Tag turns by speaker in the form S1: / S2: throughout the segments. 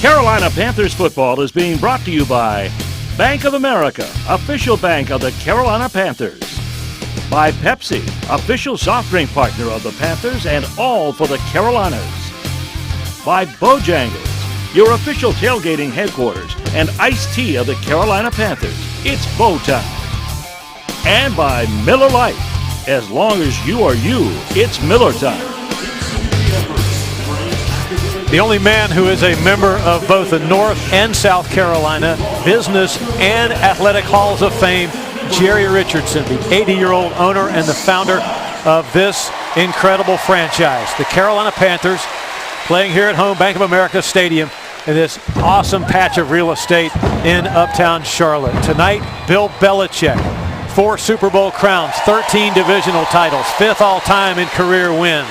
S1: Carolina Panthers football is being brought to you by Bank of America, official bank of the Carolina Panthers. By Pepsi, official soft drink partner of the Panthers and all for the Carolinas. By Bojangles, your official tailgating headquarters and iced tea of the Carolina Panthers. It's Bo time. And by Miller Lite. As long as you are you, it's Miller time.
S2: The only man who is a member of both the North and South Carolina Business and Athletic Halls of Fame, Jerry Richardson, the 80-year-old owner and the founder of this incredible franchise. The Carolina Panthers playing here at home, Bank of America Stadium, in this awesome patch of real estate in uptown Charlotte. Tonight, Bill Belichick, 4 Super Bowl crowns, 13 divisional titles, 5th all-time in career wins.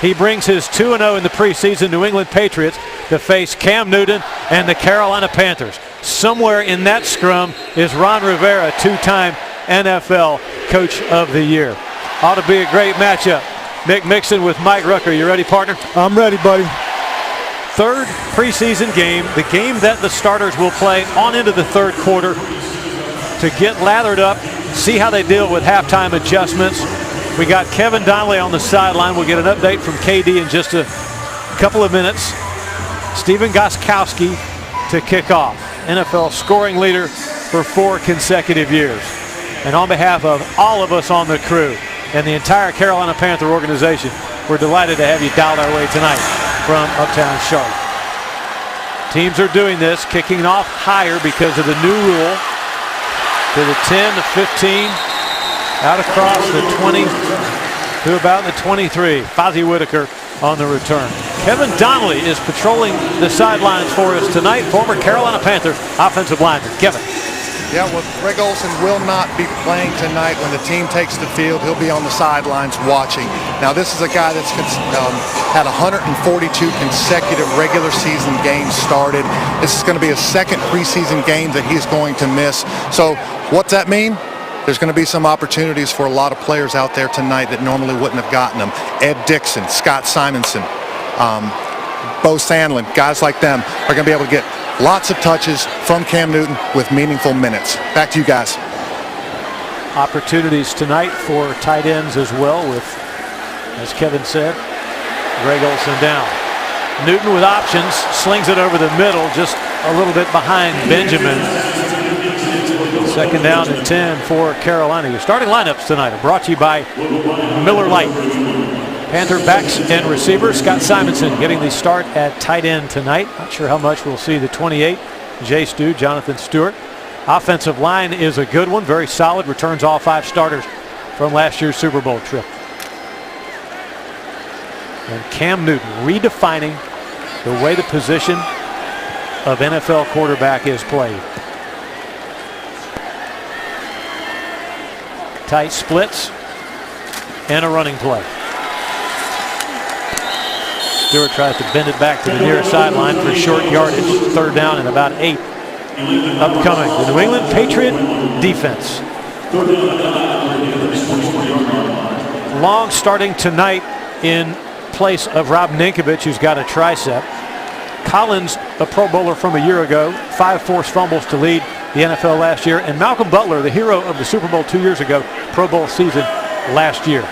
S2: He brings his 2-0 in the preseason New England Patriots to face Cam Newton and the Carolina Panthers. Somewhere in that scrum is Ron Rivera, 2-time NFL Coach of the Year. Ought to be a great matchup. Mick Mixon with Mike Rucker. You ready, partner?
S3: I'm ready, buddy.
S2: Third preseason game, the game that the starters will play on into the third quarter to get lathered up, see how they deal with halftime adjustments. We got Kevin Donnelly on the sideline. We'll get an update from KD in just a couple of minutes. Stephen Gostkowski to kick off. NFL scoring leader for 4 consecutive years. And on behalf of all of us on the crew and the entire Carolina Panther organization, we're delighted to have you dialed our way tonight from uptown Charlotte. Teams are doing this, kicking off higher because of the new rule. To the 10, the 15, out across the 20 to about the 23. Fozzie Whitaker on the return. Kevin Donnelly is patrolling the sidelines for us tonight. Former Carolina Panther offensive lineman. Kevin.
S4: Yeah, well, Greg Olsen will not be playing tonight when the team takes the field. He'll be on the sidelines watching. Now, this is a guy that's had 142 consecutive regular season games started. This is going to be a second preseason game that he's going to miss. So what's that mean? There's going to be some opportunities for a lot of players out there tonight that normally wouldn't have gotten them. Ed Dixon, Scott Simonson, Bo Sandlin, guys like them are going to be able to get lots of touches from Cam Newton with meaningful minutes. Back to you guys.
S2: Opportunities tonight for tight ends as well with, as Kevin said, Greg Olsen down. Newton with options, slings it over the middle, just a little bit behind Benjamin. Second down and 10 for Carolina. Your starting lineups tonight are brought to you by Miller Lite. Panther backs and receivers. Scott Simonson getting the start at tight end tonight. Not sure how much we'll see the 28. Jay Stu, Jonathan Stewart. Offensive line is a good one. Very solid. Returns all 5 starters from last year's Super Bowl trip. And Cam Newton redefining the way the position of NFL quarterback is played. Tight splits and a running play. Stewart tries to bend it back to the near sideline for short yardage. Third down and about 8. Upcoming, the New England Patriot defense. Long starting tonight in place of Rob Ninkovich, who's got a tricep. Collins, a Pro Bowler from a year ago, 5 forced fumbles to lead the NFL last year. And Malcolm Butler, the hero of the Super Bowl 2 years ago, Pro Bowl season last year.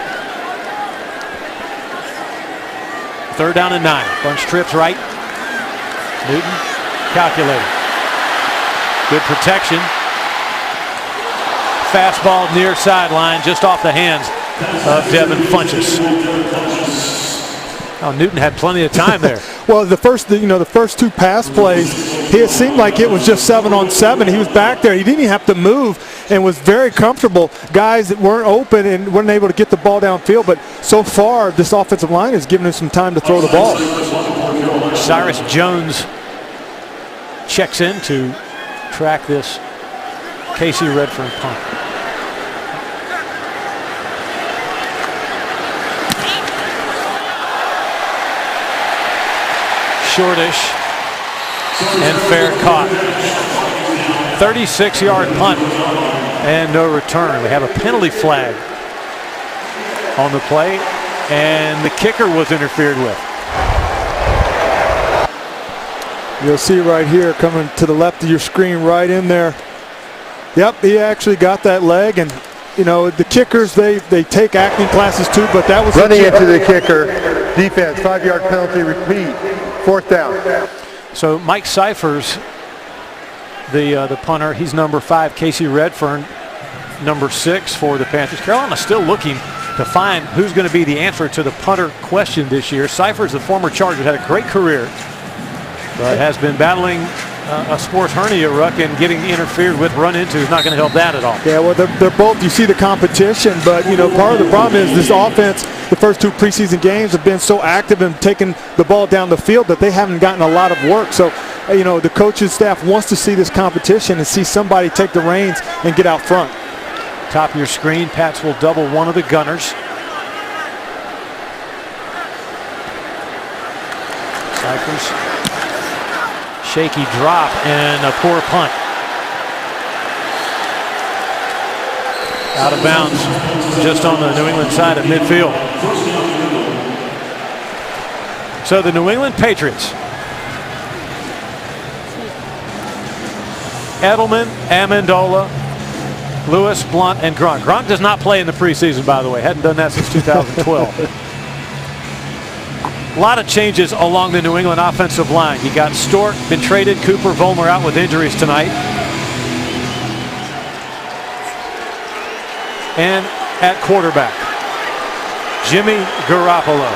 S2: Third down and 9. Bunch trips right. Newton calculating. Good protection. Fastball near sideline, just off the hands of Devin Funchess. Oh, Newton had plenty of time there.
S3: Well, the first 2 pass plays, it seemed like it was just 7-on-7. He was back there. He didn't even have to move and was very comfortable. Guys that weren't open and weren't able to get the ball downfield. But so far, this offensive line has given him some time to throw the ball.
S2: Cyrus Jones checks in to track this Casey Redfern punt. Shortish and fair caught. 36-yard punt and no return. We have a penalty flag on the play, and the kicker was interfered with.
S3: You'll see right here coming to the left of your screen, right in there. Yep, he actually got that leg, and you know the kickers they take acting classes too, but that was
S5: running into the kicker. Defense, 5-yard penalty. Repeat. 4th down.
S2: So Mike Cyphers, the punter, he's number 5. Casey Redfern, number 6 for the Panthers. Carolina still looking to find who's going to be the answer to the punter question this year. Cyphers, the former Charger, had a great career, but has been battling a sports hernia, Ruck, and getting interfered with, run into is not going to help that at all.
S3: Yeah, well, they're both, you see the competition, but, you know, part of the problem is this offense, the first 2 preseason games have been so active in taking the ball down the field that they haven't gotten a lot of work. So, you know, the coaching staff wants to see this competition and see somebody take the reins and get out front.
S2: Top of your screen, Pats will double one of the gunners. Cyphers. Shaky drop and a poor punt. Out of bounds just on the New England side of midfield. So the New England Patriots. Edelman, Amendola, Lewis, Blunt, and Gronk. Gronk does not play in the preseason, by the way. Hadn't done that since 2012. A lot of changes along the New England offensive line. You got Stork, been traded. Cooper Volmer out with injuries tonight. And at quarterback, Jimmy Garoppolo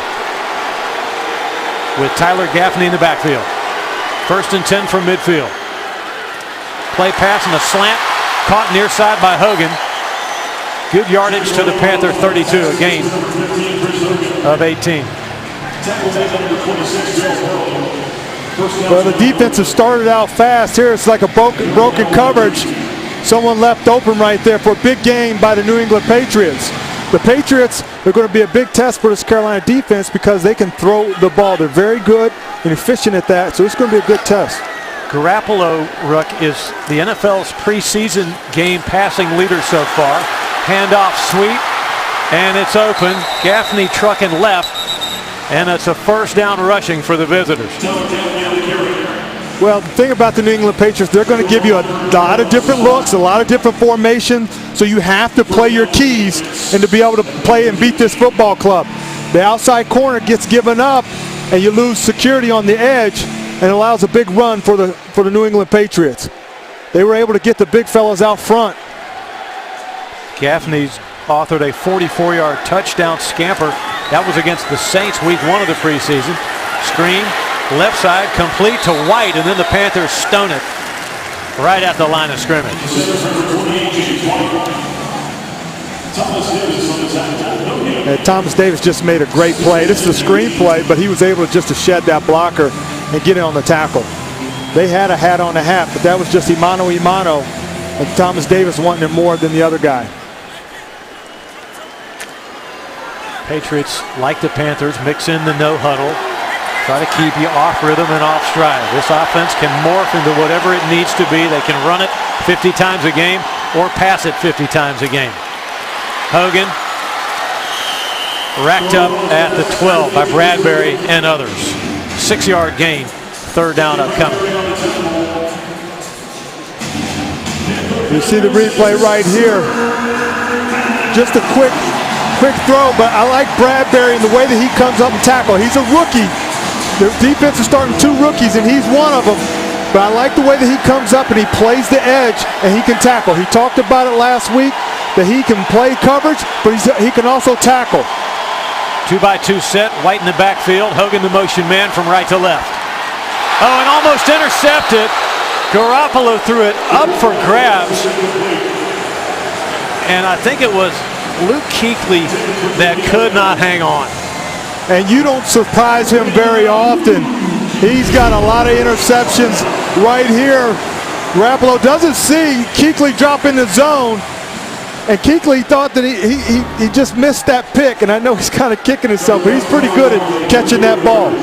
S2: with Tyler Gaffney in the backfield. 1st and 10 from midfield. Play pass and a slant. Caught near side by Hogan. Good yardage to the Panther 32, a gain of 18.
S3: Well, the defense has started out fast here. It's like a broken coverage. Someone left open right there for a big gain by the New England Patriots. The Patriots are going to be a big test for this Carolina defense because they can throw the ball. They're very good and efficient at that, so it's going to be a good test.
S2: Garoppolo, Ruck, is the NFL's preseason game passing leader so far. Handoff sweep, and it's open. Gaffney trucking left, and it's a 1st down rushing for the visitors.
S3: Well, the thing about the New England Patriots, they're going to give you a lot of different looks, a lot of different formations, so you have to play your keys and to be able to play and beat this football club. The outside corner gets given up, and you lose security on the edge, and allows a big run for the New England Patriots. They were able to get the big fellas out front.
S2: Gaffney's authored a 44-yard touchdown scamper. That was against the Saints week 1 of the preseason. Screen, left side, complete to White, and then the Panthers stone it right at the line of scrimmage.
S3: And Thomas Davis just made a great play. This is a screen play, but he was able just to shed that blocker and get it on the tackle. They had a hat on a hat, but that was just mano a mano, and Thomas Davis wanting it more than the other guy.
S2: Patriots, like the Panthers, mix in the no huddle. Try to keep you off rhythm and off stride. This offense can morph into whatever it needs to be. They can run it 50 times a game or pass it 50 times a game. Hogan racked up at the 12 by Bradbury and others. 6-yard gain, 3rd down upcoming.
S3: You see the replay right here. Just a quick throw, but I like Bradbury and the way that he comes up and tackle. He's a rookie. The defense is starting 2 rookies, and he's one of them. But I like the way that he comes up and he plays the edge and he can tackle. He talked about it last week that he can play coverage, but he can also tackle.
S2: 2-by-2 set, White in the backfield, Hogan the motion man from right to left. Oh, and almost intercepted. Garoppolo threw it up for grabs. And I think it was Luke Kuechly that could not hang on.
S3: And you don't surprise him very often. He's got a lot of interceptions right here. Garoppolo doesn't see Kuechly drop in the zone. And Kuechly thought that he just missed that pick. And I know he's kind of kicking himself, but he's pretty good at catching that ball.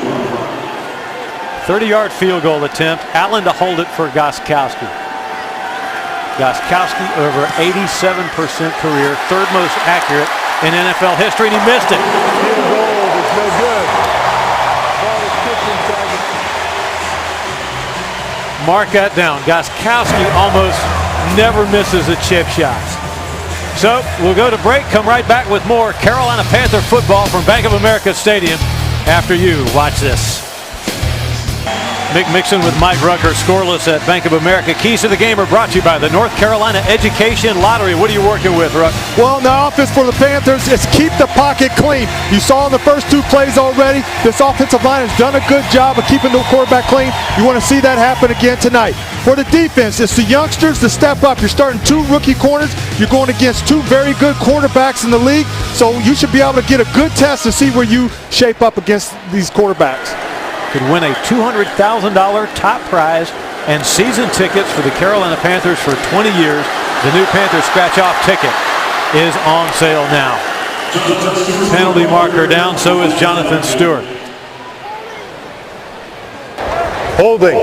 S2: 30-yard field goal attempt. Allen to hold it for Gostkowski. Gostkowski over 87% career, 3rd most accurate in NFL history, and he missed it.
S5: Field goal is no good. Ball is kicked inside.
S2: Mark that down. Gostkowski almost never misses a chip shot. So we'll go to break, come right back with more Carolina Panther football from Bank of America Stadium after you watch this. Mick Mixon with Mike Rucker, scoreless at Bank of America. Keys to the game are brought to you by the North Carolina Education Lottery. What are you working with, Ruck?
S3: Well, the offense for the Panthers is keep the pocket clean. You saw in the first 2 plays already, this offensive line has done a good job of keeping the quarterback clean. You want to see that happen again tonight. For the defense, it's the youngsters to step up. You're starting 2 rookie corners. You're going against 2 very good quarterbacks in the league. So you should be able to get a good test to see where you shape up against these quarterbacks.
S2: Could win a $200,000 top prize and season tickets for the Carolina Panthers for 20 years. The new Panthers scratch-off ticket is on sale now. Penalty marker down, so is Jonathan Stewart.
S5: Holding,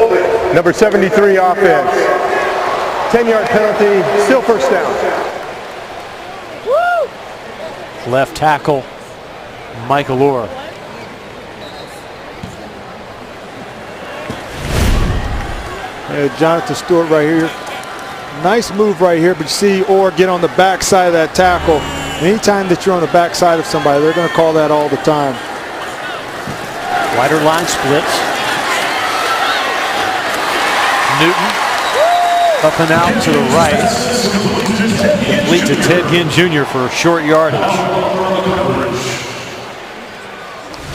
S5: number 73 offense. 10-yard penalty, still first down.
S2: Left tackle, Michael Orr.
S3: Jonathan Stewart right here. Nice move right here, but you see Orr get on the backside of that tackle. Anytime that you're on the backside of somebody, they're going to call that all the time.
S2: Wider line splits. Newton up and out to the right. Complete to Ted Ginn Jr. for short yardage.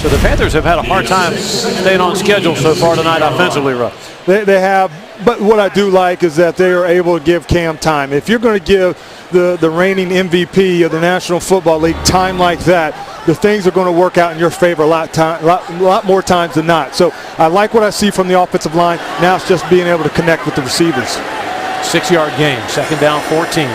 S2: So the Panthers have had a hard time staying on schedule so far tonight offensively, Ruff.
S3: They have, but what I do like is that they are able to give Cam time. If you're going to give the reigning MVP of the National Football League time like that, the things are going to work out in your favor a lot more times than not. So I like what I see from the offensive line. Now it's just being able to connect with the receivers.
S2: 6-yard gain, second down 14.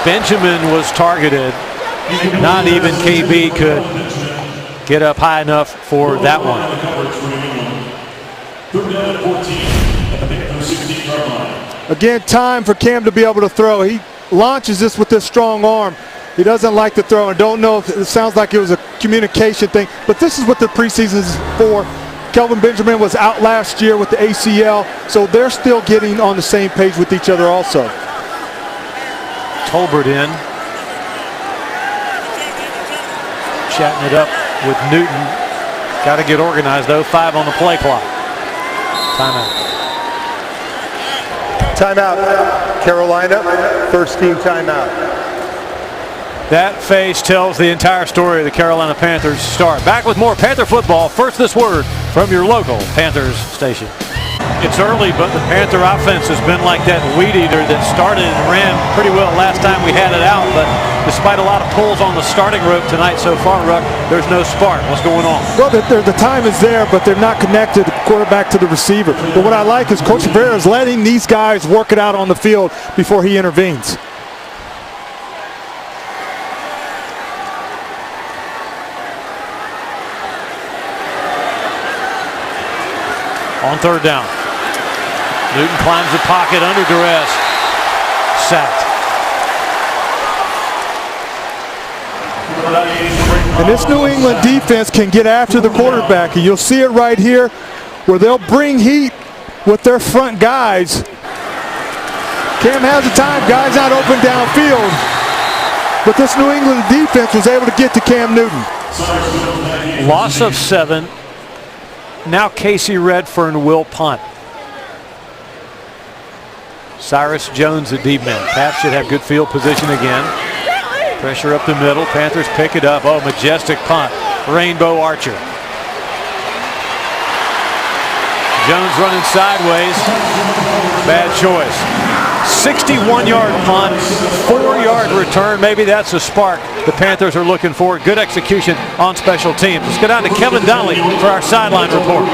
S2: Benjamin was targeted. Not even KB could get up high enough for that one.
S3: Again, time for Cam to be able to throw. He launches this with this strong arm. He doesn't like to throw. I don't know if it sounds like it was a communication thing, but this is what the preseason is for. Kelvin Benjamin was out last year with the ACL, so they're still getting on the same page with each other also.
S2: Tolbert in. Chatting it up with Newton. Got to get organized though. 5 on the play clock. Timeout.
S5: Timeout, Carolina. First team timeout.
S2: That face tells the entire story of the Carolina Panthers start. Back with more Panther football. First this word from your local Panthers station. It's early, but the Panther offense has been like that weed eater that started and ran pretty well last time we had it out. But despite a lot of pulls on the starting rope tonight so far, Ruck, there's no spark. What's going on?
S3: Well, the time is there, but they're not connected, the quarterback to the receiver. But what I like is Coach Rivera is letting these guys work it out on the field before he intervenes.
S2: On third down. Newton climbs the pocket under duress. Sacked.
S3: And this New England defense can get after the quarterback. And you'll see it right here where they'll bring heat with their front guys. Cam has the time. Guys not open downfield. But this New England defense was able to get to Cam Newton.
S2: Loss of 7. Now Casey Redfern will punt. Cyrus Jones, the deep man. Pats should have good field position again. Pressure up the middle. Panthers pick it up. Oh, majestic punt. Rainbow Archer. Jones running sideways. Bad choice. 61-yard punt, 4-yard return. Maybe that's a spark the Panthers are looking for. Good execution on special teams. Let's go down to Kevin Donnelly for our sideline report.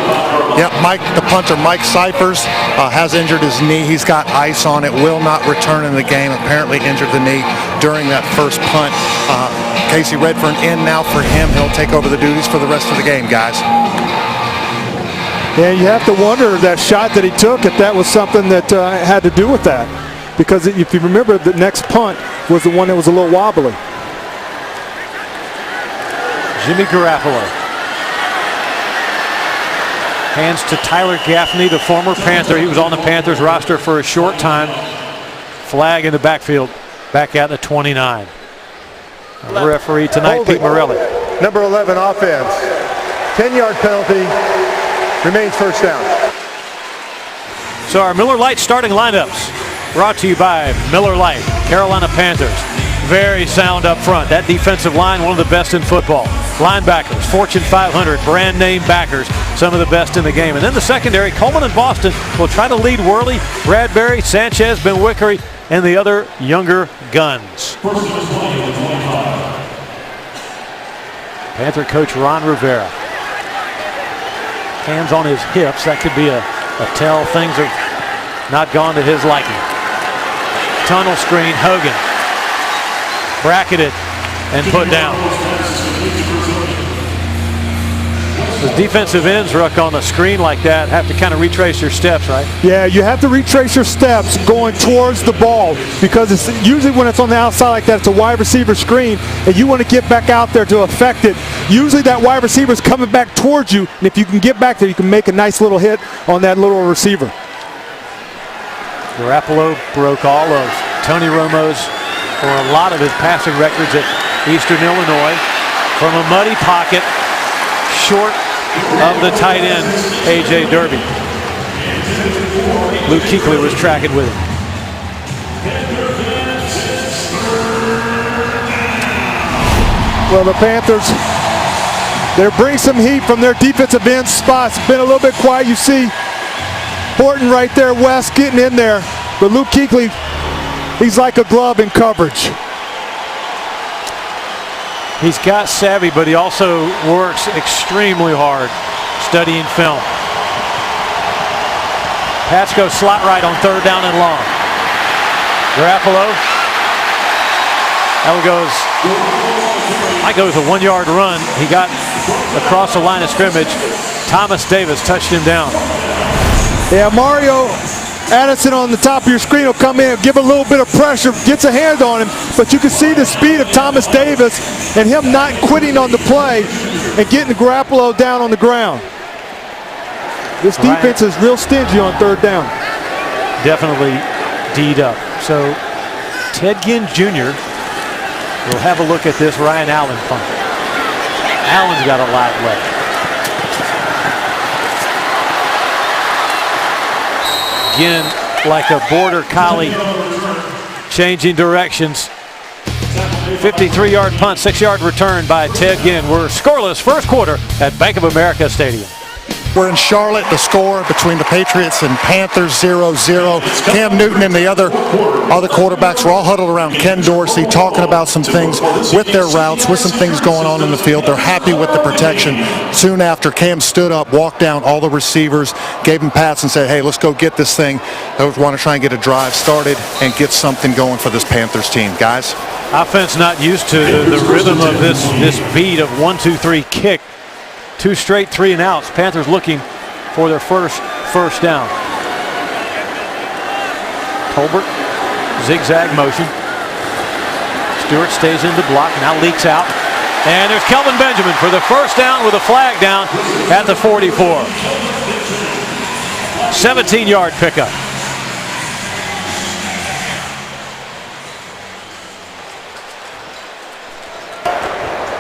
S4: Yeah, the punter, Mike Cyphers, has injured his knee. He's got ice on it, will not return in the game. Apparently injured the knee during that first punt. Casey Redfern in now for him. He'll take over the duties for the rest of the game, guys.
S3: Yeah, you have to wonder that shot that he took, if that was something that had to do with that. Because if you remember, the next punt was the one that was a little wobbly.
S2: Jimmy Garoppolo Hands to Tyler Gaffney, the former Panther. He was on the Panthers roster for a short time. Flag in the backfield, back at the 29. The referee tonight, Pete Morelli.
S5: Number 11 offense. 10-yard penalty. Remains first down.
S2: So our Miller Lite starting lineups brought to you by Miller Lite, Carolina Panthers. Very sound up front. That defensive line, one of the best in football. Linebackers, Fortune 500, brand name backers, some of the best in the game. And then the secondary, Coleman and Boston will try to lead Worley, Bradbury, Sanchez, Ben Wickery, and the other younger guns. Panther coach Ron Rivera. Hands on his hips. That could be a tell things have not gone to his liking. Tunnel screen, Hogan. Bracketed and put down. The defensive ends, Ruck, on a screen like that have to kind of retrace your steps, right?
S3: Yeah, you have to retrace your steps going towards the ball, because it's usually when it's on the outside like that, it's a wide receiver screen, and you want to get back out there to affect it. Usually that wide receiver is coming back towards you, and if you can get back there, you can make a nice little hit on that little receiver.
S2: Garoppolo broke all of Tony Romo's, or a lot of his passing records at Eastern Illinois, from a muddy pocket, short of the tight end, A.J. Derby. Luke Kuechly was tracking with him.
S3: Well, the Panthers, they're bringing some heat from their defensive end spots. Been a little bit quiet. You see Horton right there, West getting in there. But Luke Kuechly, he's like a glove in coverage.
S2: He's got savvy, but he also works extremely hard studying film. Pats go slot right on third down and long. Garoppolo. That might go as a 1-yard run. He got across the line of scrimmage. Thomas Davis touched him down.
S3: Yeah, Mario Addison on the top of your screen will come in, give a little bit of pressure, gets a hand on him, but you can see the speed of Thomas Davis and him not quitting on the play and getting Garoppolo down on the ground. This defense is real stingy on third down.
S2: Definitely D'd up. So Ted Ginn Jr. will have a look at this Ryan Allen punt. Allen's got a live leg. Again, like a border collie, changing directions. 53-yard punt, 6-yard return by Ted Ginn. We're scoreless first quarter at Bank of America Stadium.
S4: We're in Charlotte. The score between the Patriots and Panthers 0-0. Cam Newton and the other quarterbacks were all huddled around Ken Dorsey, talking about some things with their routes, with some things going on in the field. They're happy with the protection. Soon after, Cam stood up, walked down all the receivers, gave them pats and said, hey, let's go get this thing. I want to try and get a drive started and get something going for this Panthers team. Guys?
S2: Offense not used to the rhythm of this beat of 1-2-3 kick. 2 straight 3-and-outs. Panthers looking for their first down. Tolbert, zigzag motion. Stewart stays in the block, now leaks out. And there's Kelvin Benjamin for the first down with a flag down at the 44. 17-yard pickup.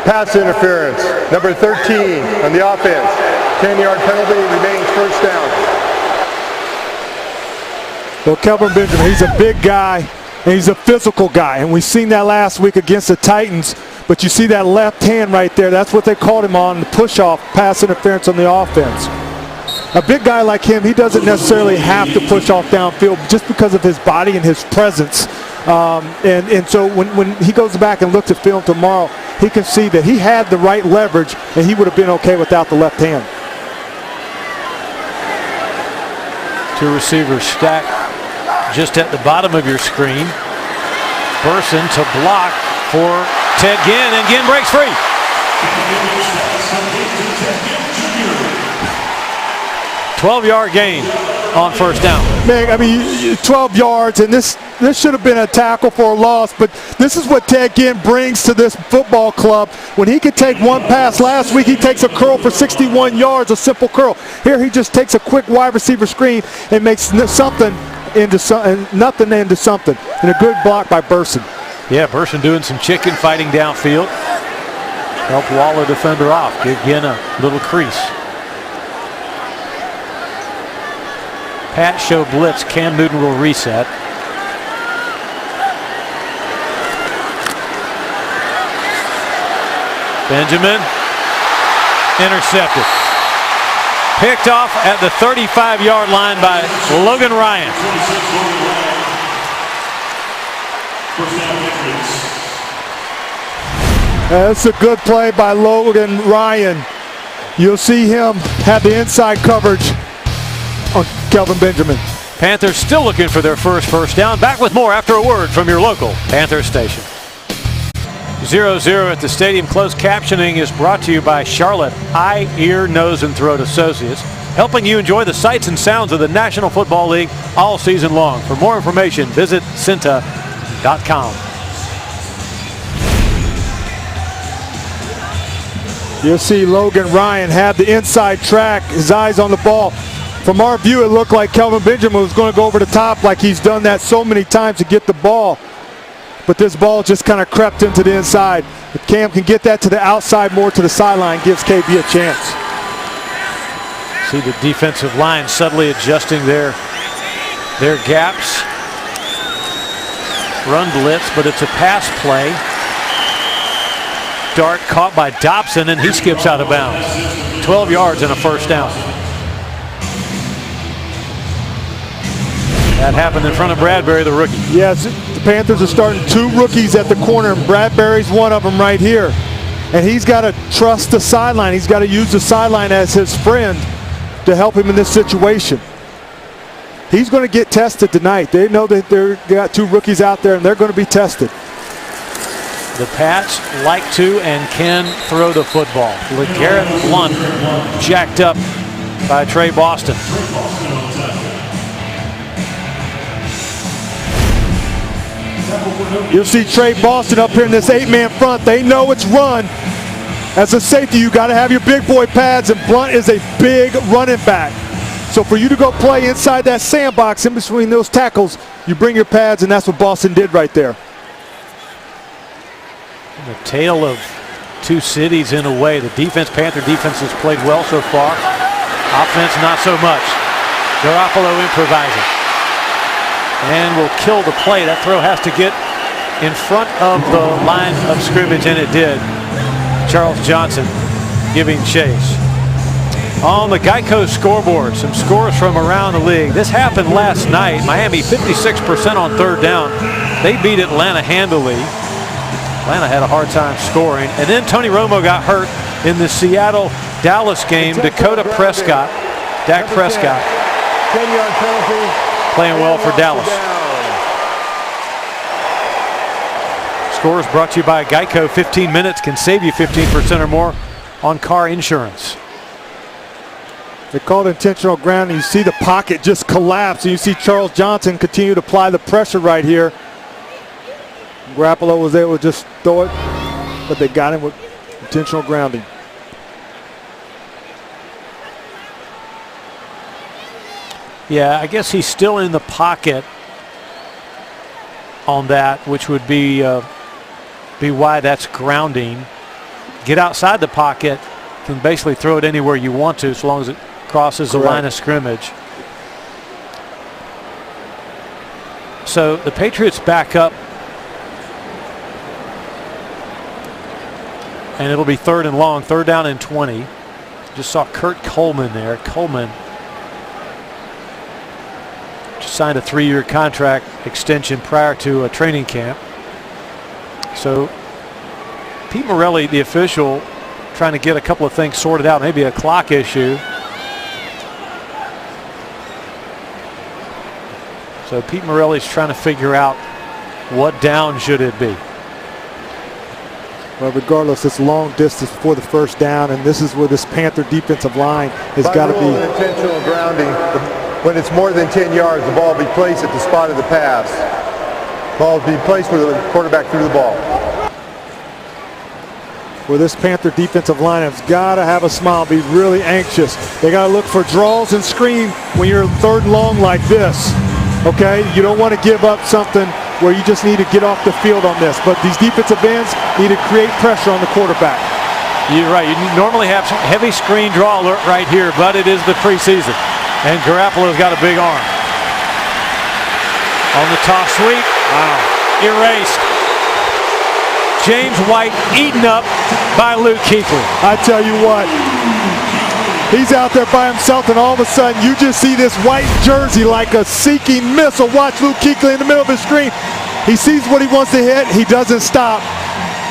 S5: Pass interference. Number 13 on the offense. 10-yard penalty, remains first down.
S3: Well, Kelvin Benjamin, he's a big guy, and he's a physical guy. And we've seen that last week against the Titans. But you see that left hand right there. That's what they called him on, the push-off, pass interference on the offense. A big guy like him, he doesn't necessarily have to push off downfield just because of his body and his presence. And so when he goes back and looks at film tomorrow, he can see that he had the right leverage, and he would have been okay without the left hand.
S2: 2 receivers stacked just at the bottom of your screen. Burson to block for Ted Ginn, and Ginn breaks free. '12-yard gain. on first down.
S3: Man, I mean, 12 yards, and this should have been a tackle for a loss, but this is what Ted Ginn brings to this football club. When he could take one pass last week, he takes a curl for 61 yards, a simple curl. Here he just takes a quick wide receiver screen and makes nothing into something. And a good block by Burson.
S2: Yeah, Burson doing some chicken fighting downfield. Help wall the defender off. Give Ginn a little crease. Pat show blitz. Cam Newton will reset. Benjamin intercepted. Picked off at the 35-yard line by Logan Ryan.
S3: That's a good play by Logan Ryan. You'll see him have the inside coverage on Kelvin Benjamin.
S2: Panthers still looking for their first down. Back with more after a word from your local Panthers station. 0-0 at the stadium. Closed captioning is brought to you by Charlotte Eye, Ear, Nose, and Throat Associates, helping you enjoy the sights and sounds of the National Football League all season long. For more information, visit cinta.com.
S3: You'll see Logan Ryan have the inside track, his eyes on the ball. From our view, it looked like Kelvin Benjamin was going to go over the top like he's done that so many times to get the ball. But this ball just kind of crept into the inside. If Cam can get that to the outside, more to the sideline, gives KB a chance.
S2: See the defensive line subtly adjusting their gaps. Run blitz, but it's a pass play. Dart caught by Dobson, and he skips out of bounds. 12 yards and a first down. That happened in front of Bradbury, the rookie.
S3: Yes, the Panthers are starting two rookies at the corner, and Bradbury's one of them right here. And he's got to trust the sideline. He's got to use the sideline as his friend to help him in this situation. He's going to get tested tonight. They know that they got two rookies out there, and they're going to be tested.
S2: The Pats like to and can throw the football. LeGarrette Blount jacked up by Trey Boston.
S3: You'll see Trey Boston up here in this 8-man front. They know it's run. As a safety, you got to have your big boy pads, and Blount is a big running back. So for you to go play inside that sandbox in between those tackles, you bring your pads, and that's what Boston did right there.
S2: The tale of two cities in a way. The Panther defense has played well so far. Offense, not so much. Garoppolo improvising. And will kill the play. That throw has to get in front of the line of scrimmage, and it did. Charles Johnson giving chase. On the Geico scoreboard, some scores from around the league. This happened last night. Miami 56% on third down. They beat Atlanta handily. Atlanta had a hard time scoring. And then Tony Romo got hurt in the Seattle-Dallas game. Dak Prescott,
S5: 10-yard penalty.
S2: Playing well for Dallas. Scores brought to you by Geico. 15 minutes can save you 15% or more on car insurance.
S3: They called intentional grounding. You see the pocket just collapse, and you see Charles Johnson continue to apply the pressure right here. Garoppolo was able to just throw it, but they got him with intentional grounding.
S2: Yeah, I guess he's still in the pocket on that, which would be why that's grounding. Get outside the pocket, can basically throw it anywhere you want to, as long as it crosses the line of scrimmage. So the Patriots back up, and it'll be third and long, third down and 20. Just saw Kurt Coleman there. Coleman just signed a 3-year contract extension prior to a training camp. So Pete Morelli, the official, trying to get a couple of things sorted out, maybe a clock issue. So Pete Morelli's trying to figure out what down should it be.
S3: Well, regardless, it's long distance before the first down, and this is where this Panther defensive line has got to be.
S5: Intentional grounding. When it's more than 10 yards, the ball will be placed at the spot of the pass. Ball will be placed where the quarterback threw the ball.
S3: Well, this Panther defensive line has got to have a smile, be really anxious. They got to look for draws and screen when you're third and long like this. Okay, you don't want to give up something where you just need to get off the field on this. But these defensive ends need to create pressure on the quarterback.
S2: You're right. You normally have some heavy screen draw alert right here, but it is the preseason. And Garoppolo's got a big arm. On the toss sweep. Wow. Erased. James White eaten up by Luke Kuechly.
S3: I tell you what, he's out there by himself, and all of a sudden you just see this white jersey like a seeking missile. Watch Luke Kuechly in the middle of the screen. He sees what he wants to hit. He doesn't stop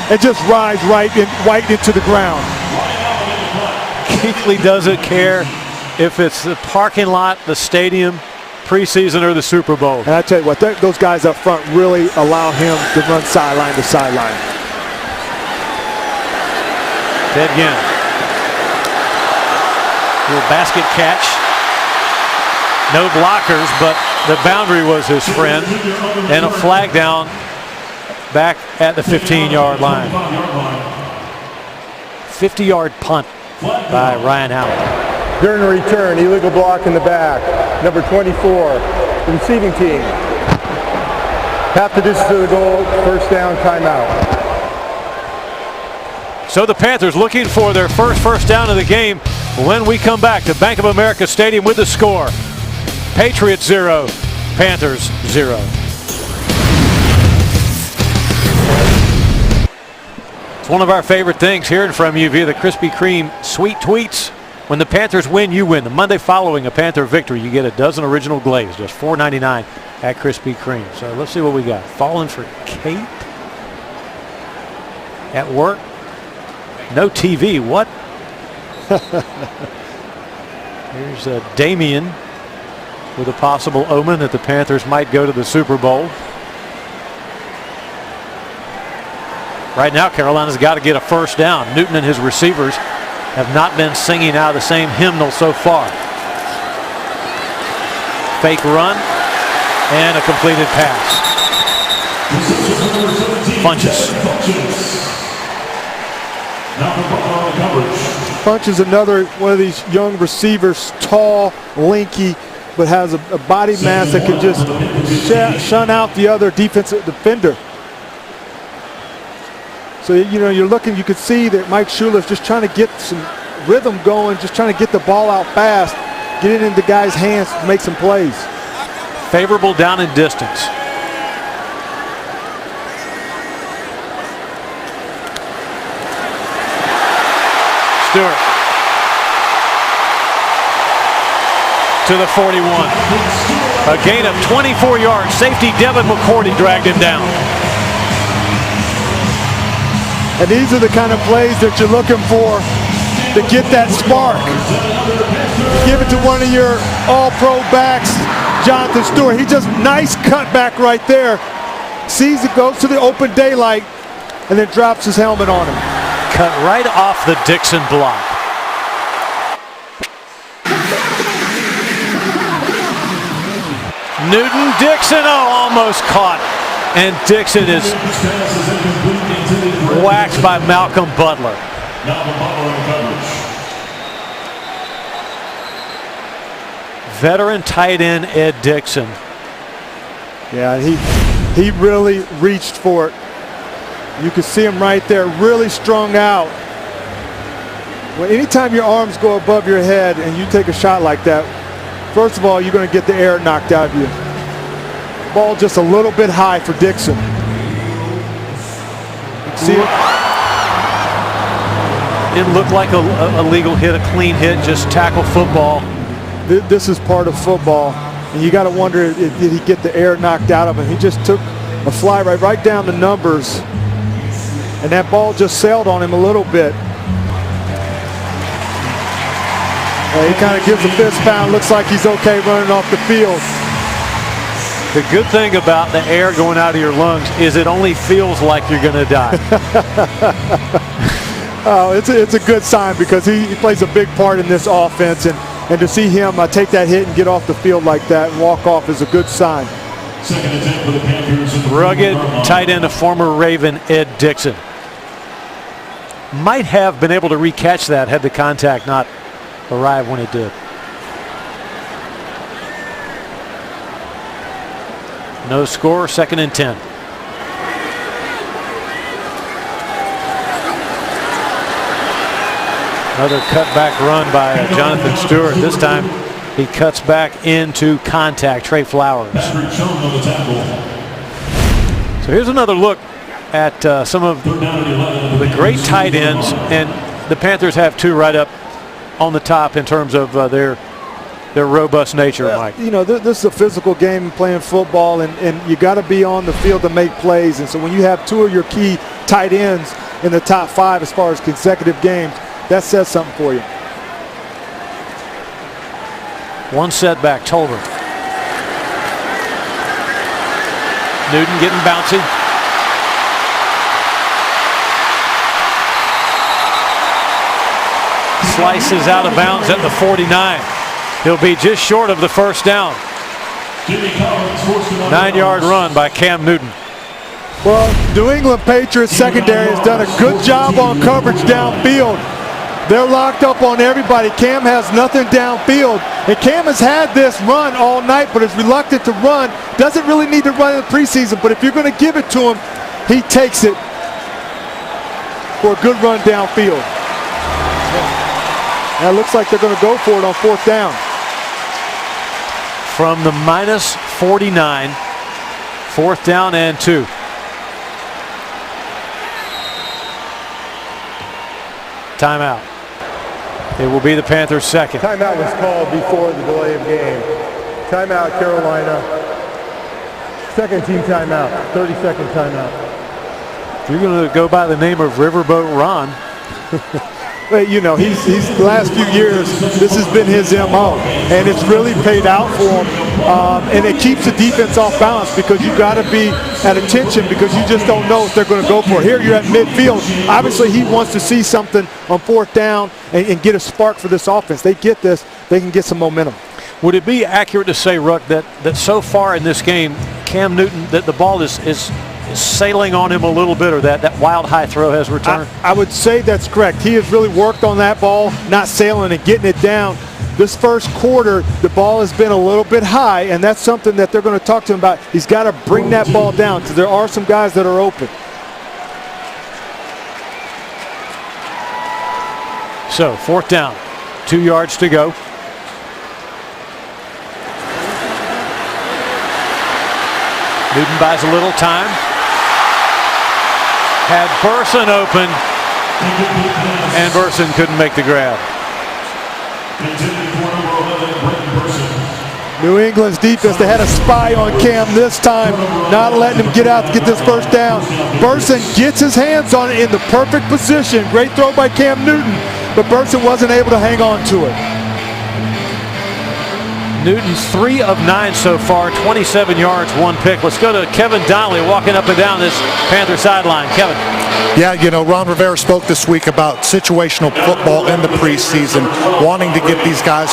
S3: and just rides right into the ground.
S2: Kuechly doesn't care if it's the parking lot, the stadium, preseason, or the Super Bowl.
S3: And I tell you what, those guys up front really allow him to run sideline to sideline.
S2: Dead again. Little basket catch. No blockers, but the boundary was his friend. And a flag down back at the 15-yard line. 50-yard punt by Ryan Howard.
S5: During the return, illegal block in the back. Number 24, the receiving team. Half the distance to the goal, first down, timeout.
S2: So the Panthers looking for their first down of the game when we come back to Bank of America Stadium with the score. Patriots 0, Panthers 0. It's one of our favorite things, hearing from you via the Krispy Kreme sweet tweets. When the Panthers win, you win. The Monday following a Panther victory, you get a dozen original glaze, just $4.99 at Krispy Kreme. So let's see what we got. Falling for Kate at work. No TV. What? Here's Damien with a possible omen that the Panthers might go to the Super Bowl. Right now, Carolina's got to get a first down. Newton and his receivers have not been singing out of the same hymnal so far. Fake run and a completed pass. Funches.
S3: Funch is another one of these young receivers, tall, lanky, but has a body mass that can just shun out the other defensive defender. So, you know, you're looking, you can see that Mike Schuler's just trying to get some rhythm going, just trying to get the ball out fast, get it into guys' hands to make some plays.
S2: Favorable down and distance. Stewart to the 41. A gain of 24 yards. Safety Devin McCourty dragged him down.
S3: And these are the kind of plays that you're looking for to get that spark. Give it to one of your all-pro backs, Jonathan Stewart. He just nice cutback right there. Sees it, goes to the open daylight, and then drops his helmet on him.
S2: Cut right off the Dixon block. Newton, Dixon, almost caught. And Dixon is whacked by Malcolm Butler. Veteran tight end Ed Dixon.
S3: Yeah, he really reached for it. You can see him right there, really strung out. Well, anytime your arms go above your head and you take a shot like that, first of all, you're going to get the air knocked out of you. Ball just a little bit high for Dixon. See it?
S2: It looked like a legal hit, a clean hit, just tackle football.
S3: This is part of football. And you got to wonder, did he get the air knocked out of him? He just took a fly right down the numbers. And that ball just sailed on him a little bit. He kind of gives a fist pound. Looks like he's okay running off the field.
S2: The good thing about the air going out of your lungs is it only feels like you're going to die.
S3: Oh, it's a good sign because he plays a big part in this offense. And And to see him take that hit and get off the field like that and walk off is a good sign.
S2: Rugged tight end, a former Raven, Ed Dixon. Might have been able to recatch that had the contact not arrived when it did. No score, 2nd and 10. Another cutback run by Jonathan Stewart. This time he cuts back into contact. Trey Flowers. So here's another look at some of the great tight ends, and the Panthers have 2 right up on the top in terms of their robust nature, Mike.
S3: You know, this is a physical game, playing football, and you got to be on the field to make plays. And so when you have 2 of your key tight ends in the top 5 as far as consecutive games, that says something for you.
S2: One setback, Tolbert. Newton getting bouncy. Slices out of bounds at the 49. He'll be just short of the first down. 9-yard run by Cam Newton.
S3: Well, New England Patriots secondary has done a good job on coverage downfield. They're locked up on everybody. Cam has nothing downfield. And Cam has had this run all night, but is reluctant to run. Doesn't really need to run in the preseason, but if you're going to give it to him, he takes it for a good run downfield. Now it looks like they're going to go for it on 4th down.
S2: From the -49, 4th down and 2. Timeout. It will be the Panthers' 2nd.
S5: Timeout was called before the delay of game. Timeout, Carolina. 2nd team timeout. 30-second timeout.
S2: If you're going to go by the name of Riverboat Ron.
S3: But, you know, he's the last few years, this has been his MO, and it's really paid out for him. And it keeps the defense off balance because you got to be at attention because you just don't know if they're going to go for it. Here you're at midfield. Obviously, he wants to see something on 4th down and get a spark for this offense. They get this, they can get some momentum.
S2: Would it be accurate to say, Ruck, that so far in this game, Cam Newton, that the ball is sailing on him a little bit, or that wild high throw has returned?
S3: I would say that's correct. He has really worked on that ball, not sailing and getting it down. This first quarter, the ball has been a little bit high, and that's something that they're going to talk to him about. He's got to bring that ball down because there are some guys that are open.
S2: So 4th down, 2 yards to go. Newton buys a little time. Had Burson open, and Burson couldn't make the grab.
S3: New England's defense, they had a spy on Cam this time, not letting him get out to get this first down. Burson gets his hands on it in the perfect position. Great throw by Cam Newton, but Burson wasn't able to hang on to it.
S2: Newton 3 of 9 so far, 27 yards, 1 pick. Let's go to Kevin Donnelly walking up and down this Panther sideline. Kevin.
S4: Yeah, you know, Ron Rivera spoke this week about situational football in the preseason, wanting to get these guys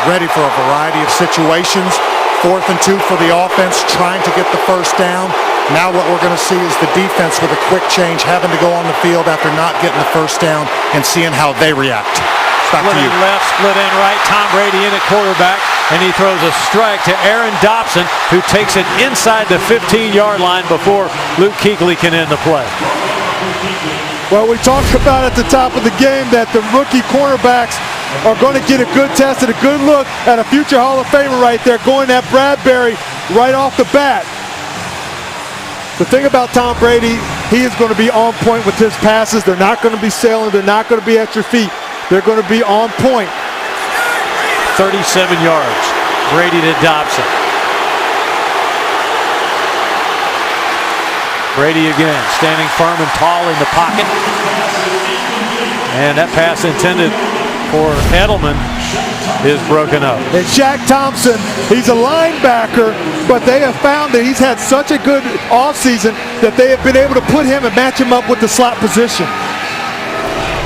S4: ready for a variety of situations. 4th and 2 for the offense, trying to get the first down. Now what we're going to see is the defense with a quick change, having to go on the field after not getting the first down and seeing how they react. Back
S2: split
S4: to you.
S2: in left, split in right. Tom Brady in at quarterback, and he throws a strike to Aaron Dobson, who takes it inside the 15-yard line before Luke Kuechly can end the play.
S3: Well, we talked about at the top of the game that the rookie cornerbacks are going to get a good test and a good look at a future Hall of Famer right there, going at Bradbury right off the bat. The thing about Tom Brady, he is going to be on point with his passes. They're not going to be sailing. They're not going to be at your feet. They're going to be on point.
S2: 37 yards. Brady to Dobson. Brady again, standing firm and tall in the pocket. And that pass intended for Edelman is broken up.
S3: And Shaq Thompson, he's a linebacker, but they have found that he's had such a good offseason that they have been able to put him and match him up with the slot position.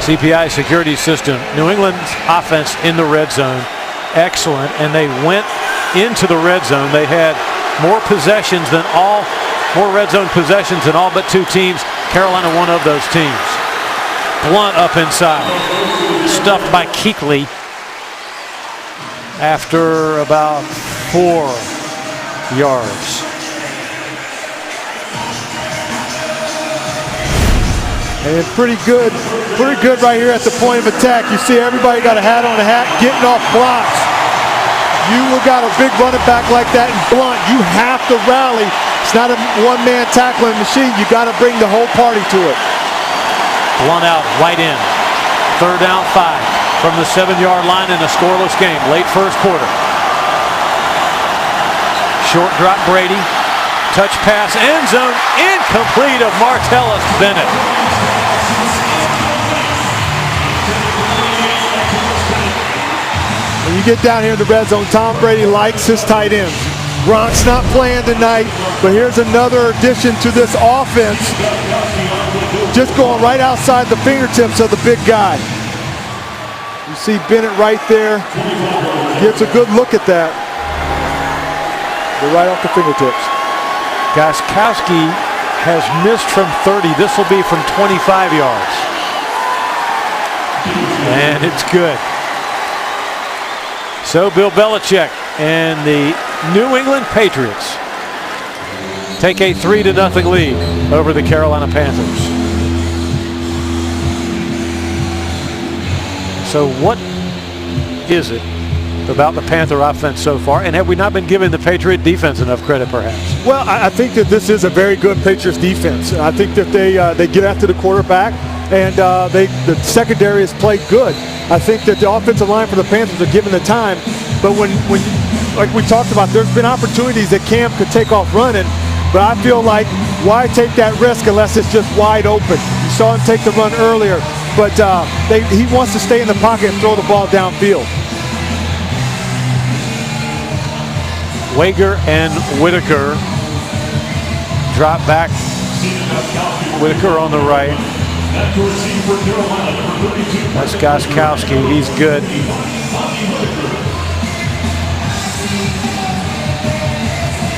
S2: CPI security system. New England's offense in the red zone excellent, and they went into the red zone. They had more red zone possessions than all but 2 teams. Carolina, one of those teams. Blunt up inside, stuffed by Kuechly after about 4 yards.
S3: And pretty good right here at the point of attack. You see everybody got a hat on a hat, getting off blocks. You got a big running back like that and Blunt, you have to rally. It's not a one-man tackling machine. You got to bring the whole party to it.
S2: Blunt out, right in. 3rd down 5 from the 7-yard line in a scoreless game. Late first quarter. Short drop Brady. Touch pass, end zone, incomplete of Martellus Bennett.
S3: When you get down here in the red zone, Tom Brady likes his tight ends. Gronk's not playing tonight, but here's another addition to this offense. Just going right outside the fingertips of the big guy. You see Bennett right there. Gets a good look at that. They're right off the fingertips.
S2: Gostkowski has missed from 30. This will be from 25 yards. And it's good. So Bill Belichick and the New England Patriots take a 3-0 lead over the Carolina Panthers. So what is it about the Panther offense so far, and have we not been giving the Patriot defense enough credit perhaps?
S3: Well, I think that this is a very good Patriots defense. I think that they get after the quarterback, and the secondary has played good. I think that the offensive line for the Panthers are given the time, but when like we talked about, there's been opportunities that Cam could take off running, but I feel like why take that risk unless it's just wide open? You saw him take the run earlier, but he wants to stay in the pocket and throw the ball downfield.
S2: Wager and Whitaker drop back. Whitaker on the right. That's Gostkowski. He's good.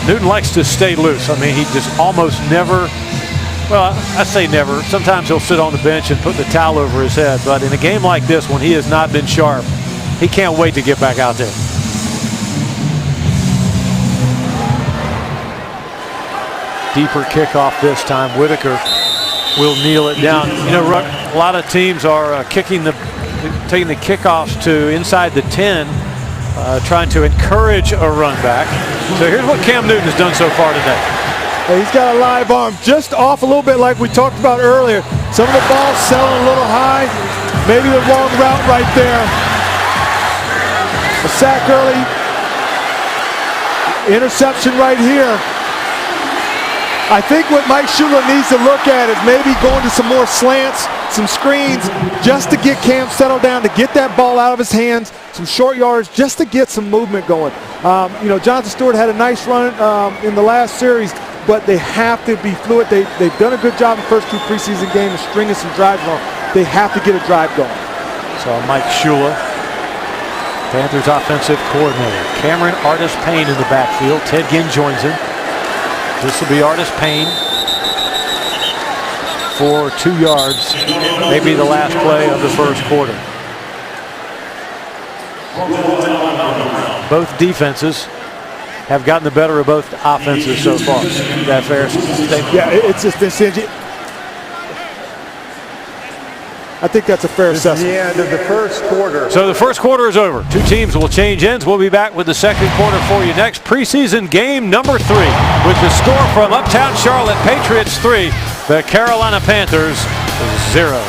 S2: Newton likes to stay loose. I mean, he just almost never, well, I say never. Sometimes he'll sit on the bench and put the towel over his head. But in a game like this, when he has not been sharp, he can't wait to get back out there. Deeper kickoff this time. Whitaker will kneel it down. You know, a lot of teams are taking the kickoffs to inside the 10, trying to encourage a run back. So here's what Cam Newton has done so far today.
S3: He's got a live arm just off a little bit like we talked about earlier. Some of the balls selling a little high. Maybe the wrong route right there. A sack early. Interception right here. I think what Mike Shula needs to look at is maybe going to some more slants, some screens, just to get Cam settled down, to get that ball out of his hands, some short yards, just to get some movement going. You know, Jonathan Stewart had a nice run in the last series, but they have to be fluid. They've done a good job in the first 2 preseason games of stringing some drives on. They have to get a drive going.
S2: So Mike Shula, Panthers offensive coordinator. Cameron Artis-Payne in the backfield. Ted Ginn joins him. This will be Artis-Payne for 2 yards, maybe the last play of the first quarter. Both defenses have gotten the better of both offenses so far. Is that fair?
S3: Yeah, it's just been stingy. I think that's a fair assessment.
S5: The end of the first quarter.
S2: So the first quarter is over. 2 teams will change ends. We'll be back with the second quarter for you next. Preseason game number 3 with the score from Uptown Charlotte, Patriots 3, the Carolina Panthers 0.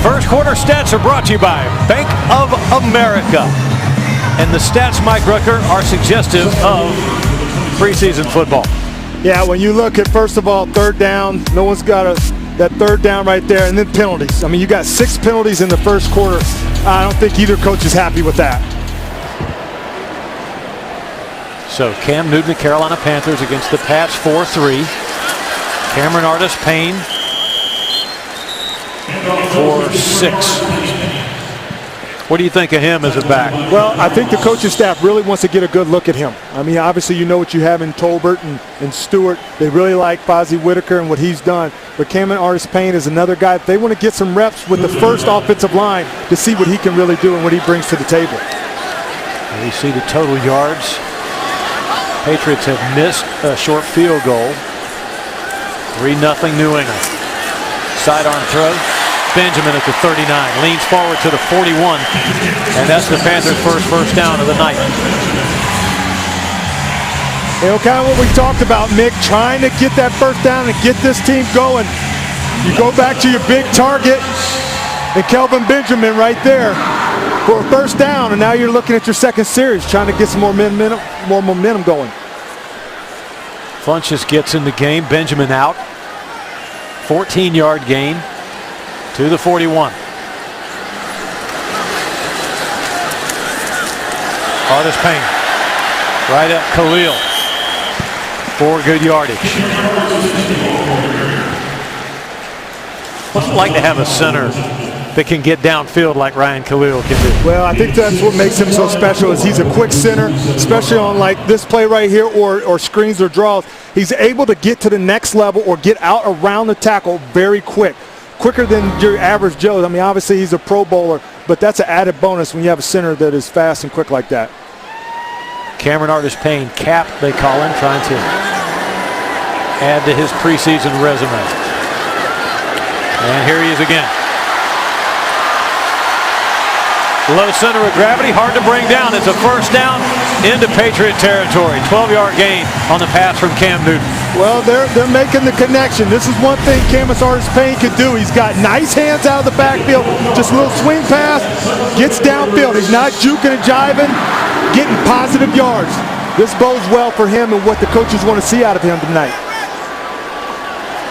S2: First quarter stats are brought to you by Bank of America. And the stats, Mike Rucker, are suggestive of preseason football.
S3: Yeah, when you look at, first of all, 3rd down, no one's got that 3rd down right there, and then penalties. I mean, you got 6 penalties in the first quarter. I don't think either coach is happy with that.
S2: So Cam Newton, the Carolina Panthers against the Pats 4-3. Cameron Artis-Payne for 6. What do you think of him as a back?
S3: Well, I think the coaching staff really wants to get a good look at him. I mean, obviously you know what you have in Tolbert and Stewart. They really like Fozzie Whitaker and what he's done. But Cameron Artis-Payne is another guy. They want to get some reps with the first offensive line to see what he can really do and what he brings to the table.
S2: And you see the total yards. Patriots have missed a short field goal. 3-0 New England. Sidearm throw. Benjamin at the 39, leans forward to the 41, and that's the Panthers' first down of the night.
S3: You know, kind of what we talked about, Mick, trying to get that first down and get this team going. You go back to your big target, and Kelvin Benjamin right there for a first down, and now you're looking at your second series, trying to get some more momentum going.
S2: Funchess gets in the game, Benjamin out. 14-yard gain to the 41. Artis-Payne right at Khalil for good yardage. What's it like to have a center that can get downfield like Ryan Khalil can do?
S3: Well, I think that's what makes him so special is he's a quick center, especially on like this play right here or screens or draws. He's able to get to the next level or get out around the tackle very quick. Quicker than your average Joe. I mean, obviously he's a Pro Bowler, but that's an added bonus when you have a center that is fast and quick like that.
S2: Cameron Artis-Payne, Cap, they call him, trying to add to his preseason resume. And here he is again. Low center of gravity, hard to bring down. It's a first down into Patriot territory. 12-yard gain on the pass from Cam Newton.
S3: Well, they're making the connection. This is one thing Cameron Artis-Payne can do. He's got nice hands out of the backfield. Just a little swing pass, gets downfield. He's not juking and jiving, getting positive yards. This bodes well for him and what the coaches want to see out of him tonight.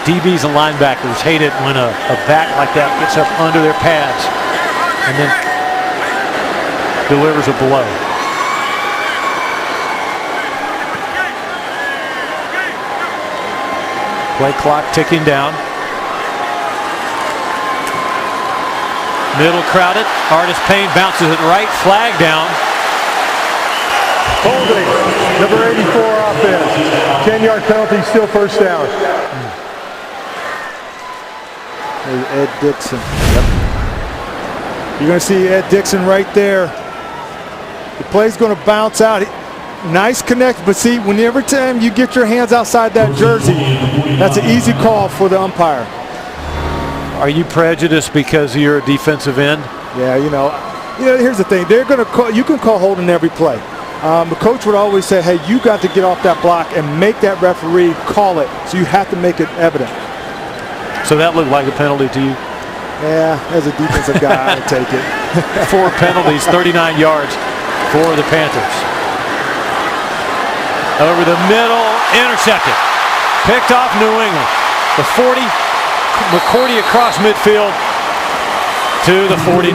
S2: DBs and linebackers hate it when a back like that gets up under their pads and then delivers a blow. Play clock ticking down. Middle crowded. Artis-Payne bounces it right. Flag down.
S5: Holding. Number 84 offense. 10-yard penalty, still first down.
S3: Ed Dixon. Yep. You're going to see Ed Dixon right there. The play's going to bounce out. Nice connect, but see, every time you get your hands outside that jersey, that's an easy call for the umpire.
S2: Are you prejudiced because you're a defensive end?
S3: Yeah, you know, here's the thing. They're going to call. You can call holding every play. The coach would always say, "Hey, you got to get off that block and make that referee call it." So you have to make it evident.
S2: So that looked like a penalty to you?
S3: Yeah, as a defensive guy, I'd take it.
S2: 4 penalties, 39 yards for the Panthers. Over the middle, intercepted. Picked off New England. The 40, McCourty across midfield to the 49.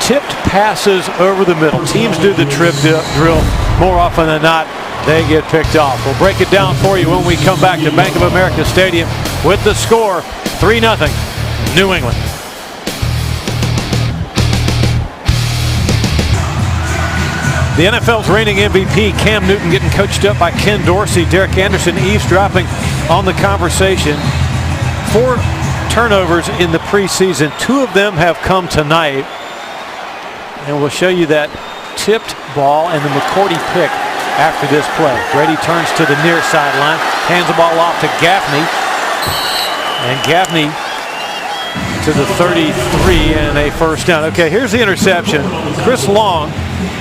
S2: Tipped passes over the middle. Teams do the trip drill more often than not. They get picked off. We'll break it down for you when we come back to Bank of America Stadium with the score 3-0 New England. The NFL's reigning MVP, Cam Newton, getting coached up by Ken Dorsey. Derek Anderson eavesdropping on the conversation. 4 turnovers in the preseason. 2 of them have come tonight. And we'll show you that tipped ball and the McCourty pick after this play. Brady turns to the near sideline, hands the ball off to Gaffney. And Gaffney to the 33 and a first down. Okay, here's the interception. Chris Long,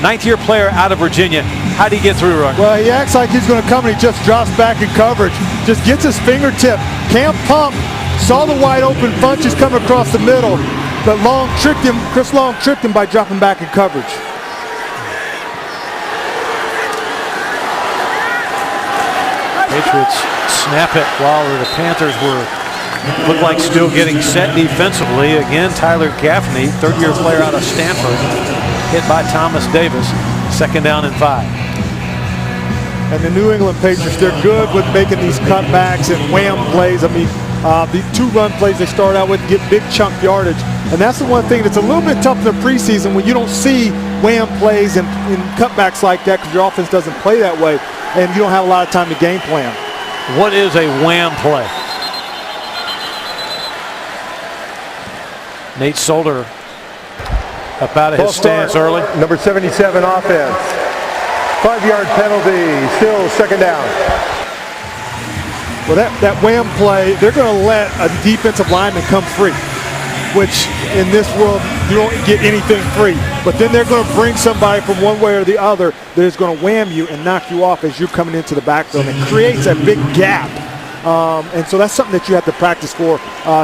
S2: 9th-year player out of Virginia. How did he get through, Rucker?
S3: Well, he acts like he's going to come and he just drops back in coverage. Just gets his fingertip. Can't pump. Saw the wide open Funchess coming across the middle. But Long tricked him. Chris Long tricked him by dropping back in coverage.
S2: Patriots snap it while the Panthers looked like still getting set defensively. Again, Tyler Gaffney, 3rd-year player out of Stanford, hit by Thomas Davis. 2nd down and 5.
S3: And the New England Patriots, they're good with making these cutbacks and wham plays. I mean, the 2-run plays they start out with get big chunk yardage. And that's the one thing that's a little bit tough in the preseason when you don't see wham plays and cutbacks like that because your offense doesn't play that way and you don't have a lot of time to game plan.
S2: What is a wham play? Nate Solder up out of his stance early.
S5: Number 77 offense. 5-yard penalty, still second down.
S3: Well, that wham play, they're going to let a defensive lineman come free, which in this world, you don't get anything free. But then they're going to bring somebody from one way or the other that is going to wham you and knock you off as you're coming into the backfield. It creates a big gap. And so that's something that you have to practice for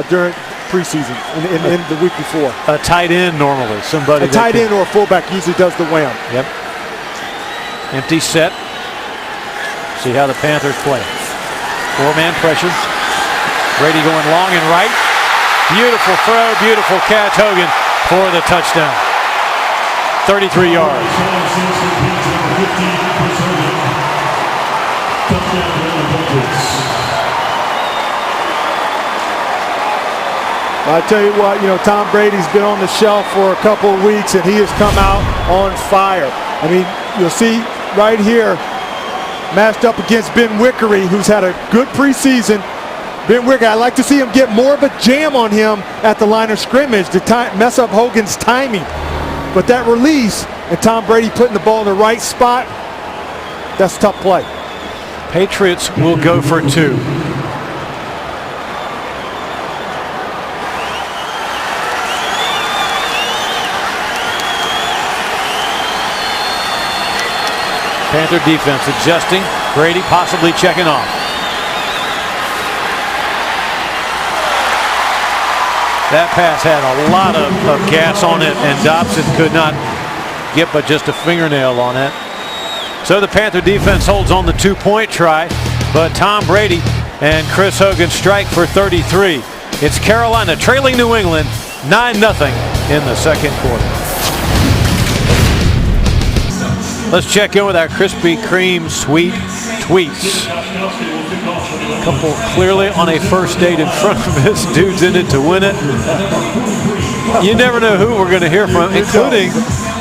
S3: during preseason in the week before.
S2: A tight end normally.
S3: A tight end or a fullback usually does the wham.
S2: Yep. Empty set. See how the Panthers play. 4-man pressure. Brady going long and right. Beautiful throw, beautiful catch. Hogan for the touchdown. 33 yards.
S3: I tell you what, Tom Brady's been on the shelf for a couple of weeks, and he has come out on fire. I mean, you'll see right here, matched up against Ben Wickery, who's had a good preseason. Ben Wickery, I'd like to see him get more of a jam on him at the line of scrimmage to mess up Hogan's timing. But that release and Tom Brady putting the ball in the right spot, that's a tough play.
S2: Patriots will go for 2. Panther defense adjusting. Brady possibly checking off. That pass had a lot of gas on it, and Dobson could not get but just a fingernail on it. So the Panther defense holds on the 2-point try, but Tom Brady and Chris Hogan strike for 33. It's Carolina trailing New England 9-0 in the second quarter. Let's check in with our Krispy Kreme sweet tweets. A couple clearly on a first date in front of us. Dude's in it to win it. You never know who we're going to hear from, including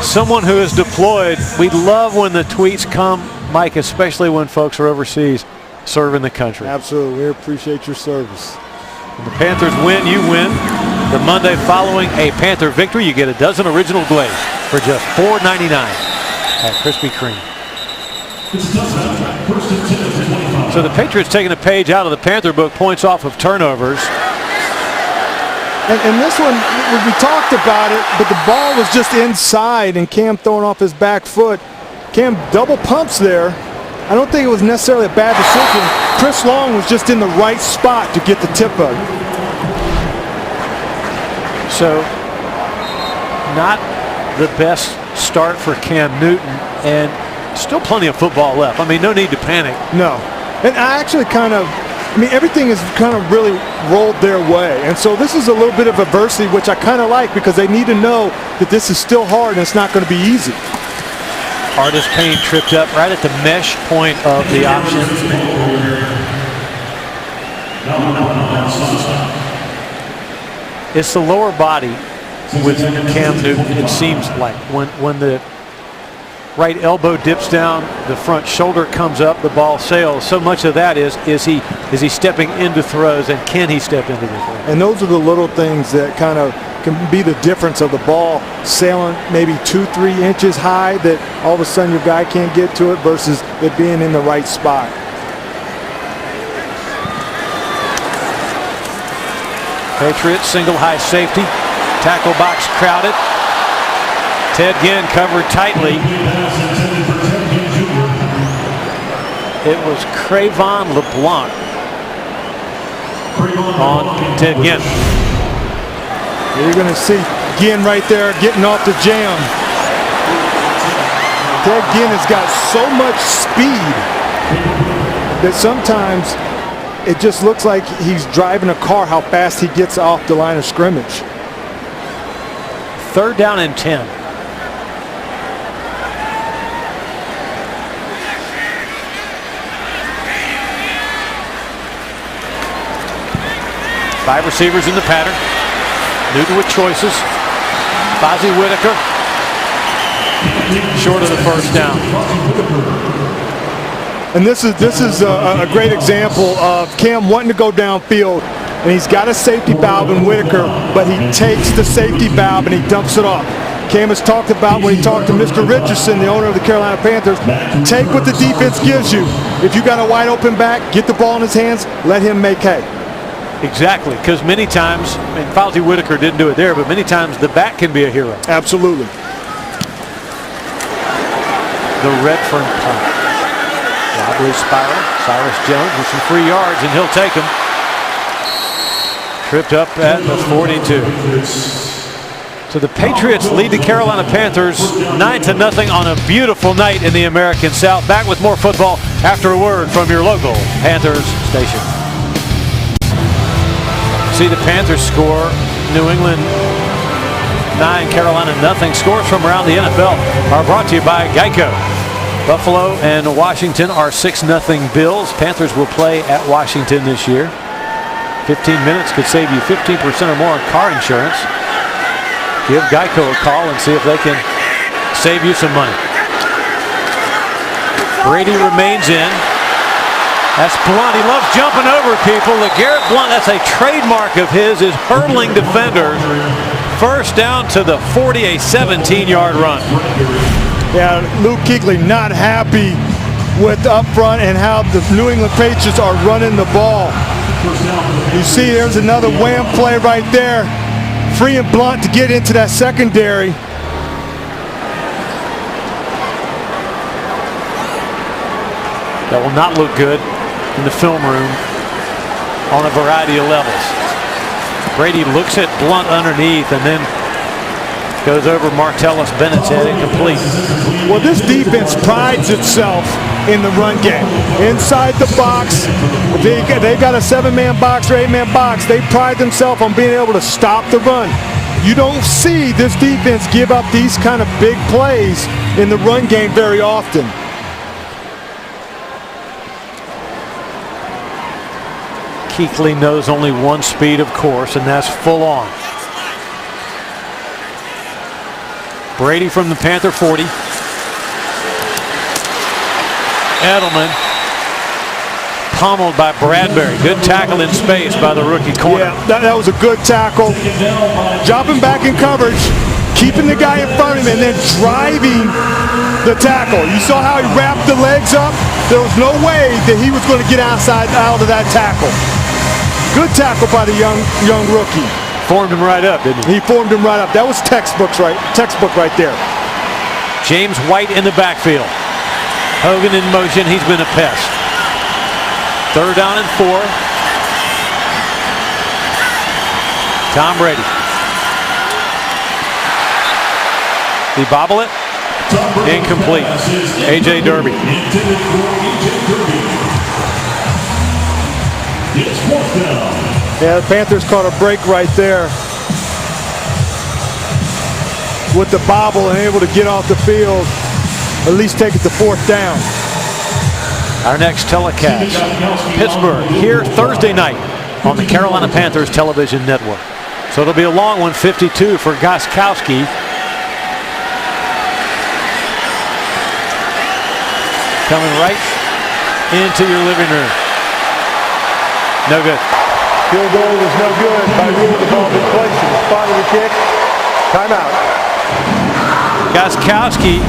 S2: someone who is deployed. We love when the tweets come, Mike, especially when folks are overseas serving the country.
S3: Absolutely. We appreciate your service.
S2: When the Panthers win, you win. The Monday following a Panther victory, you get a dozen original glaze for just $4.99 at Krispy Kreme. So the Patriots taking a page out of the Panther book, points off of turnovers.
S3: And this one, we talked about it, but the ball was just inside and Cam throwing off his back foot. Cam double pumps there. I don't think it was necessarily a bad decision. Chris Long was just in the right spot to get the tip of it.
S2: So not the best start for Cam Newton, and still plenty of football left. I mean, no need to panic.
S3: No. And I actually everything is kind of really rolled their way. And so this is a little bit of adversity, which I kind of like because they need to know that this is still hard and it's not going to be easy.
S2: Artist Payne tripped up right at the mesh point of the option. It's the lower body with Cam Newton, it seems like. When the right elbow dips down, the front shoulder comes up, the ball sails. So much of that is he stepping into throws, and can he step into the throws?
S3: And those are the little things that kind of can be the difference of the ball sailing maybe 2-3 inches high that all of a sudden your guy can't get to it versus it being in the right spot.
S2: Patriots single high safety. Tackle box crowded. Ted Ginn covered tightly. It was Crayvon LeBlanc on Ted Ginn.
S3: You're going to see Ginn right there getting off the jam. Ted Ginn has got so much speed that sometimes it just looks like he's driving a car how fast he gets off the line of scrimmage.
S2: 3rd down and 10. 5 receivers in the pattern. Newton with choices. Fozzie Whitaker short of the first down.
S3: And this is a great example of Cam wanting to go downfield, and he's got a safety valve in Whitaker, but he takes the safety valve and he dumps it off. Cam has talked about when he talked to Mr. Richardson, the owner of the Carolina Panthers, take what the defense gives you. If you got a wide open back, get the ball in his hands, let him make hay.
S2: Exactly, because many times, and Fozzie Whitaker didn't do it there, but many times the back can be a hero.
S3: Absolutely.
S2: The Redfern punt. Wobbly spiral. Cyrus Jones with some free yards, and he'll take them. Tripped up at the 42. So the Patriots lead the Carolina Panthers 9-0 on a beautiful night in the American South. Back with more football after a word from your local Panthers station. See the Panthers score. New England 9, Carolina 0. Scores from around the NFL are brought to you by Geico. Buffalo and Washington are 6-0 Bills. Panthers will play at Washington this year. 15 minutes could save you 15% or more on car insurance. Give Geico a call and see if they can save you some money. Brady remains in. That's Blunt. He loves jumping over people. LeGarrette Blunt, that's a trademark of his, is hurdling defenders. First down to the 40, a 17-yard run.
S3: Yeah, Luke Kuechly not happy with up front and how the New England Patriots are running the ball. You see there's another wham play right there. Freeing Blunt to get into that secondary.
S2: That will not look good in the film room on a variety of levels. Brady looks at Blunt underneath and then goes over Martellus Bennett's head incomplete.
S3: Well, this defense prides itself in the run game. Inside the box, they've got a 7-man box or 8-man box. They pride themselves on being able to stop the run. You don't see this defense give up these kind of big plays in the run game very often.
S2: Kuechly knows only one speed, of course, and that's full on. Brady from the Panther 40. Edelman pummeled by Bradbury. Good tackle in space by the rookie corner.
S3: Yeah, that was a good tackle. Dropping back in coverage, keeping the guy in front of him, and then driving the tackle. You saw how he wrapped the legs up? There was no way that he was going to get out of that tackle. Good tackle by the young rookie.
S2: Formed him right up, didn't he?
S3: He formed him right up. That was textbook right there.
S2: James White in the backfield. Hogan in motion. He's been a pest. 3rd down and 4. Tom Brady. He bobble it? Incomplete. A.J. Derby.
S3: Yeah, the Panthers caught a break right there with the bobble and able to get off the field, at least take it to 4th down.
S2: Our next telecast, Pittsburgh, here Thursday night on the Carolina Panthers television network. So it'll be a long one, 52 for Gostkowski. Coming right into your living room. No good.
S5: Field goal was no good by rule. The ball in place. The spot of the kick. Timeout.
S2: Gostkowski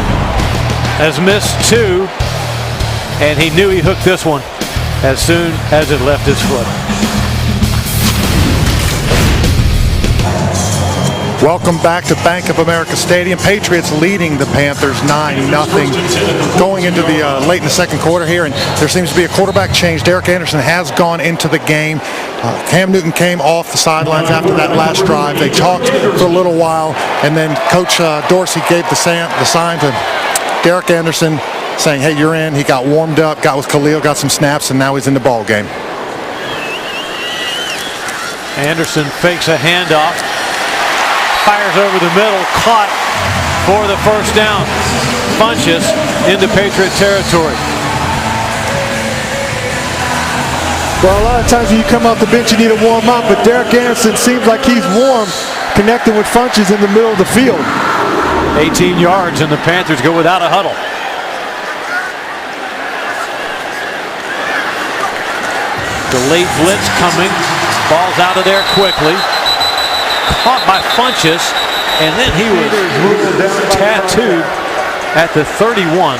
S2: has missed 2, and he knew he hooked this one as soon as it left his foot.
S4: Welcome back to Bank of America Stadium. Patriots leading the Panthers 9-0 going into the late in the second quarter here, and there seems to be a quarterback change. Derek Anderson has gone into the game. Cam Newton came off the sidelines after that last drive. They talked for a little while, and then Coach Dorsey gave the sign to Derek Anderson saying, hey, you're in. He got warmed up, got with Khalil, got some snaps, and now he's in the ball game.
S2: Anderson fakes a handoff. Fires over the middle, caught for the first down. Funchess into Patriot territory.
S3: Well, a lot of times when you come off the bench, you need to warm up, but Derek Anderson seems like he's warm, connecting with Funches in the middle of the field.
S2: 18 yards, and the Panthers go without a huddle. The late blitz coming. Ball's out of there quickly. Caught by Funches, and then he was tattooed at the 31.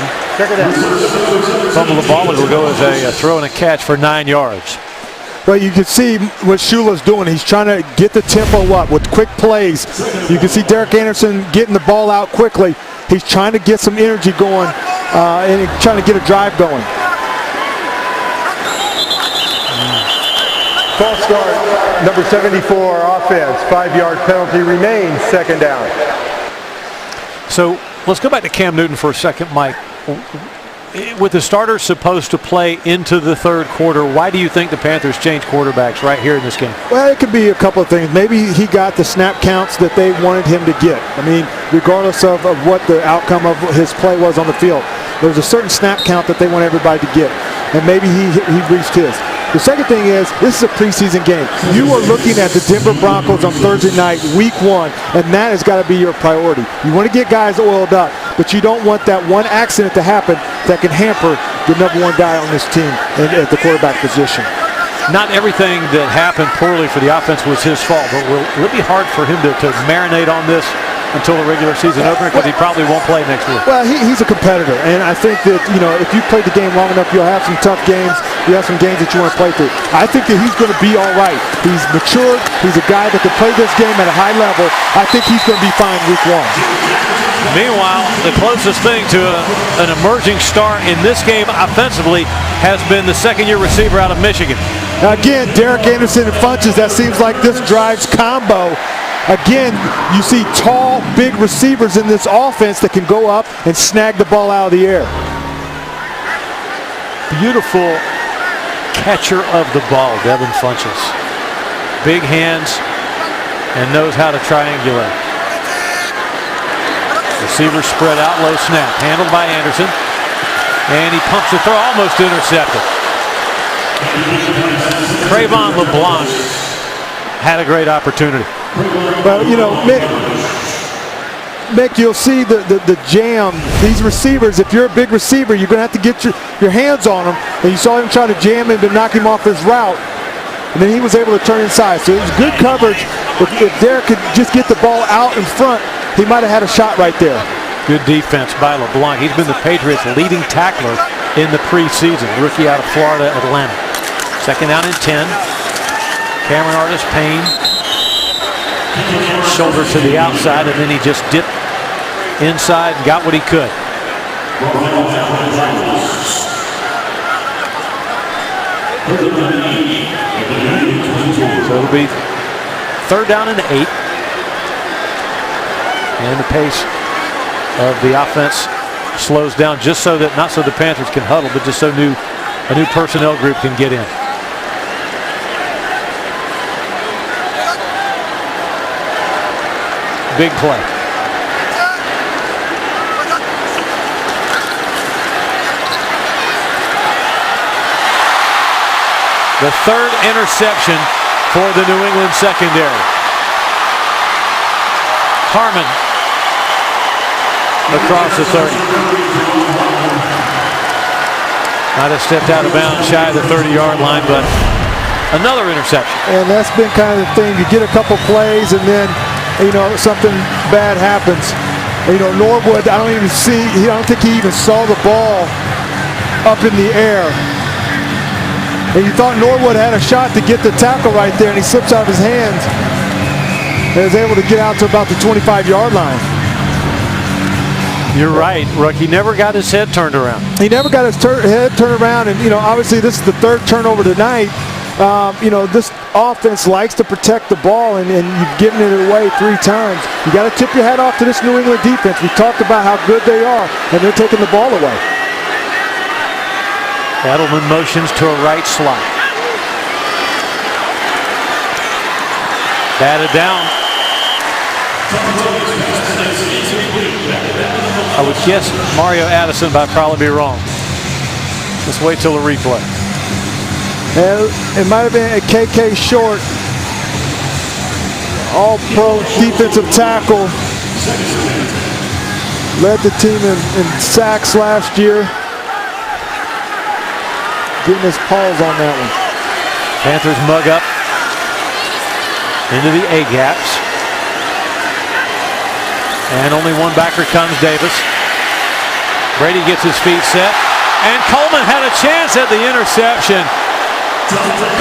S2: Fumble the ball. It will go as a throw and a catch for 9 yards.
S3: Well, you can see what Shula's doing. He's trying to get the tempo up with quick plays. You can see Derek Anderson getting the ball out quickly. He's trying to get some energy going and trying to get a drive going.
S5: False start, number 74, offense. 5-yard penalty remains, second down.
S2: So let's go back to Cam Newton for a second, Mike. With the starters supposed to play into the third quarter, why do you think the Panthers changed quarterbacks right here in this game?
S3: Well, it could be a couple of things. Maybe he got the snap counts that they wanted him to get. I mean, regardless of what the outcome of his play was on the field, there was a certain snap count that they want everybody to get, and maybe he reached his. The second thing is, this is a preseason game. You are looking at the Denver Broncos on Thursday night, week 1, and that has got to be your priority. You want to get guys oiled up, but you don't want that one accident to happen that can hamper the number 1 guy on this team at the quarterback position.
S2: Not everything that happened poorly for the offense was his fault, but will it be hard for him to marinate on this until the regular season opener, because he probably won't play next week?
S3: Well, he's a competitor, and I think that, you know, if you played the game long enough, you'll have some tough games. You have some games that you want to play through. I think that he's going to be all right. He's matured. He's a guy that can play this game at a high level. I think he's going to be fine week 1.
S2: Meanwhile, the closest thing to an emerging star in this game offensively has been the second-year receiver out of Michigan.
S3: Now again, Derek Anderson and Funches, that seems like this drives combo. Again, you see tall, big receivers in this offense that can go up and snag the ball out of the air. Beautiful catcher of the ball, Devin Funches. Big hands and knows how to triangulate. Receiver spread out, low snap, handled by Anderson. And he pumps the throw, almost intercepted. Trayvon LeBlanc had a great opportunity. Well, you know, Mick, you'll see the jam. These receivers, if you're a big receiver, you're going to have to get your hands on them. And you saw him try to jam him and knock him off his route. And then he was able to turn inside. So it was good coverage. If Derek could just get the ball out in front, he might have had a shot right there. Good defense by LeBlanc. He's been the Patriots' leading tackler in the preseason. Rookie out of Florida Atlantic. Second down and 10. Cameron Artis-Payne. Shoulder to the outside, and then he just dipped inside and got what he could. So it'll be third down and 8. And the pace of the offense slows down just so that, not so the Panthers can huddle, but just so a new personnel group can get in. Big play. The third interception for the New England secondary. Harmon across the 30. Might have stepped out of bounds shy of the 30-yard line, but another interception. And that's been kind of the thing. You get a couple plays and then, you know, something bad happens. You know, Norwood, I don't think he even saw the ball up in the air. And you thought Norwood had a shot to get the tackle right there, and he slips out of his hands and is able to get out to about the 25-yard line. You're right, Ruck. He never got his head turned around. He never got his head turned around, and, you know, obviously this is the third turnover tonight. You know, this offense likes to protect the ball, and you've given it away 3 times. You got to tip your hat off to this New England defense. We talked about how good they are, and they're taking the ball away. Edelman motions to a right slot. Batted down. I would guess Mario Addison, but I'd probably be wrong. Let's wait till the replay. And it might have been a KK Short, all-pro defensive tackle. Led the team in sacks last year. Getting his paws on that one.
S2: Panthers mug up into the A-gaps. And only one backer comes, Davis. Brady gets his feet set. And Coleman had a chance at the interception.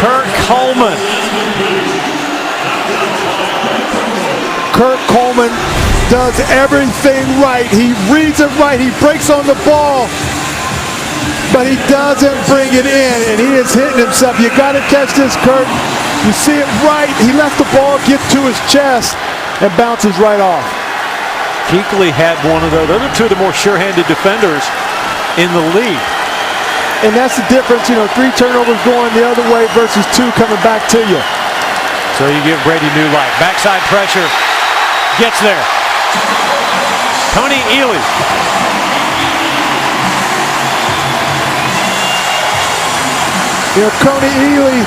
S2: Kurt Coleman.
S3: Kurt Coleman does everything right. He reads it right. He breaks on the ball. But he doesn't bring it in, and he is hitting himself. You got to catch this, Kurt. You see it right. He left the ball get to his chest and bounces right off.
S2: Kuechly had one of those. Those are two of the more sure-handed defenders in the league.
S3: And that's the difference, 3 turnovers going the other way versus 2 coming back to you.
S2: So you give Brady new life. Backside pressure. Gets there. Tony Ely.
S3: Tony Ely,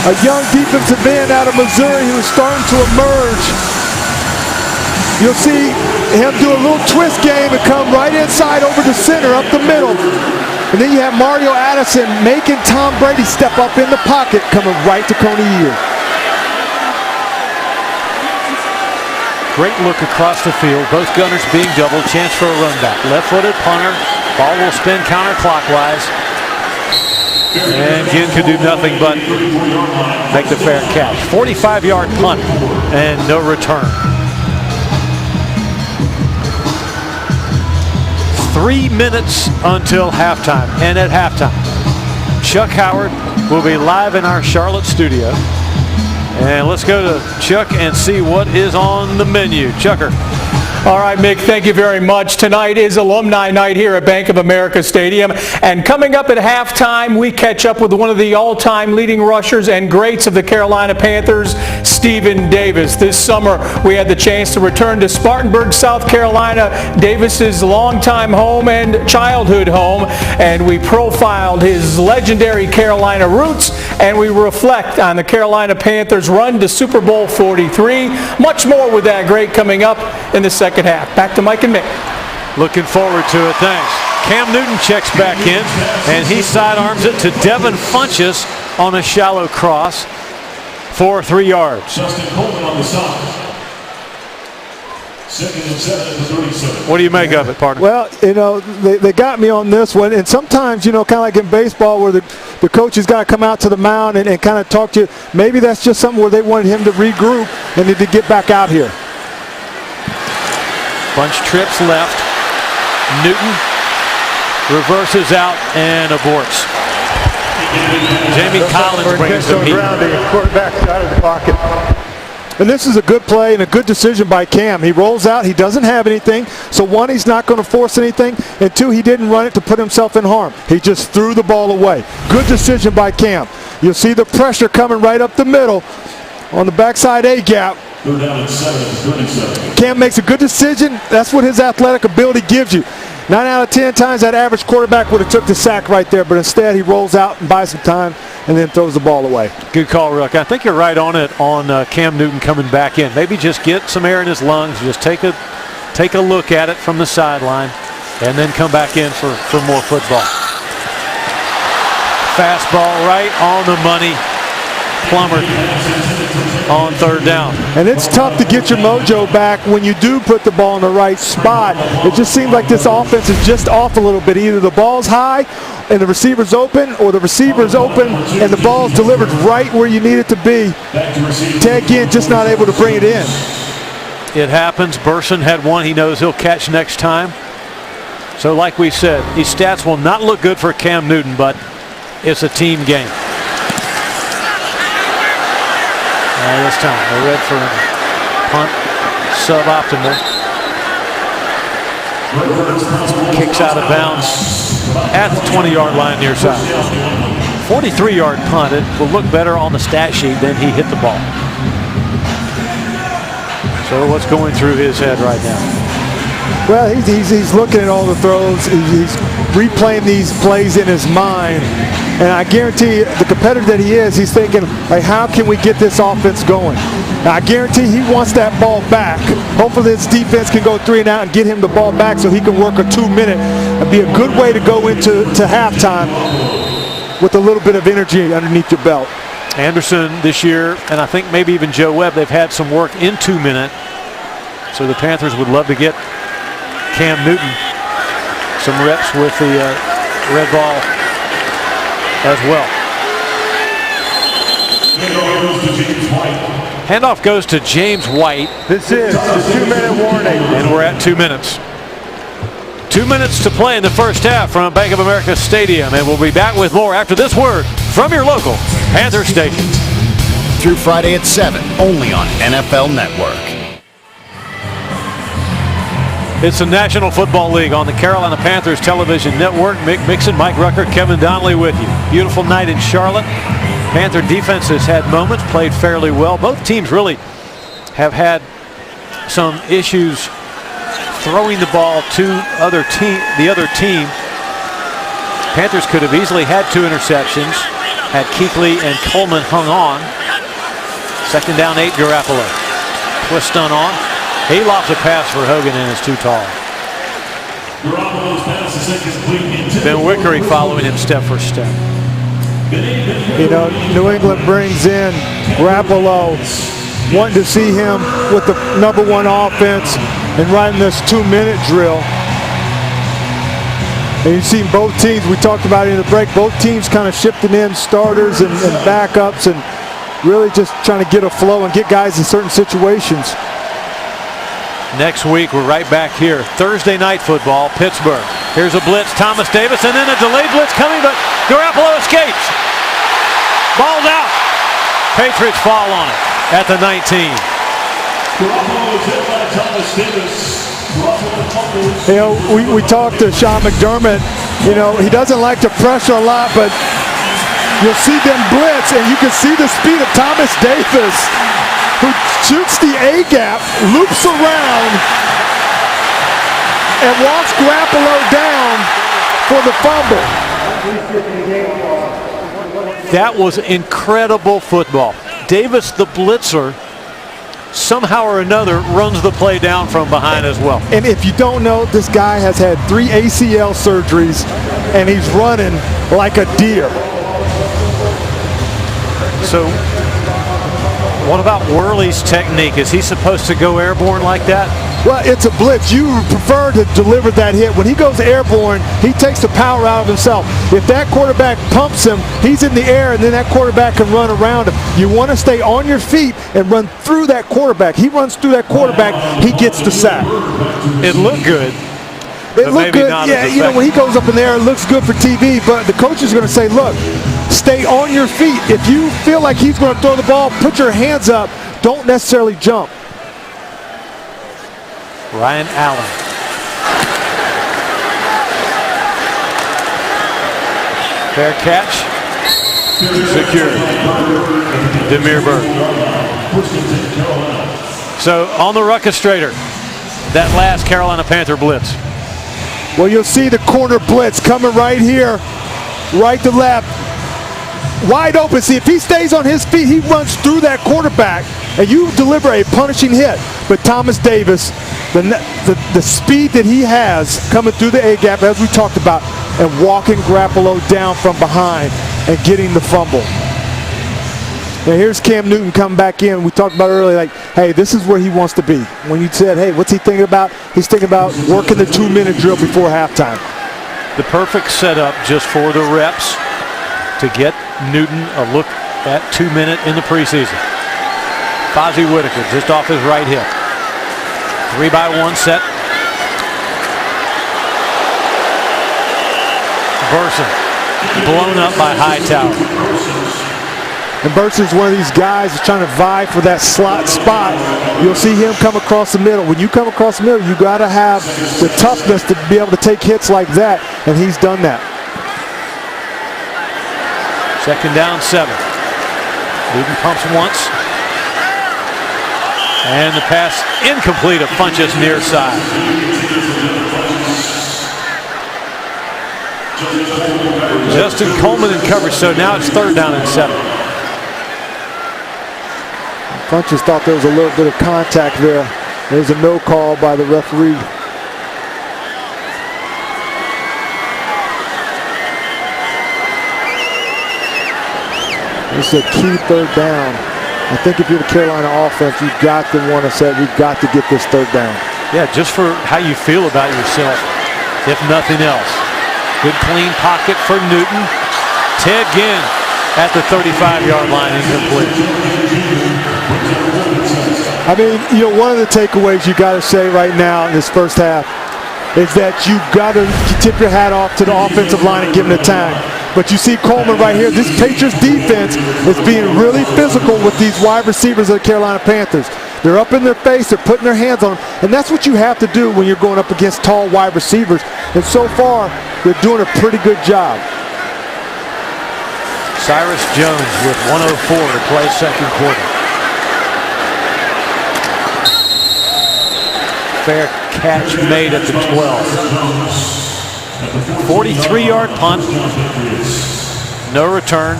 S3: a young defensive end out of Missouri who is starting to emerge. You'll see him do a little twist game and come right inside over the center, up the middle. And then you have Mario Addison making Tom Brady step up in the pocket, coming right to Tony Ely.
S2: Great look across the field. Both gunners being doubled. Chance for a run back. Left-footed punter. Ball will spin counterclockwise. And Ginn could do nothing but make the fair catch. 45-yard punt and no return. 3 minutes until halftime. And at halftime, Chuck Howard will be live in our Charlotte studio. And let's go to Chuck and see what is on the menu. Chucker.
S6: All right, Mick, thank you very much. Tonight is Alumni Night here at Bank of America Stadium. And coming up at halftime, we catch up with one of the all-time leading rushers and greats of the Carolina Panthers, Stephen Davis. This summer, we had the chance to return to Spartanburg, South Carolina, Davis's longtime home and childhood home. And we profiled his legendary Carolina roots, and we reflect on the Carolina Panthers' run to Super Bowl 43. Much more with that great coming up in the second half. Back to Mike and Mick.
S2: Looking forward to it. Thanks. Cam Newton checks back in, and he sidearms it to Devin Funchess on a shallow cross for 3 yards.
S7: Justin Coleman on the side. Second and 7 at the 37.
S2: What do you make of it, partner?
S3: Well, they got me on this one. And sometimes, kind of like in baseball where the coach has got to come out to the mound and kind of talk to you. Maybe that's just something where they wanted him to regroup and then to get back out here.
S2: Bunch trips left. Newton reverses out and aborts. Jamie Collins brings the heat.
S5: Quarterback's out of the pocket.
S3: And this is a good play and a good decision by Cam. He rolls out. He doesn't have anything. So, 1, he's not going to force anything. And 2, he didn't run it to put himself in harm. He just threw the ball away. Good decision by Cam. You'll see the pressure coming right up the middle on the backside A-gap.
S7: Third down and 7, 37.
S3: Cam makes a good decision. That's what his athletic ability gives you. 9 out of 10 times that average quarterback would have took the sack right there, but instead he rolls out and buys some time and then throws the ball away.
S2: Good call, Rook. I think you're right on it on Cam Newton coming back in. Maybe just get some air in his lungs, just take a look at it from the sideline, and then come back in for more football. Fastball right on the money. Plummer on third down.
S3: And it's tough to get your mojo back when you do put the ball in the right spot. It just seems like this offense is just off a little bit. Either the ball's high and the receiver's open, or the receiver's open and the ball's delivered right where you need it to be. Ted Ginn just not able to bring it in.
S2: It happens. Burson had one he knows he'll catch next time. So like we said, these stats will not look good for Cam Newton, but it's a team game. This time they're ready for a punt, suboptimal. Kicks out of bounds at the 20-yard line near side. 43-yard punt. It will look better on the stat sheet than he hit the ball. So what's going through his head right now?
S3: Well, he's looking at all the throws. He's replaying these plays in his mind. And I guarantee the competitor that he is, he's thinking, like, how can we get this offense going? Now, I guarantee he wants that ball back. Hopefully this defense can go 3 and out and get him the ball back so he can work a 2-minute. It'd be a good way to go into halftime with a little bit of energy underneath your belt.
S2: Anderson this year, and I think maybe even Joe Webb, they've had some work in 2-minute. So the Panthers would love to get Cam Newton some reps with the red ball as well. Handoff goes to James White.
S5: This is the 2-minute warning.
S2: And we're at 2 minutes. 2 minutes to play in the first half from Bank of America Stadium. And we'll be back with more after this word from your local Panther station.
S8: Through Friday at 7, only on NFL Network.
S2: It's the National Football League on the Carolina Panthers television network. Mick Mixon, Mike Rucker, Kevin Donnelly with you. Beautiful night in Charlotte. Panther defense has had moments, played fairly well. Both teams really have had some issues throwing the ball to the other team. Panthers could have easily had 2 interceptions had Kuechly and Coleman hung on. 2nd down 8, Garoppolo. Twist on. He lofts a pass for Hogan and is too tall. Ben Wickery following him step for step.
S3: You know, New England brings in Garoppolo, wanting to see him with the #1 offense and running this 2-minute drill. And you've seen both teams, we talked about it in the break, both teams kind of shifting in starters and backups and really just trying to get a flow and get guys in certain situations.
S2: Next week, we're right back here. Thursday night football, Pittsburgh. Here's a blitz, Thomas Davis, and then a delayed blitz coming, but Garoppolo escapes. Ball's out. Patriots fall on it at the 19.
S3: You know, we talked to Sean McDermott. You know, he doesn't like to pressure a lot, but you'll see them blitz, and you can see the speed of Thomas Davis, who shoots the A-gap, loops around, and walks Garoppolo down for the fumble.
S2: That was incredible football. Davis, the blitzer, somehow or another runs the play down from behind as well.
S3: And if you don't know, this guy has had 3 ACL surgeries, and he's running like a deer.
S2: So what about Worley's technique? Is he supposed to go airborne like that?
S3: Well, it's a blitz. You prefer to deliver that hit. When he goes airborne, he takes the power out of himself. If that quarterback pumps him, he's in the air, and then that quarterback can run around him. You want to stay on your feet and run through that quarterback. He runs through that quarterback, he gets the sack.
S2: It looked good.
S3: It looked good. Yeah, you know, when he goes up in the air, it looks good for TV, but the coach is going to say, look, stay on your feet. If you feel like he's going to throw the ball, put your hands up. Don't necessarily jump.
S2: Ryan Allen. Fair catch. Secure. Demir Bird. So on the orchestrator, that last Carolina Panther blitz.
S3: Well, you'll see the corner blitz coming right here, right to left, wide open. See, if he stays on his feet, he runs through that quarterback, and you deliver a punishing hit. But Thomas Davis, the speed that he has coming through the A-gap, as we talked about, and walking Garoppolo down from behind and getting the fumble. Now here's Cam Newton coming back in. We talked about earlier, like, hey, this is where he wants to be. When you said, hey, what's he thinking about? He's thinking about working the 2-minute drill before halftime.
S2: The perfect setup just for the reps to get Newton a look at 2-minute in the preseason. Fozzie Whitaker just off his right hip. 3-by-1 set. Burson blown up by Hightower.
S3: And Burson's one of these guys that's trying to vie for that slot spot. You'll see him come across the middle. When you come across the middle, you got to have the toughness to be able to take hits like that, and he's done that.
S2: 2nd down 7. Newton pumps once. And the pass incomplete of Funchess near side. Justin Coleman in coverage, so now it's 3rd down and 7.
S3: Funches thought there was a little bit of contact there. There's a no call by the referee. This is a key 3rd down. I think if you're the Carolina offense, you've got to want to say, we've got to get this 3rd down.
S2: Yeah, just for how you feel about yourself, if nothing else. Good clean pocket for Newton. Ted Ginn at the 35-yard line, incomplete.
S3: I mean, you know, one of the takeaways you got to say right now in this first half is that you've got to tip your hat off to the offensive line and give an attack. But you see Coleman right here. This Patriots defense is being really physical with these wide receivers of the Carolina Panthers. They're up in their face. They're putting their hands on them. And that's what you have to do when you're going up against tall wide receivers. And so far, they're doing a pretty good job.
S2: Cyrus Jones with 1:04 to play 2nd quarter. Fair catch made at the 12. 43-yard punt. No return.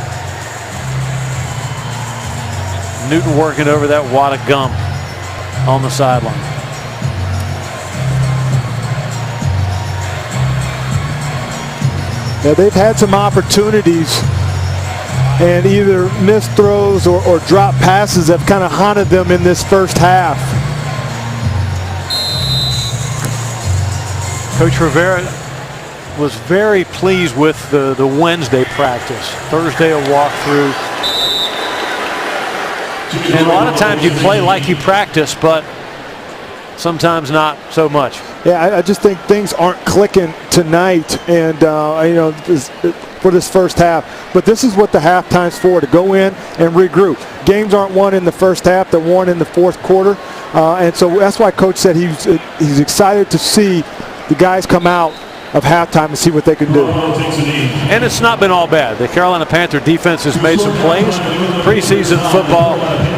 S2: Newton working over that wad of gum on the sideline.
S3: Yeah, they've had some opportunities, and either missed throws or drop passes have kind of haunted them in this first half.
S2: Coach Rivera was very pleased with the Wednesday practice. Thursday a walkthrough. And a lot of times you play like you practice, but sometimes not so much.
S3: Yeah, I just think things aren't clicking tonight, and you know, for this first half. But this is what the halftime's for, to go in and regroup. Games aren't won in the first half; they're won in the 4th quarter, and so that's why Coach said he's excited to see the guys come out of halftime and see what they can do.
S2: And it's not been all bad. The Carolina Panther defense has made some plays. Preseason football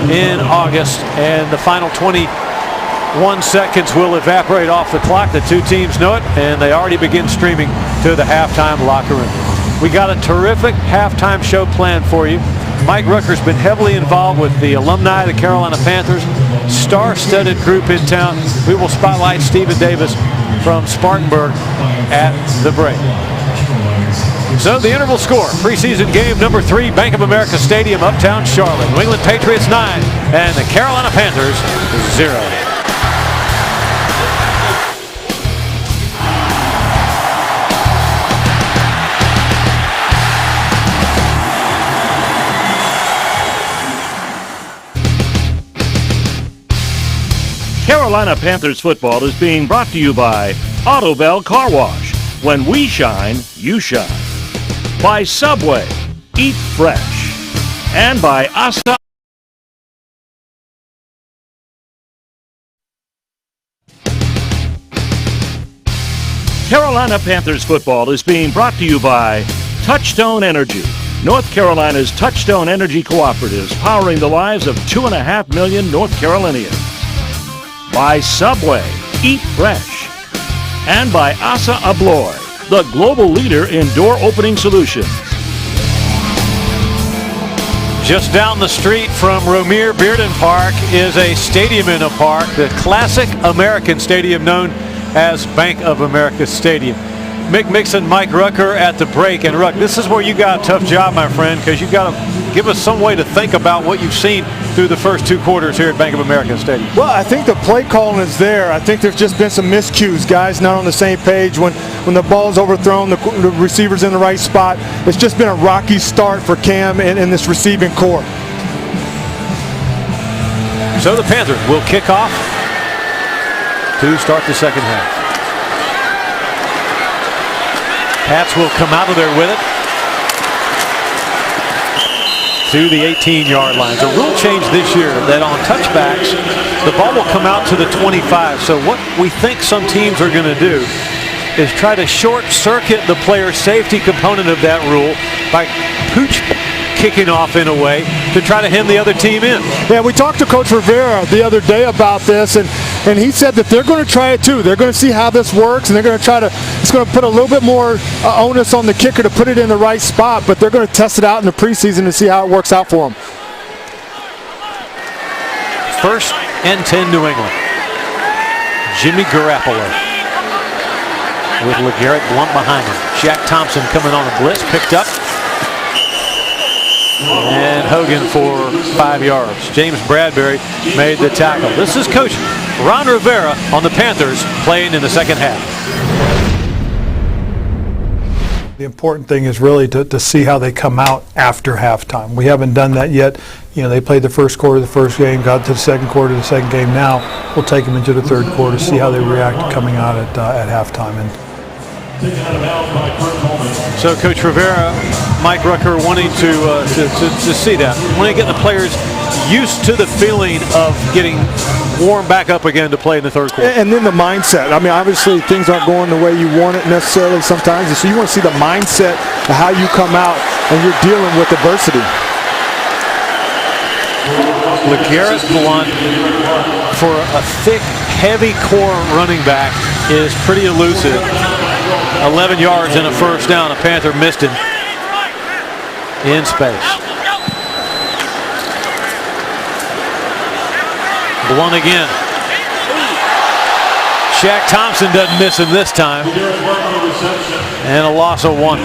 S2: in August, and the final 21 seconds will evaporate off the clock. The two teams know it, and they already begin streaming to the halftime locker room. We got a terrific halftime show planned for you. Mike Rucker's been heavily involved with the alumni of the Carolina Panthers, star-studded group in town. We will spotlight Stephen Davis from Spartanburg at the break. So the interval score, preseason game number 3, Bank of America Stadium, Uptown Charlotte. New England Patriots 9 and the Carolina Panthers 0.
S1: Carolina Panthers football is being brought to you by Autobell Car Wash. When we shine, you shine. By Subway, eat fresh. And by Asa. Carolina Panthers football is being brought to you by Touchstone Energy, North Carolina's Touchstone Energy cooperatives powering the lives of 2.5 million North Carolinians. By Subway, eat fresh. And by Asa Abloy, the global leader in door opening solutions.
S2: Just down the street from Romere Bearden Park is a stadium in a park, the classic American stadium known as Bank of America Stadium. Mick Mixon, Mike Rucker at the break. And Ruck, this is where you got a tough job, my friend, because you've got to give us some way to think about what you've seen through the first 2 quarters here at Bank of America Stadium.
S3: Well, I think the play calling is there. I think there's just been some miscues, guys not on the same page. When the ball's overthrown, the receiver's in the right spot. It's just been a rocky start for Cam and this receiving core.
S2: So the Panthers will kick off to start the second half. Pats will come out of there with it to the 18-yard line. The rule change this year that on touchbacks, the ball will come out to the 25. So what we think some teams are going to do is try to short circuit the player safety component of that rule by pooch kicking off in a way to try to hem the other team in.
S3: Yeah, we talked to Coach Rivera the other day about this, and he said that they're going to try it too. They're going to see how this works, and they're going to try to, it's going to put a little bit more onus on the kicker to put it in the right spot, but they're going to test it out in the preseason to see how it works out for them.
S2: 1st and 10 New England. Jimmy Garoppolo with LeGarrette Blount behind him. Shaq Thompson coming on a blitz, picked up. And Hogan for 5 yards. James Bradbury made the tackle. This is Coach Ron Rivera on the Panthers playing in the second half.
S9: The important thing is really to see how they come out after halftime. We haven't done that yet. You know, they played the first quarter of the first game, got to the second quarter of the second game. Now we'll take them into the third quarter, see how they react coming out at halftime.
S2: So Coach Rivera, Mike Rucker wanting to see that, wanting to get the players used to the feeling of getting warmed back up again to play in the third quarter.
S3: And then the mindset. I mean, obviously things aren't going the way you want it necessarily sometimes, so you want to see the mindset of how you come out and you're dealing with adversity.
S2: LeGarrette Blount, for a thick, heavy core running back, is pretty elusive. 11 yards and a first down. A Panther missed him in space. Blount again. Shaq Thompson doesn't miss him this time. And a loss of 1.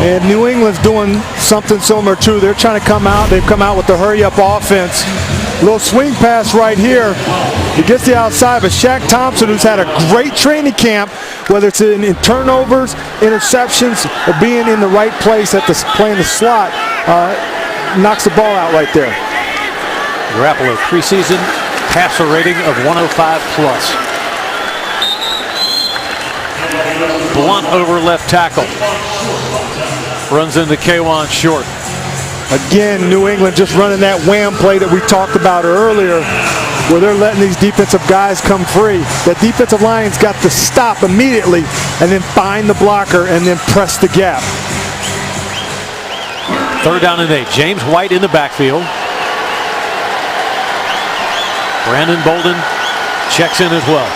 S3: And New England's doing something similar too. They're trying to come out. They've come out with the hurry-up offense. Little swing pass right here. He gets the outside, but Shaq Thompson, who's had a great training camp, whether it's in turnovers, interceptions, or being in the right place at playing the slot, knocks the ball out right there.
S2: Garoppolo, preseason passer rating of 105 plus. Blount over left tackle. Runs into K'Wan Short.
S3: Again, New England just running that wham play that we talked about earlier, where they're letting these defensive guys come free. That defensive line's got to stop immediately and then find the blocker and then press the gap.
S2: 3rd down and 8. James White in the backfield. Brandon Bolden checks in as well.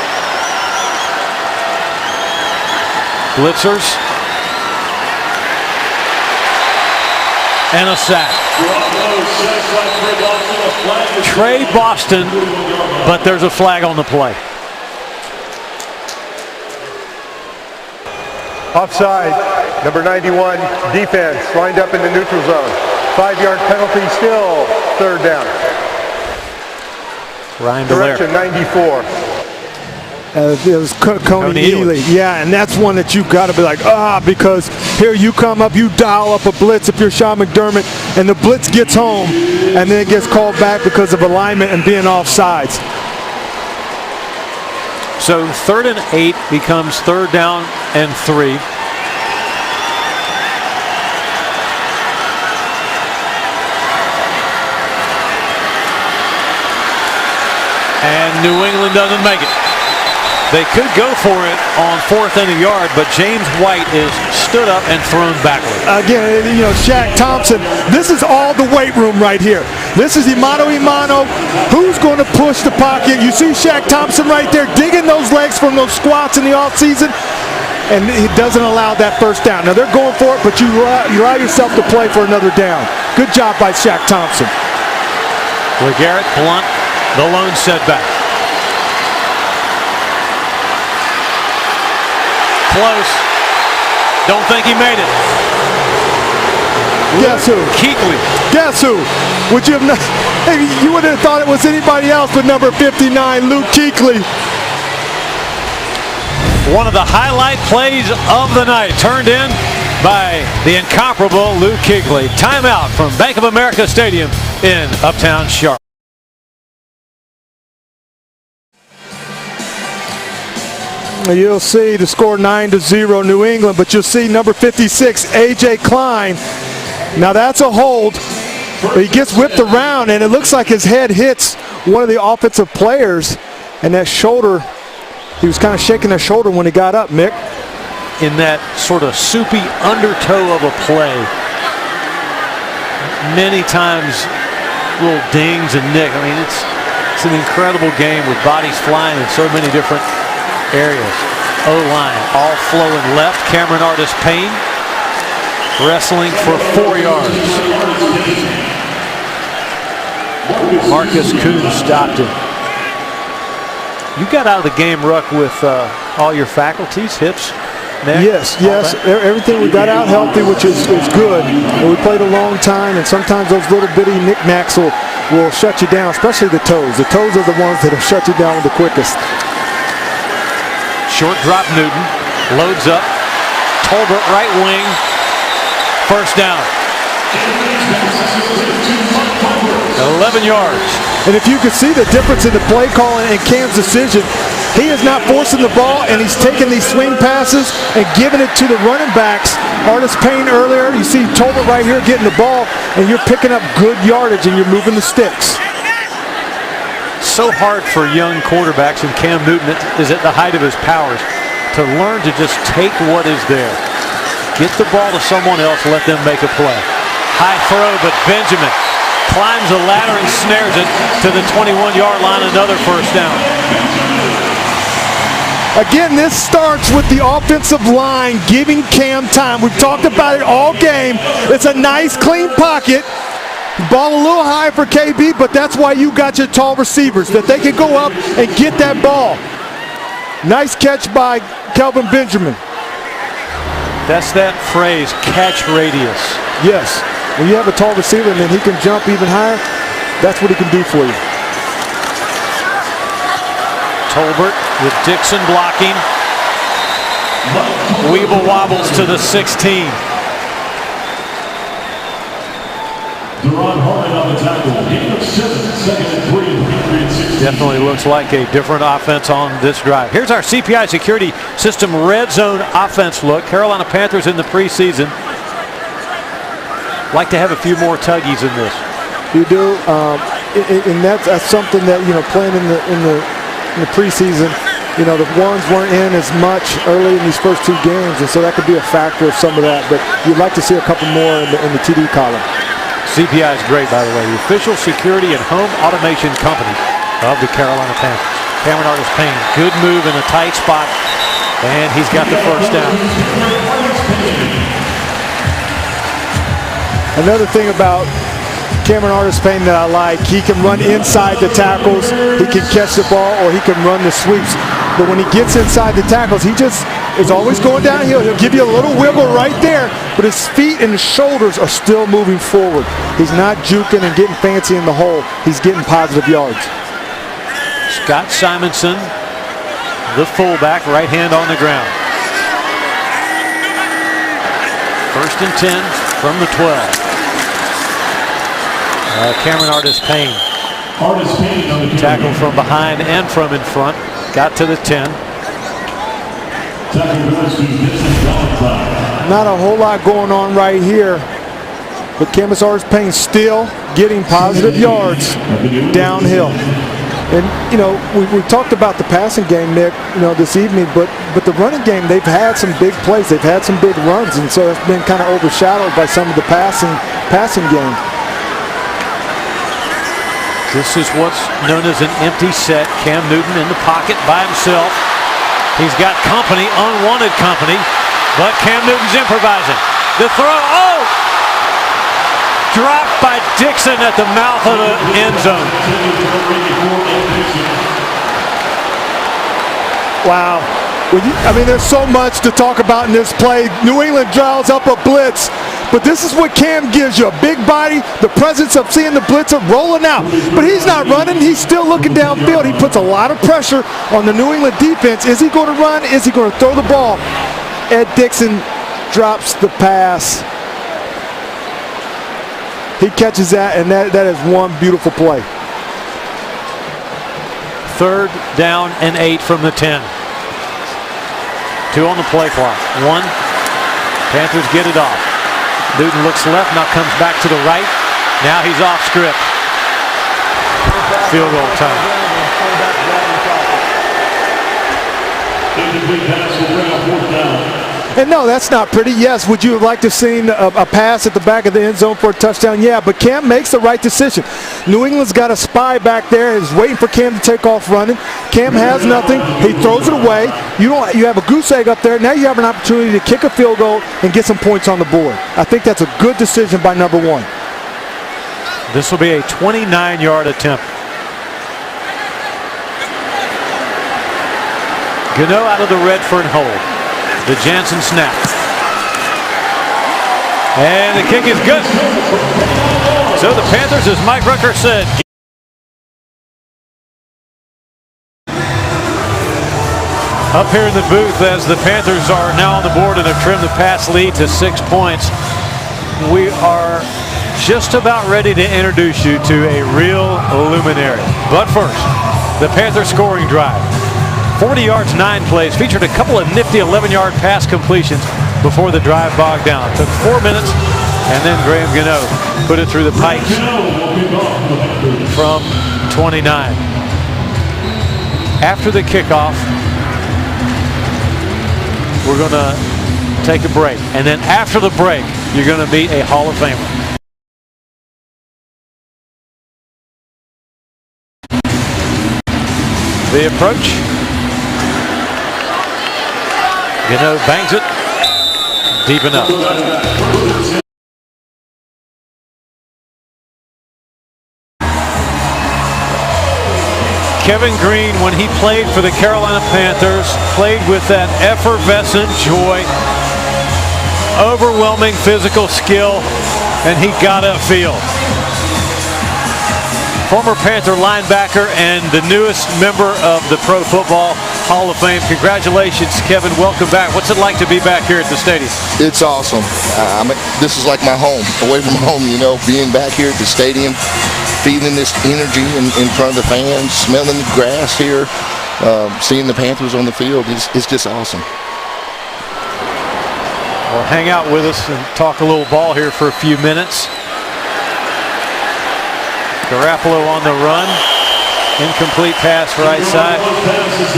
S2: Blitzers. And a sack. Trey Boston, but there's a flag on the play.
S5: Offside, number 91, defense, lined up in the neutral zone. 5-yard penalty still, 3rd down.
S2: Ryan
S5: Direction 94.
S3: It was Coney Ely. Yeah, and that's one that you've got to be like, because here you come up, you dial up a blitz if you're Sean McDermott, and the blitz gets home, and then it gets called back because of alignment and being offsides.
S2: So 3rd and 8 becomes 3rd down and 3. And New England doesn't make it. They could go for it on 4th and a yard, but James White is stood up and thrown backward.
S3: Again, you know, Shaq Thompson, this is all the weight room right here. This is Imano. Who's going to push the pocket? You see Shaq Thompson right there digging those legs from those squats in the offseason, and he doesn't allow that first down. Now, they're going for it, but you allow yourself to play for another down. Good job by Shaq Thompson.
S2: LeGarrette Blount, the lone setback. Close. Don't think he made it.
S3: Guess who?
S2: Kuechly.
S3: Guess who? Would you have not? Hey, you wouldn't have thought it was anybody else but number 59, Luke Kuechly.
S2: One of the highlight plays of the night, turned in by the incomparable Luke Kuechly. Timeout from Bank of America Stadium in Uptown Charlotte.
S3: You'll see the score 9-0 New England, but you'll see number 56, A.J. Klein. Now that's a hold. He gets whipped around, and it looks like his head hits one of the offensive players, and that shoulder, he was kind of shaking that shoulder when he got up, Mick.
S2: In that sort of soupy undertow of a play, many times little dings and nick. I mean, it's an incredible game with bodies flying in so many different areas. O-line all flowing left. Cameron Artis-Payne wrestling for 4 yards. Marcus Coons stopped him. You got out of the game, Ruck, with all your faculties, hips, neck?
S3: Yes. Everything, we got out healthy, which is good. And we played a long time, and sometimes those little bitty knickknacks will shut you down, especially the toes. The toes are the ones that will shut you down the quickest.
S2: Short drop Newton. Loads up. Tolbert right wing. First down. 11 yards.
S3: And if you could see the difference in the play calling and Cam's decision, he is not forcing the ball, and he's taking these swing passes and giving it to the running backs. Artis-Payne earlier, you see Tolbert right here getting the ball, and you're picking up good yardage and you're moving the sticks.
S2: So hard for young quarterbacks, and Cam Newton is at the height of his powers, to learn to just take what is there. Get the ball to someone else, let them make a play. High throw, but Benjamin climbs the ladder and snares it to the 21-yard line, another first down.
S3: Again, this starts with the offensive line giving Cam time. We've talked about it all game. It's a nice, clean pocket. Ball a little high for KB, but that's why you got your tall receivers, that they can go up and get that ball. Nice catch by Kelvin Benjamin.
S2: That's that phrase, catch radius.
S3: Yes. When you have a tall receiver and then he can jump even higher, that's what he can do for you.
S2: Tolbert with Dixon blocking. Weeble wobbles to the 16.
S7: Deron Harmon on the tackle. Gain of 7, second and 3, Patriots 16.
S2: Definitely looks like a different offense on this drive. Here's our CPI Security System red zone offense look. Carolina Panthers in the preseason. Like to have a few more tuggies in this.
S3: You do, and that's something that, you know, playing in the preseason, you know, the ones weren't in as much early in these first 2 games, and so that could be a factor of some of that. But you'd like to see a couple more in the TD column.
S2: CPI is great, by the way. The official security and home automation company of the Carolina Panthers. Cameron Artis-Payne, good move in a tight spot, and he's got the first down.
S3: Another thing about Cameron Artis-Payne that I like, he can run inside the tackles, he can catch the ball, or he can run the sweeps. But when he gets inside the tackles, he just is always going downhill. He'll give you a little wiggle right there, but his feet and his shoulders are still moving forward. He's not juking and getting fancy in the hole. He's getting positive yards.
S2: Scott Simonson, the fullback, right hand on the ground. First and 10 from the 12. Cameron Artis-Payne. Tackle from behind and from in front. Got to the 10.
S3: Not a whole lot going on right here, but Cameron Artis-Payne still getting positive yards downhill. And, you know, we talked about the passing game, Nick, you know, this evening, but the running game, they've had some big plays. They've had some big runs, and so it's been kind of overshadowed by some of the passing game.
S2: This is what's known as an empty set. Cam Newton in the pocket by himself. He's got company, unwanted company, but Cam Newton's improvising. The throw, oh! Dropped by Dixon at the mouth of the end zone.
S3: Wow. I mean, there's so much to talk about in this play. New England draws up a blitz, but this is what Cam gives you. A big body, the presence of seeing the blitzer rolling out. But he's not running. He's still looking downfield. He puts a lot of pressure on the New England defense. Is he going to run? Is he going to throw the ball? Ed Dixon drops the pass. He catches that, and that is one beautiful play.
S2: 3rd down and 8 from the 10. 2 on the play clock. 1. Panthers get it off. Newton looks left, now comes back to the right. Now he's off script. Field goal time.
S3: And no, that's not pretty. Yes, would you have liked to have seen a pass at the back of the end zone for a touchdown? Yeah, but Cam makes the right decision. New England's got a spy back there, is waiting for Cam to take off running. Cam has nothing. He throws it away. You have a goose egg up there. Now you have an opportunity to kick a field goal and get some points on the board. I think that's a good decision by number 1.
S2: This will be a 29-yard attempt. Gano out of the Redfern hold. The Jansen snap. And the kick is good. So the Panthers, as Mike Rucker said, up here in the booth as the Panthers are now on the board and have trimmed the pass lead to 6 points. We are just about ready to introduce you to a real luminary. But first, the Panthers scoring drive. 40 yards, 9 plays, featured a couple of nifty 11-yard pass completions before the drive bogged down. Took 4 minutes, and then Graham Gano put it through the pipes from 29. After the kickoff, we're going to take a break. And then after the break, you're going to meet a Hall of Famer. The approach. Gano bangs it deep enough. Kevin Green, when he played for the Carolina Panthers, played with that effervescent joy, overwhelming physical skill, and he got upfield. Former Panther linebacker and the newest member of the Pro Football Hall of Fame. Congratulations, Kevin. Welcome back. What's it like to be back here at the stadium?
S10: It's awesome. This is like my home, away from home, being back here at the stadium, feeling this energy in front of the fans, smelling the grass here, seeing the Panthers on the field. It's just awesome.
S2: Well, hang out with us and talk a little ball here for a few minutes. Garoppolo on the run. Incomplete pass right side.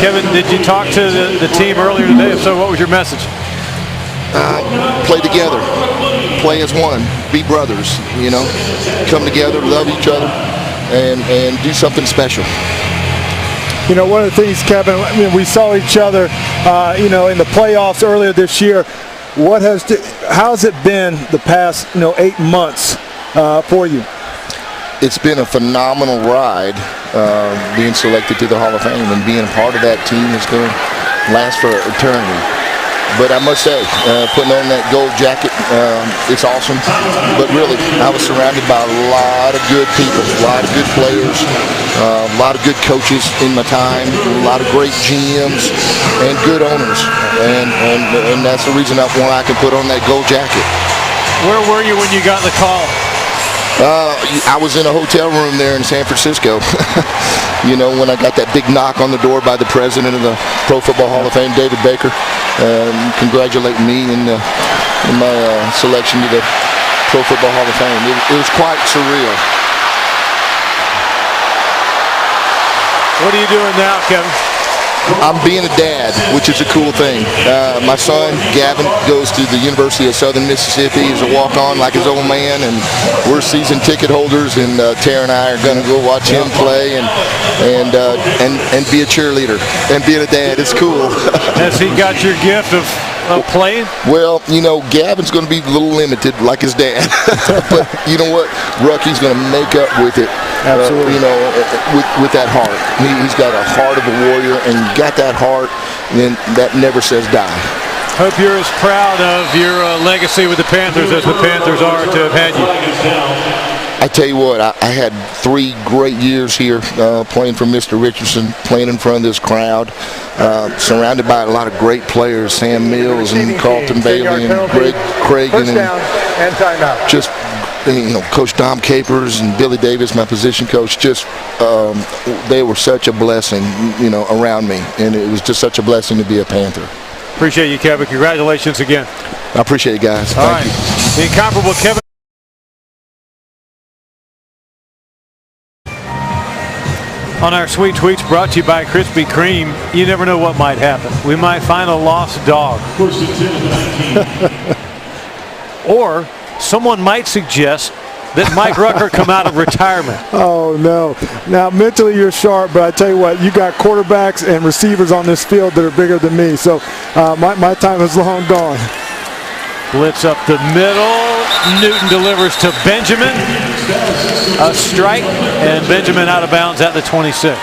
S2: Kevin, did you talk to the team earlier today? If so, what was your message?
S10: Play together. Play as one. Be brothers, Come together, love each other, and do something special.
S3: One of the things, Kevin, we saw each other, in the playoffs earlier this year. How's it been the past, 8 months for you?
S10: It's been a phenomenal ride, being selected to the Hall of Fame, and being a part of that team is going to last for eternity. But I must say, putting on that gold jacket, it's awesome. But really, I was surrounded by a lot of good people, a lot of good players, a lot of good coaches in my time, a lot of great GMs, and good owners. And that's the reason why I can put on that gold jacket.
S2: Where were you when you got the call?
S10: I was in a hotel room there in San Francisco. When I got that big knock on the door by the president of the Pro Football Hall of Fame, David Baker, congratulating me in my selection to the Pro Football Hall of Fame. It was quite surreal.
S2: What are you doing now, Kevin?
S10: I'm being a dad, which is a cool thing. My son, Gavin, goes to the University of Southern Mississippi. He's a walk-on like his old man, and we're season ticket holders, and Tara and I are going to go watch him play and be a cheerleader. And being a dad, it's cool.
S2: Has he got your gift of playing?
S10: Well, Gavin's going to be a little limited like his dad. But you know what? Rucky's going to make up with it.
S3: Absolutely.
S10: With that heart. He's got a heart of a warrior, and got that heart, then that never says die.
S2: Hope you're as proud of your legacy with the Panthers as the Panthers are to have had you.
S10: I tell you what, I had 3 great years here playing for Mr. Richardson, playing in front of this crowd, surrounded by a lot of great players, Sam Mills and Carlton Bailey and Greg Cragen,
S5: and timeout.
S10: Just Coach Dom Capers and Billy Davis, my position coach, just they were such a blessing, around me, and it was just such a blessing to be a Panther.
S2: Appreciate you, Kevin. Congratulations again.
S10: I appreciate it, guys.
S2: All
S10: Thank
S2: right.
S10: you.
S2: The incomparable Kevin. On our Sweet Tweets brought to you by Krispy Kreme, you never know what might happen. We might find a lost dog. Or someone might suggest that Mike Rucker come out of retirement.
S3: Oh, no. Now, mentally you're sharp, but I tell you what, you got quarterbacks and receivers on this field that are bigger than me. So my time is long gone.
S2: Blitz up the middle. Newton delivers to Benjamin. A strike, and Benjamin out of bounds at the 26.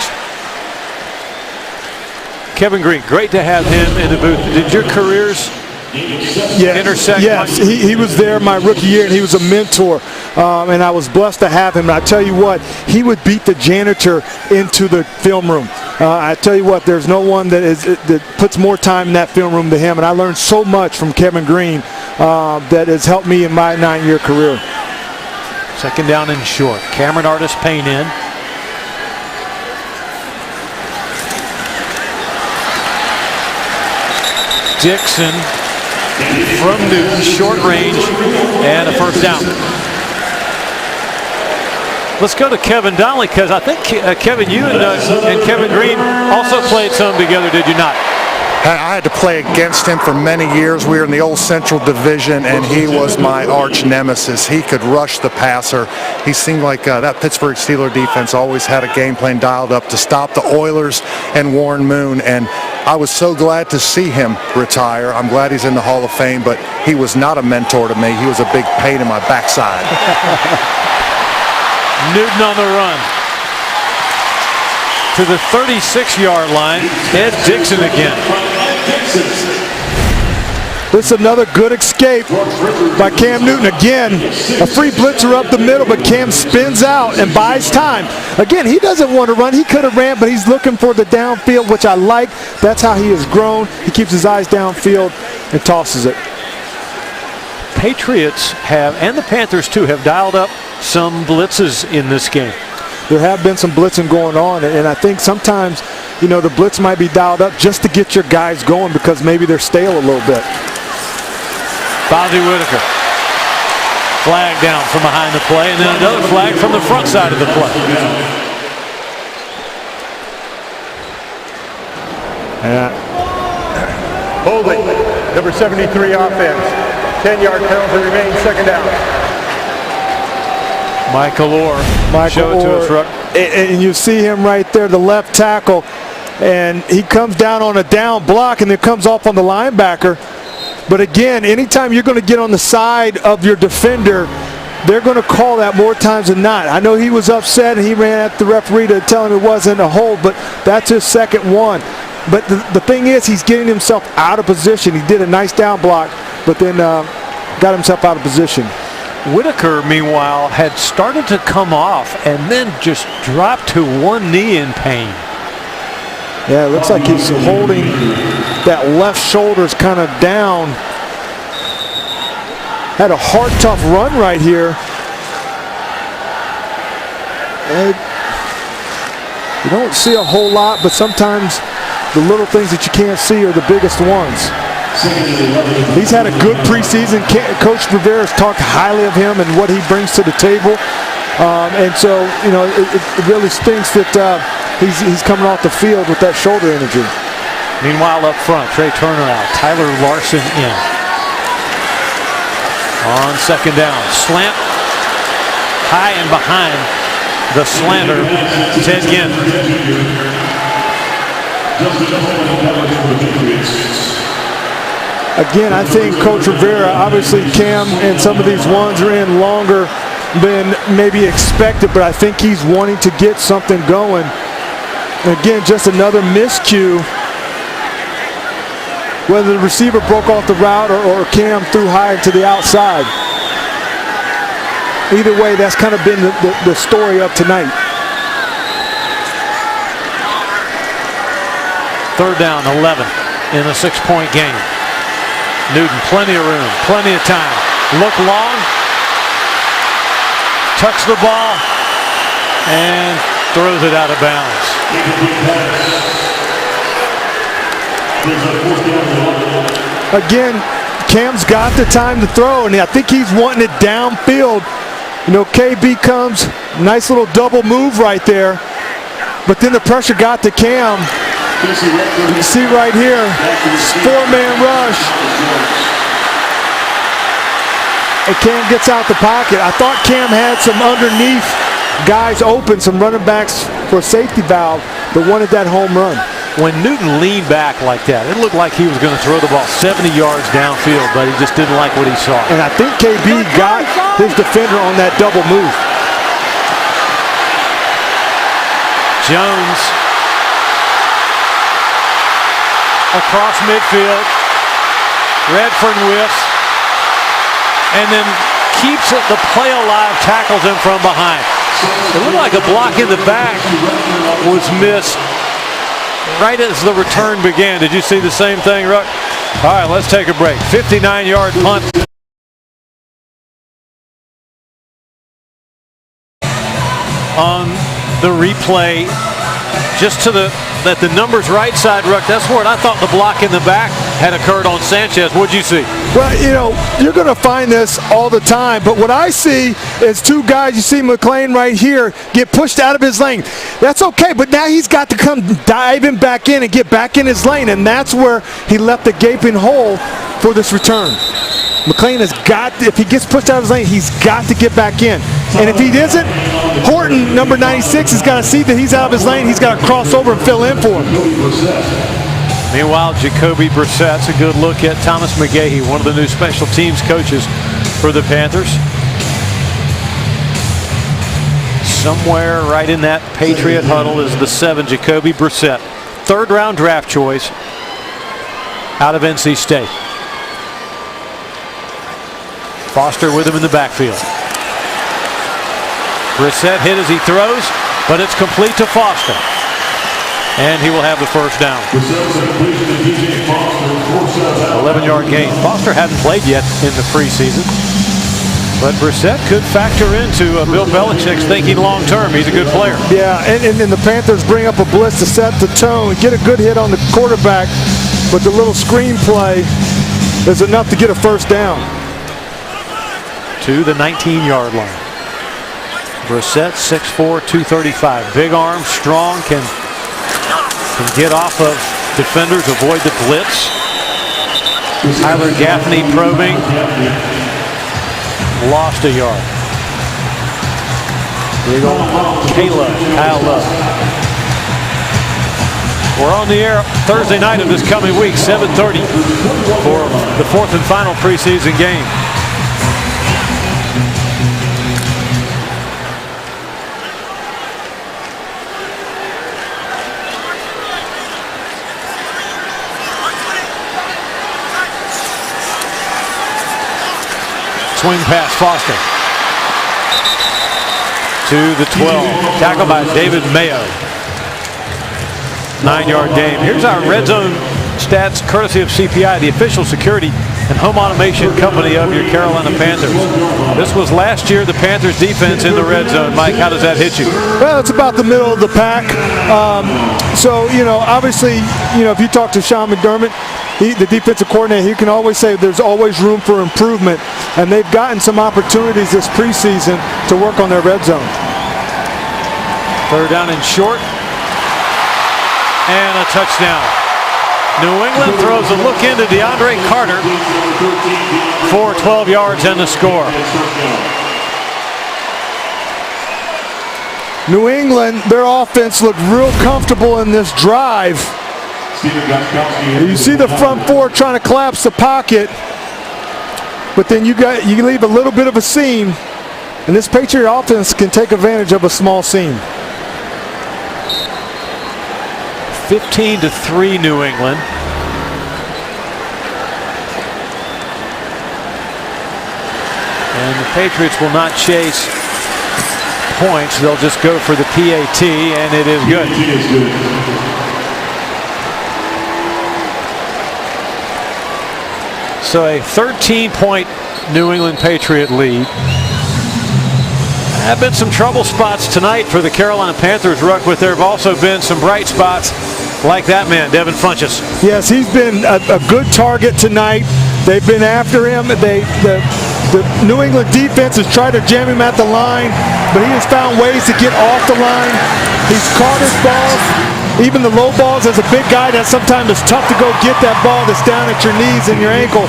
S2: Kevin Green, great to have him in the booth. Did your careers intersect?
S3: Yes, he was there my rookie year, and he was a mentor, and I was blessed to have him. And I tell you what, he would beat the janitor into the film room. I tell you what, there's no one that puts more time in that film room than him, and I learned so much from Kevin Green that has helped me in my 9-year career.
S2: Second down and short. Cameron Artis Payne in. Dixon from Newton, short range, and a first down. Let's go to Kevin Donnelly, because I think, Kevin, you and Kevin Green also played some together, did you not?
S4: I had to play against him for many years. We were in the old Central Division, and he was my arch nemesis. He could rush the passer. He seemed like that Pittsburgh Steelers defense always had a game plan dialed up to stop the Oilers and Warren Moon, and I was so glad to see him retire. I'm glad he's in the Hall of Fame, but he was not a mentor to me. He was a big pain in my backside.
S2: Newton on the run to the 36-yard line. Ed Dixon again.
S3: This is another good escape by Cam Newton. Again, a free blitzer up the middle, but Cam spins out and buys time. Again, he doesn't want to run. He could have ran, but he's looking for the downfield, which I like. That's how he has grown. He keeps his eyes downfield and tosses it.
S2: Patriots have, and the Panthers too, have dialed up some blitzes in this game.
S3: There have been some blitzing going on, and I think sometimes, the blitz might be dialed up just to get your guys going because maybe they're stale a little bit.
S2: Bozzy Whitaker. Flag down from behind the play, and then another flag from the front side of the play.
S5: Holding, number 73 offense. 10-yard penalty remains, second down.
S2: Michael Orr. Show it to us, Ruck.
S3: And you see him right there, the left tackle, and he comes down on a down block and then comes off on the linebacker. But again, anytime you're going to get on the side of your defender, they're going to call that more times than not. I know he was upset and he ran at the referee to tell him it wasn't a hold, but that's his second one. But the thing is, he's getting himself out of position. He did a nice down block, but then got himself out of position.
S2: Whitaker, meanwhile, had started to come off and then just dropped to one knee in pain.
S3: Yeah, it looks like he's holding that left shoulder's kind of down. Had a hard, tough run right here. And you don't see a whole lot, but sometimes the little things that you can't see are the biggest ones. He's had a good preseason. Coach Rivera's talked highly of him and what he brings to the table. And so, it really stinks that he's coming off the field with that shoulder injury.
S2: Meanwhile, up front, Trey Turner out. Tyler Larson in. On second down. Slant. High and behind the slanter. Ted Ginn.
S3: Again, I think Coach Rivera, obviously Cam and some of these ones are in longer than maybe expected, but I think he's wanting to get something going. Again, just another miscue. Whether the receiver broke off the route or Cam threw high to the outside. Either way, that's kind of been the story of tonight.
S2: Third down, 11 in a 6-point game. Newton, plenty of room, plenty of time. Look long, tucks the ball, and throws it out of bounds.
S3: Again, Cam's got the time to throw, and I think he's wanting it downfield. KB comes, nice little double move right there. but then the pressure got to Cam. You can see right here, 4-man rush. And Cam gets out the pocket. I thought Cam had some underneath guys open, some running backs for a safety valve, but wanted that home run.
S2: When Newton leaned back like that, it looked like he was going to throw the ball 70 yards downfield, but he just didn't like what he saw.
S3: And I think KB got his defender on that double move.
S2: Jones across midfield. Redfern whiffs and then keeps it. The play alive, tackles him from behind. It looked like a block in the back was missed right as the return began. Did you see the same thing, Ruck? All right, let's take a break. 59-yard punt. On the replay, just to the numbers right side, Ruck. That's where I thought the block in the back had occurred on Sanchez. What'd you see?
S3: Well, you know, you're going to find this all the time, but what I see is two guys. You see McLean right here get pushed out of his lane. That's okay, but now he's got to come diving back in and get back in his lane, and that's where he left the gaping hole for this return. McLean has got, if he gets pushed out of his lane, he's got to get back in. And if he isn't, Horton, number 96, has got to see that he's out of his lane. He's got to cross over and fill in for him.
S2: Meanwhile, Jacoby Brissett's a good look at Thomas McGahee, one of the new special teams coaches for the Panthers. Somewhere right in that Patriot huddle is the 7, Jacoby Brissett. Third-round draft choice out of NC State. Foster with him in the backfield. Brissett hit as he throws, but it's complete to Foster. And he will have the first down. 11-yard gain. Foster hadn't played yet in the preseason, but Brissett could factor into Bill Belichick's thinking long term. He's a good player.
S3: Yeah, and the Panthers bring up a blitz to set the tone, get a good hit on the quarterback, but the little screen play is enough to get a first down.
S2: To the 19-yard line. Brissett, 6'4", 235. Big arm, strong, can get off of defenders, avoid the blitz. Tyler Gaffney probing. Lost a yard. Big old Kyle Love. We're on the air Thursday night of this coming week, 7:30, for the fourth and final preseason game. Swing pass, Foster. To the 12. Tackled by David Mayo. 9-yard gain. Here's our red zone stats courtesy of CPI, the official security and home automation company of your Carolina Panthers. This was last year the Panthers defense in the red zone. Mike, how does that hit you?
S3: Well, it's about the middle of the pack. So, you know, obviously, you know, if you talk to Sean McDermott, the defensive coordinator, he can always say there's always room for improvement, and they've gotten some opportunities this preseason to work on their red zone.
S2: Third down and short, and a touchdown. New England throws a look into DeAndre Carter for 12 yards and the score.
S3: New England, their offense looked real comfortable in this drive. You see the front four trying to collapse the pocket, but then you leave a little bit of a seam, and this Patriot offense can take advantage of a small seam.
S2: 15-3 New England. And the Patriots will not chase points. They'll just go for the PAT, and it is good. So a 13-point New England Patriot lead. There have been some trouble spots tonight for the Carolina Panthers, Ruck, but there have also been some bright spots like that man, Devin Funchess.
S3: Yes, he's been a good target tonight. They've been after him. The New England defense has tried to jam him at the line, but he has found ways to get off the line. He's caught his balls, even the low balls. As a big guy, that sometimes it's tough to go get that ball that's down at your knees and your ankle.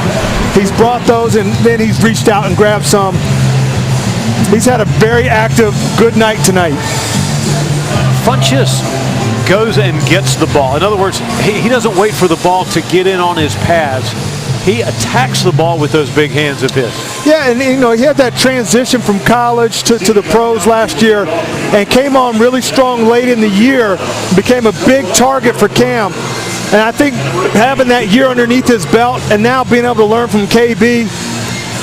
S3: He's brought those, and then he's reached out and grabbed some. He's had a very active, good night tonight.
S2: Funchess goes and gets the ball. In other words, he doesn't wait for the ball to get in on his pads. He attacks the ball with those big hands of his.
S3: Yeah, and you know, he had that transition from college to the pros last year and came on really strong late in the year, became a big target for Cam. And I think having that year underneath his belt and now being able to learn from KB,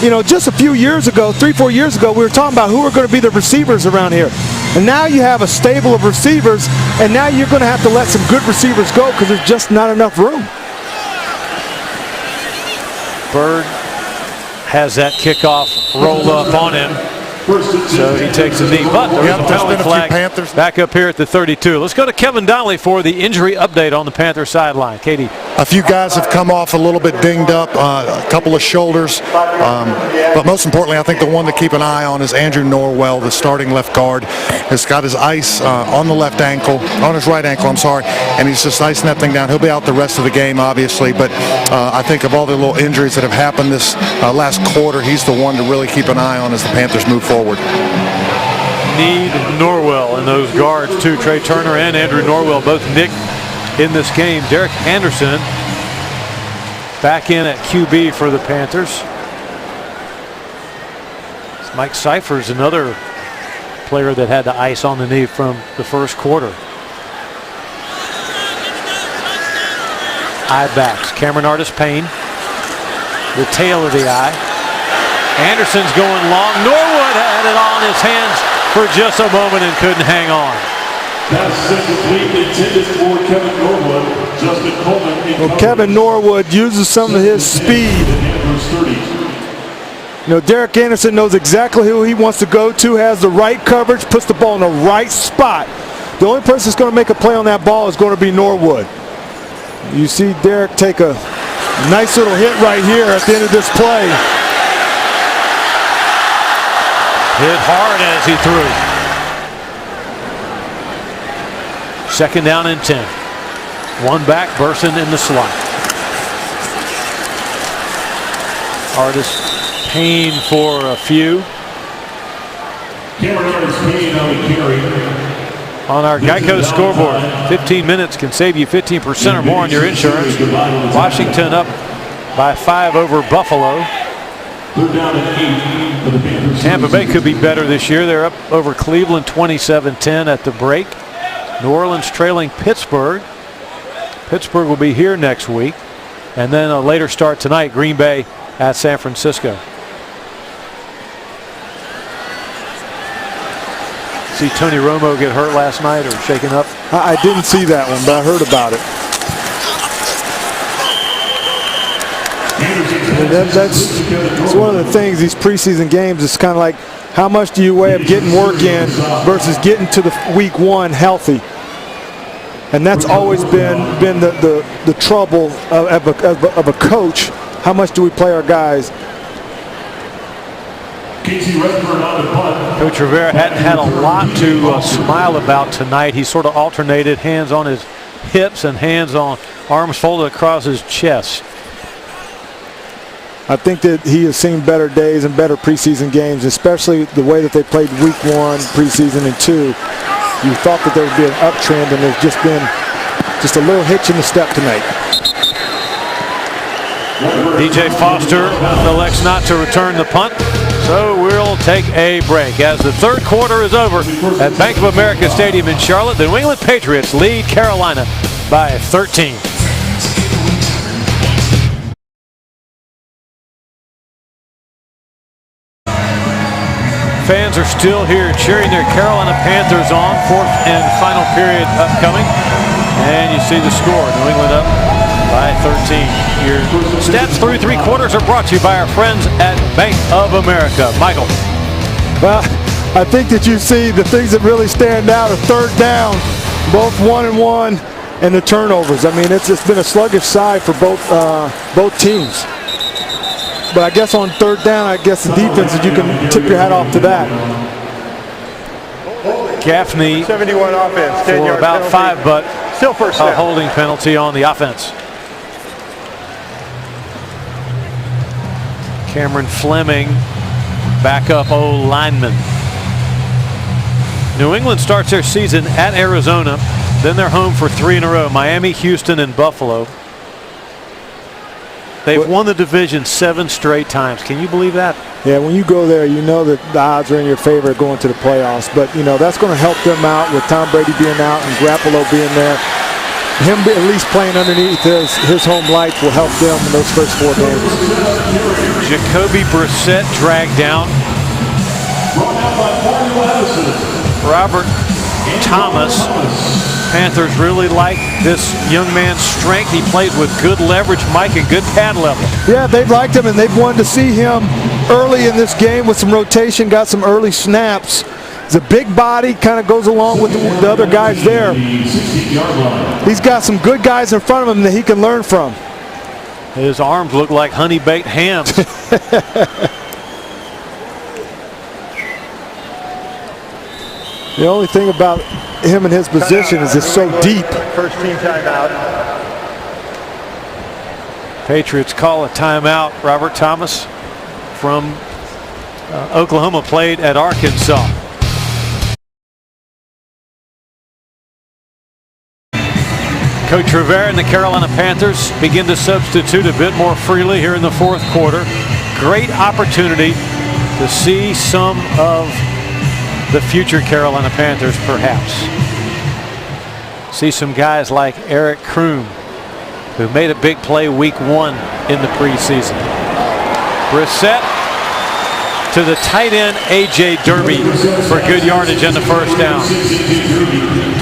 S3: you know, just a few years ago, 3-4 years ago, we were talking about who are going to be the receivers around here. And now you have a stable of receivers, and now you're going to have to let some good receivers go because there's just not enough room.
S2: Bird has that kickoff roll up on him. So he takes a knee, but there's a penalty flag back up here at the 32. Let's go to Kevin Donnelly for the injury update on the Panthers sideline. Katie.
S4: A few guys have come off a little bit dinged up, a couple of shoulders, but most importantly, I think the one to keep an eye on is Andrew Norwell, the starting left guard. Has got his ice on the left ankle, on his right ankle, I'm sorry, and he's just icing that thing down. He'll be out the rest of the game, obviously, but I think of all the little injuries that have happened this last quarter, he's the one to really keep an eye on as the Panthers move forward.
S2: Need Norwell and those guards too. Trey Turner and Andrew Norwell both nicked in this game. Derek Anderson back in at QB for the Panthers. Mike Cypher's another player that had the ice on the knee from the first quarter. Eye backs. Cameron Artis-Payne, the tail of the eye. Anderson's going long. Norwood had it on his hands for just a moment and couldn't hang on.
S7: That's incomplete, intended for Kevin Norwood. Justin Coleman.
S3: Well, Kevin Norwood uses some of his speed. You know, Derek Anderson knows exactly who he wants to go to, has the right coverage, puts the ball in the right spot. The only person that's going to make a play on that ball is going to be Norwood. You see Derek take a nice little hit right here at the end of this play.
S2: Hit hard as he threw. Second down and 10. One back, Burson in the slot. Artis-Payne for a few. On our Geico scoreboard, 15 minutes can save you 15% or more on your insurance. Washington up by 5 over Buffalo. Tampa Bay could be better this year. They're up over Cleveland 27-10 at the break. New Orleans trailing Pittsburgh. Pittsburgh will be here next week. And then a later start tonight, Green Bay at San Francisco. See Tony Romo get hurt last night or shaken up?
S3: I didn't see that one, but I heard about it. That's one of the things, these preseason games, it's kind of like how much do you weigh up getting work in versus getting to the week one healthy. And that's always been the trouble of a coach. How much do we play our guys?
S2: Coach Rivera hadn't had a lot to smile about tonight. He sort of alternated hands on his hips and hands on arms folded across his chest.
S3: I think that he has seen better days and better preseason games, especially the way that they played week one, preseason, and 2. You thought that there would be an uptrend, and there's just been just a little hitch in the step tonight.
S2: DJ Foster elects not to return the punt, so we'll take a break. As the third quarter is over at Bank of America Stadium in Charlotte, the New England Patriots lead Carolina by 13. Fans are still here cheering their Carolina Panthers on. Fourth and final period upcoming. And you see the score. New England up by 13. Your stats through 3 quarters are brought to you by our friends at Bank of America. Michael.
S3: Well, I think that you see the things that really stand out are third down, both 1-and-1, and the turnovers. I mean, it's been a sluggish side for both teams. But I guess on third down, I guess the defense, you can tip your hat off to that.
S2: Gaffney
S5: 71 offense, 10
S2: for
S5: yard
S2: about
S5: penalty.
S2: 5, but
S5: Still first
S2: a
S5: down.
S2: holding penalty on the offense. Cameron Fleming, backup O-lineman. New England starts their season at Arizona. Then they're home for 3 in a row: Miami, Houston, and Buffalo. They've won the division 7 straight times. Can you believe that?
S3: Yeah, when you go there, you know that the odds are in your favor going to the playoffs. But, you know, that's going to help them out with Tom Brady being out and Garoppolo being there. Him at least playing underneath his home lights will help them in those first 4 games.
S2: Jacoby Brissett dragged down. Robert Thomas. Panthers really like this young man's strength. He played with good leverage, Mike, and good pad level.
S3: Yeah, they've liked him, and they've wanted to see him early in this game with some rotation, got some early snaps. He's a big body, kind of goes along with the other guys there. He's got some good guys in front of him that he can learn from.
S2: His arms look like honey-baked hams.
S3: The only thing about him and his position is it's so deep.
S5: First team timeout.
S2: Patriots call a timeout. Robert Thomas from Oklahoma played at Arkansas. Coach Rivera and the Carolina Panthers begin to substitute a bit more freely here in the 4th quarter. Great opportunity to see some of the future Carolina Panthers, perhaps. See some guys like Eric Kroom, who made a big play week 1 in the preseason. Brissett to the tight end A.J. Derby for good yardage on the first down.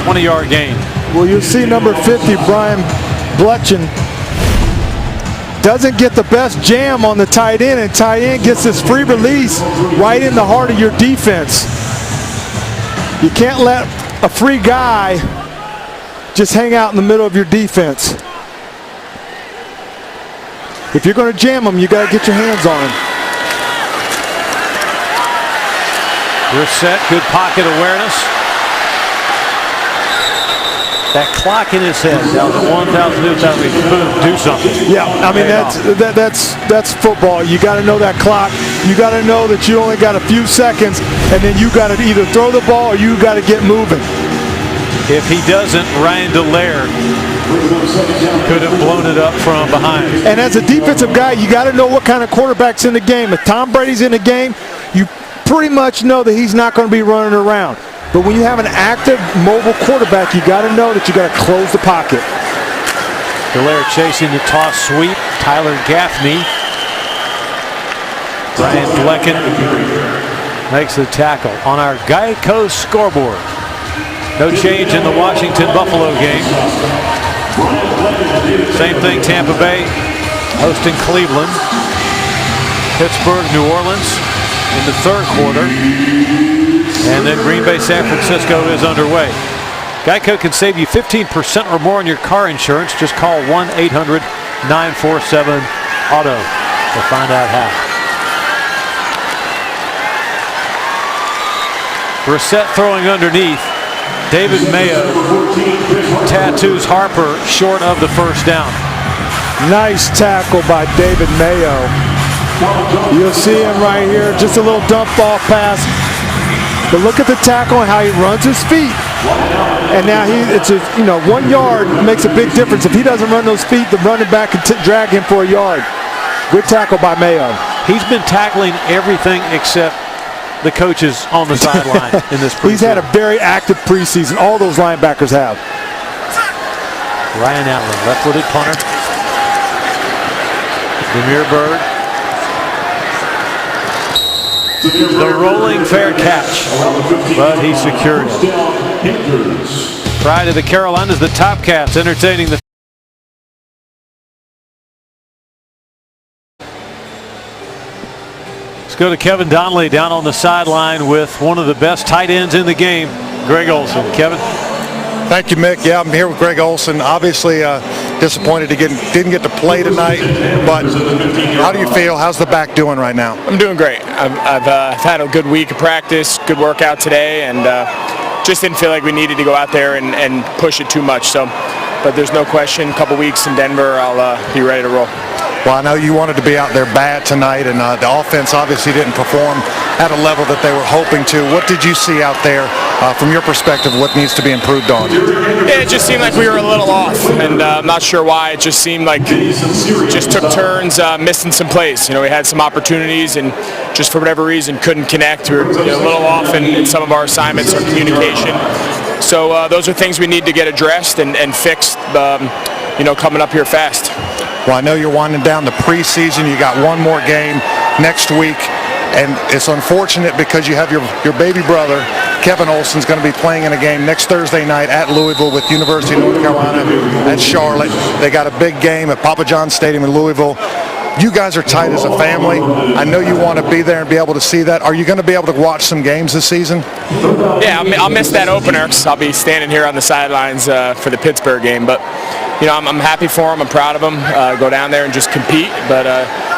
S2: 20-yard gain.
S3: Well, you'll see number 50, Brian Bletchen, doesn't get the best jam on the tight end, and tight end gets this free release right in the heart of your defense. You can't let a free guy just hang out in the middle of your defense. If you're going to jam him, you got to get your hands on him.
S2: Brissett, good pocket awareness. That clock in his head, that was 1,000, boom, do something.
S3: Yeah, I mean that's football. You got to know that clock. You got to know that you only got a few seconds, and then you got to either throw the ball or you got to get moving.
S2: If he doesn't, Ryan Dallaire could have blown it up from behind.
S3: And as a defensive guy, you got to know what kind of quarterback's in the game. If Tom Brady's in the game, you pretty much know that he's not going to be running around. But when you have an active, mobile quarterback, you got to know that you got to close the pocket.
S2: Dallaire chasing the toss sweep. Tyler Gaffney. Brian Blecken makes the tackle on our Geico scoreboard. No change in the Washington-Buffalo game. Same thing, Tampa Bay hosting Cleveland. Pittsburgh, New Orleans in the 3rd quarter. And then Green Bay, San Francisco is underway. Geico can save you 15% or more on your car insurance. Just call 1-800-947-AUTO to find out how. Brissett throwing underneath. David Mayo tattoos Harper short of the first down.
S3: Nice tackle by David Mayo. You'll see him right here. Just a little dump off pass. But look at the tackle and how he runs his feet. And now it's 1 yard makes a big difference. If he doesn't run those feet, the running back can drag him for a yard. Good tackle by Mayo.
S2: He's been tackling everything except the coaches on the sideline in this preseason.
S3: He's had a very active preseason. All those linebackers have.
S2: Ryan Allen, left-footed punter. Demir Bird. The rolling fair catch, but he secured it. Pride of the Carolinas, the Top Cats entertaining the Let's go to Kevin Donnelly down on the sideline with one of the best tight ends in the game, Greg Olsen. Kevin.
S4: Thank you, Mick. Yeah, I'm here with Greg Olsen. Obviously, disappointed he didn't get to play tonight. But how do you feel? How's the back doing right now?
S11: I'm doing great. I've had a good week of practice, good workout today, and just didn't feel like we needed to go out there and push it too much. So, but there's no question, a couple weeks in Denver, I'll be ready to roll.
S4: Well, I know you wanted to be out there bad tonight, and the offense obviously didn't perform at a level that they were hoping to. What did you see out there from your perspective, what needs to be improved on?
S11: Yeah, it just seemed like we were a little off, and I'm not sure why. It just seemed like just took turns missing some plays. You know, we had some opportunities, and just for whatever reason couldn't connect. We were a little off in some of our assignments or communication. So those are things we need to get addressed and fixed, coming up here fast.
S4: Well, I know you're winding down the preseason. You got one more game next week, and it's unfortunate because you have your baby brother, Kevin Olsen's going to be playing in a game next Thursday night at Louisville with University of North Carolina at Charlotte. They got a big game at Papa John's Stadium in Louisville. You guys are tight as a family. I know you want to be there and be able to see that. Are you going to be able to watch some games this season?
S11: Yeah, I'll miss that opener because I'll be standing here on the sidelines for the Pittsburgh game. But, I'm happy for them. I'm proud of them. Go down there and just compete. But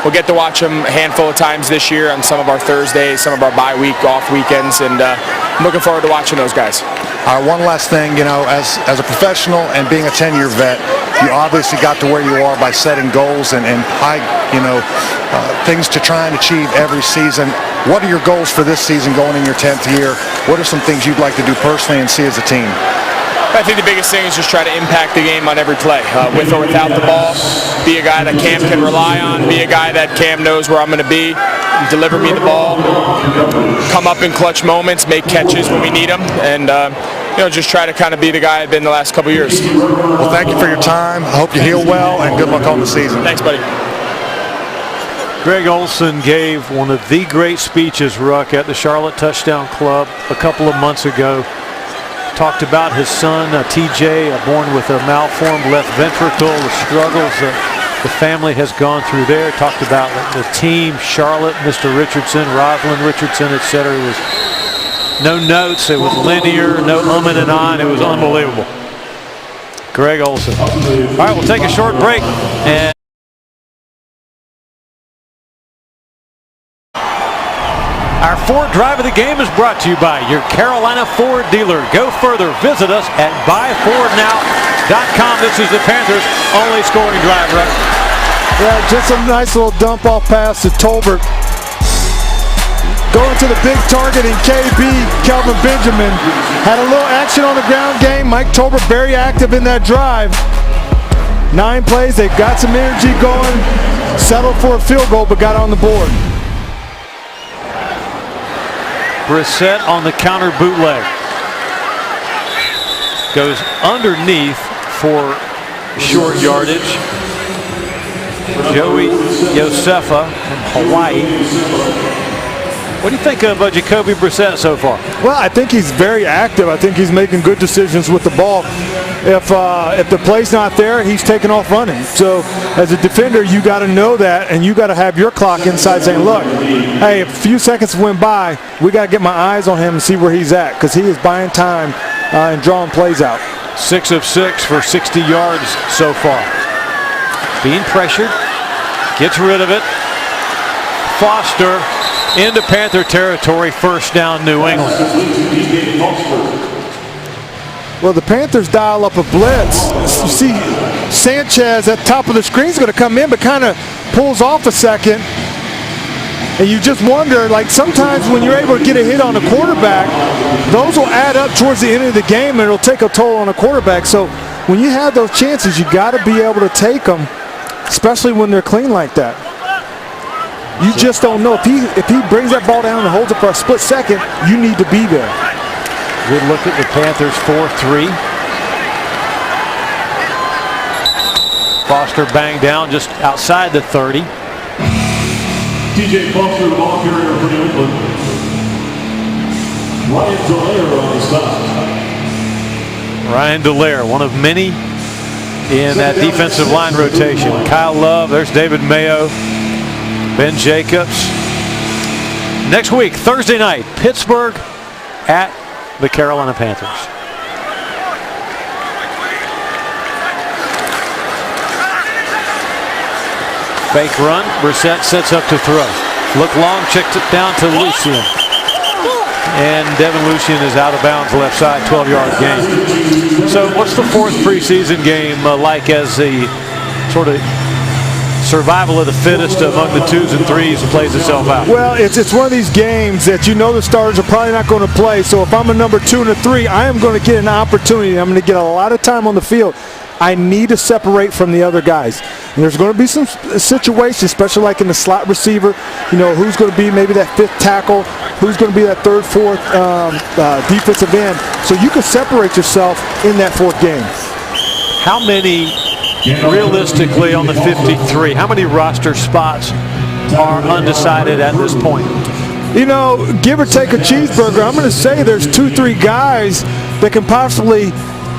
S11: we'll get to watch them a handful of times this year on some of our Thursdays, some of our bye week off weekends. And I'm looking forward to watching those guys.
S4: All right, one last thing, as a professional and being a 10-year vet, you obviously got to where you are by setting goals and high, things to try and achieve every season. What are your goals for this season going in your 10th year? What are some things you'd like to do personally and see as a team?
S11: I think the biggest thing is just try to impact the game on every play, with or without the ball. Be a guy that Cam can rely on. Be a guy that Cam knows where I'm going to be. Deliver me the ball. Come up in clutch moments. Make catches when we need them. And just try to kind of be the guy I've been the last couple years.
S4: Well, thank you for your time. I hope you heal well, and good luck on the season.
S11: Thanks, buddy.
S2: Greg Olsen gave one of the great speeches, Ruck, at the Charlotte Touchdown Club a couple of months ago. Talked about his son, TJ, born with a malformed left ventricle, the struggles the family has gone through there. Talked about the team, Charlotte, Mr. Richardson, Rosalind Richardson, etc. It was no notes. It was linear, no umming and ahhing. It was unbelievable. Greg Olsen. All right, we'll take a short break. And our Ford Drive of the Game is brought to you by your Carolina Ford dealer. Go further. Visit us at buyfordnow.com. This is the Panthers' only scoring drive, right?
S3: Yeah, just a nice little dump off pass to Tolbert. Going to the big target in KB, Kelvin Benjamin. Had a little action on the ground game. Mike Tolbert very active in that drive. 9 plays. They've got some energy going. Settled for a field goal, but got on the board.
S2: Brissett on the counter bootleg. Goes underneath for short yardage. Joey Josefa from Hawaii. What do you think of Jacoby Brissett so far?
S3: Well, I think he's very active. I think he's making good decisions with the ball. If the play's not there, he's taking off running. So as a defender, you got to know that, and you got to have your clock inside saying, look, hey, if a few seconds went by, we got to get my eyes on him and see where he's at, because he is buying time and drawing plays out.
S2: 6 of 6 for 60 yards so far. Being pressured, gets rid of it. Foster into Panther territory, first down, New England.
S3: Well, the Panthers dial up a blitz. You see Sanchez at the top of the screen is going to come in, but kind of pulls off a second. And you just wonder, like sometimes when you're able to get a hit on a quarterback, those will add up towards the end of the game and it'll take a toll on a quarterback. So when you have those chances, you got to be able to take them, especially when they're clean like that. You just don't know. If he brings that ball down and holds it for a split second, you need to be there.
S2: Good look at the Panthers 4-3. Foster banged down just outside the 30.
S7: TJ Foster, the ball carrier for New England. Ryan Dallaire on the stop.
S2: Ryan Dallaire, one of many in that defensive line rotation. Kyle Love, there's David Mayo, Ben Jacobs. Next week, Thursday night, Pittsburgh at the Carolina Panthers. Fake run. Brissett sets up to throw. Look long, checked it down to Lucien. And Devin Lucien is out of bounds left side, 12-yard gain. So what's the fourth preseason game like as the sort of survival of the fittest among the 2s and 3s plays itself out?
S3: Well, it's one of these games that you know the starters are probably not going to play. So if I'm a number 2 and a 3, I am going to get an opportunity. I'm going to get a lot of time on the field. I need to separate from the other guys. And there's going to be some situations, especially like in the slot receiver, you know, who's going to be maybe that 5th tackle, who's going to be that 3rd, 4th defensive end. So you can separate yourself in that 4th game.
S2: How many, realistically, on the 53, how many roster spots are undecided at this point?
S3: You know, give or take a cheeseburger, I'm going to say there's 2-3 guys that can possibly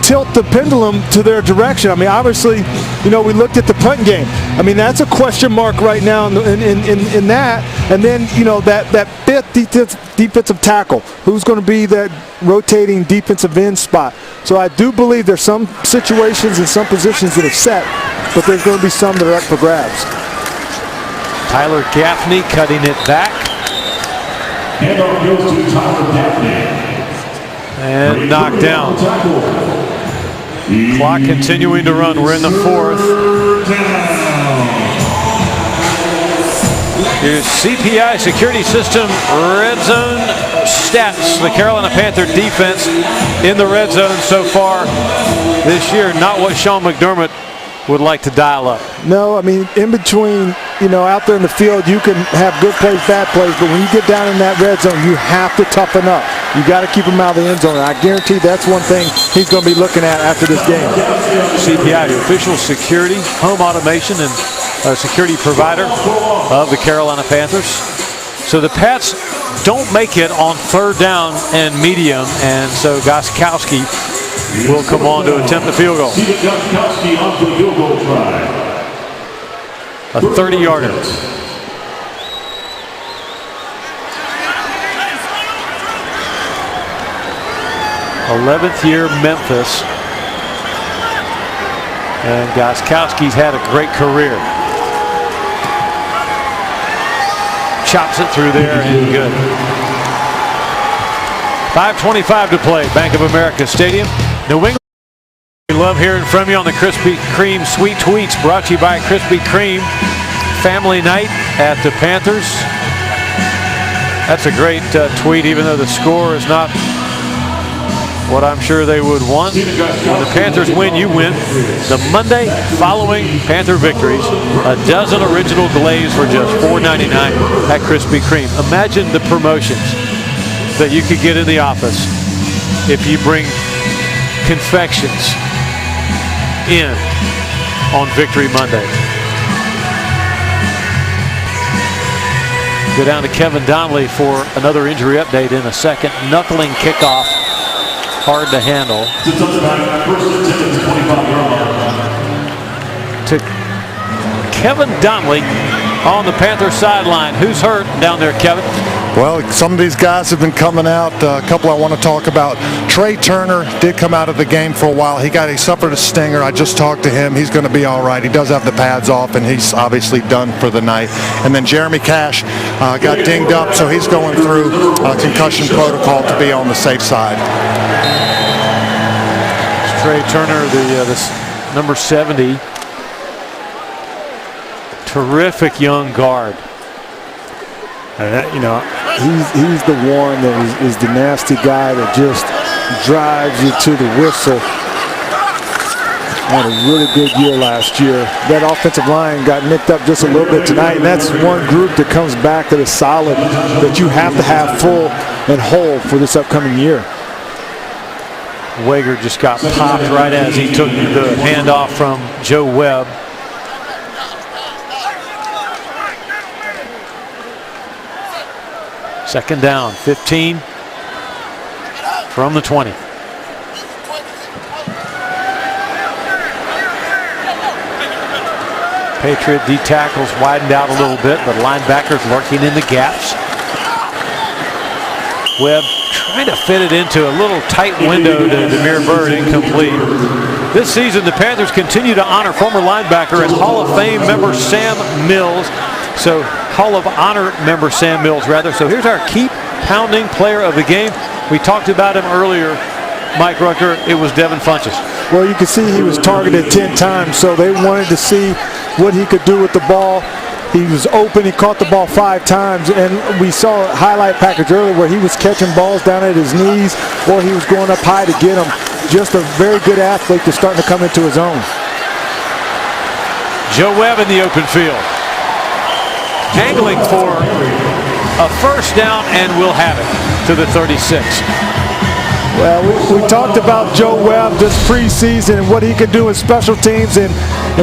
S3: tilt the pendulum to their direction. I mean, obviously, you know, we looked at the punt game. I mean, that's a question mark right now in that. And then, you know, that 5th defensive tackle, who's going to be that rotating defensive end spot. So I do believe there's some situations and some positions that are set, but there's going to be some that are up for grabs.
S2: Tyler Gaffney cutting it back.
S7: Handoff goes to Tyler Gaffney.
S2: And knocked down. Clock continuing to run. We're in the 4th. Here's CPI Security System Red Zone stats. The Carolina Panther defense in the red zone so far this year. Not what Sean McDermott would like to dial up.
S3: No, I mean, in between, you know, out there in the field, you can have good plays, bad plays, but when you get down in that red zone, you have to toughen up. You got to keep him out of the end zone. And I guarantee that's one thing he's going to be looking at after this game.
S2: CPI, the official security, home automation, and security provider of the Carolina Panthers. So the Pats don't make it on 3rd down and medium, and so Gostkowski will come on to attempt the field goal. A 30-yarder. 11th year Memphis. And Gostkowski's had a great career. Chops it through there and good. 5:25 to play, Bank of America Stadium. New England. We love hearing from you on the Krispy Kreme Sweet Tweets, brought to you by Krispy Kreme. Family night at the Panthers. That's a great tweet, even though the score is not what I'm sure they would want. When the Panthers win, you win. The Monday following Panther victories, a dozen original glaze for just $4.99 at Krispy Kreme. Imagine the promotions that you could get in the office if you bring confections in on Victory Monday. Go down to Kevin Donnelly for another injury update in a second. Knuckling kickoff, hard to handle. To Kevin Donnelly on the Panther sideline. Who's hurt down there, Kevin?
S4: Well, some of these guys have been coming out. A couple I want to talk about. Trey Turner did come out of the game for a while. He suffered a stinger. I just talked to him. He's going to be all right. He does have the pads off, and he's obviously done for the night. And then Jeremy Cash got dinged up, so he's going through concussion protocol to be on the safe side.
S2: It's Trey Turner, the number 70. Terrific young guard.
S3: You know, he's the one that is the nasty guy that just drives you to the whistle. Had a really good year last year. That offensive line got nicked up just a little bit tonight, and that's one group that comes back that is solid, that you have to have full and whole for this upcoming year.
S2: Wager just got popped right as he took the handoff from Joe Webb. Second down, 15 from the 20. Patriot D tackles widened out a little bit, but linebackers lurking in the gaps. Webb trying to fit it into a little tight window to Demir Bird, incomplete. This season, the Panthers continue to honor former linebacker and Hall of Fame member Sam Mills. So, Hall of Honor member Sam Mills, rather. So here's our keep pounding player of the game. We talked about him earlier, Mike Rucker. It was Devin Funchess.
S3: Well, you can see he was targeted 10 times, so they wanted to see what he could do with the ball. He was open. He caught the ball 5 times, and we saw a highlight package earlier where he was catching balls down at his knees, or he was going up high to get them. Just a very good athlete that's starting to come into his own.
S2: Joe Webb in the open field, angling for a first down, and will have it to the 36.
S3: Well, we talked about Joe Webb this preseason and what he could do in special teams and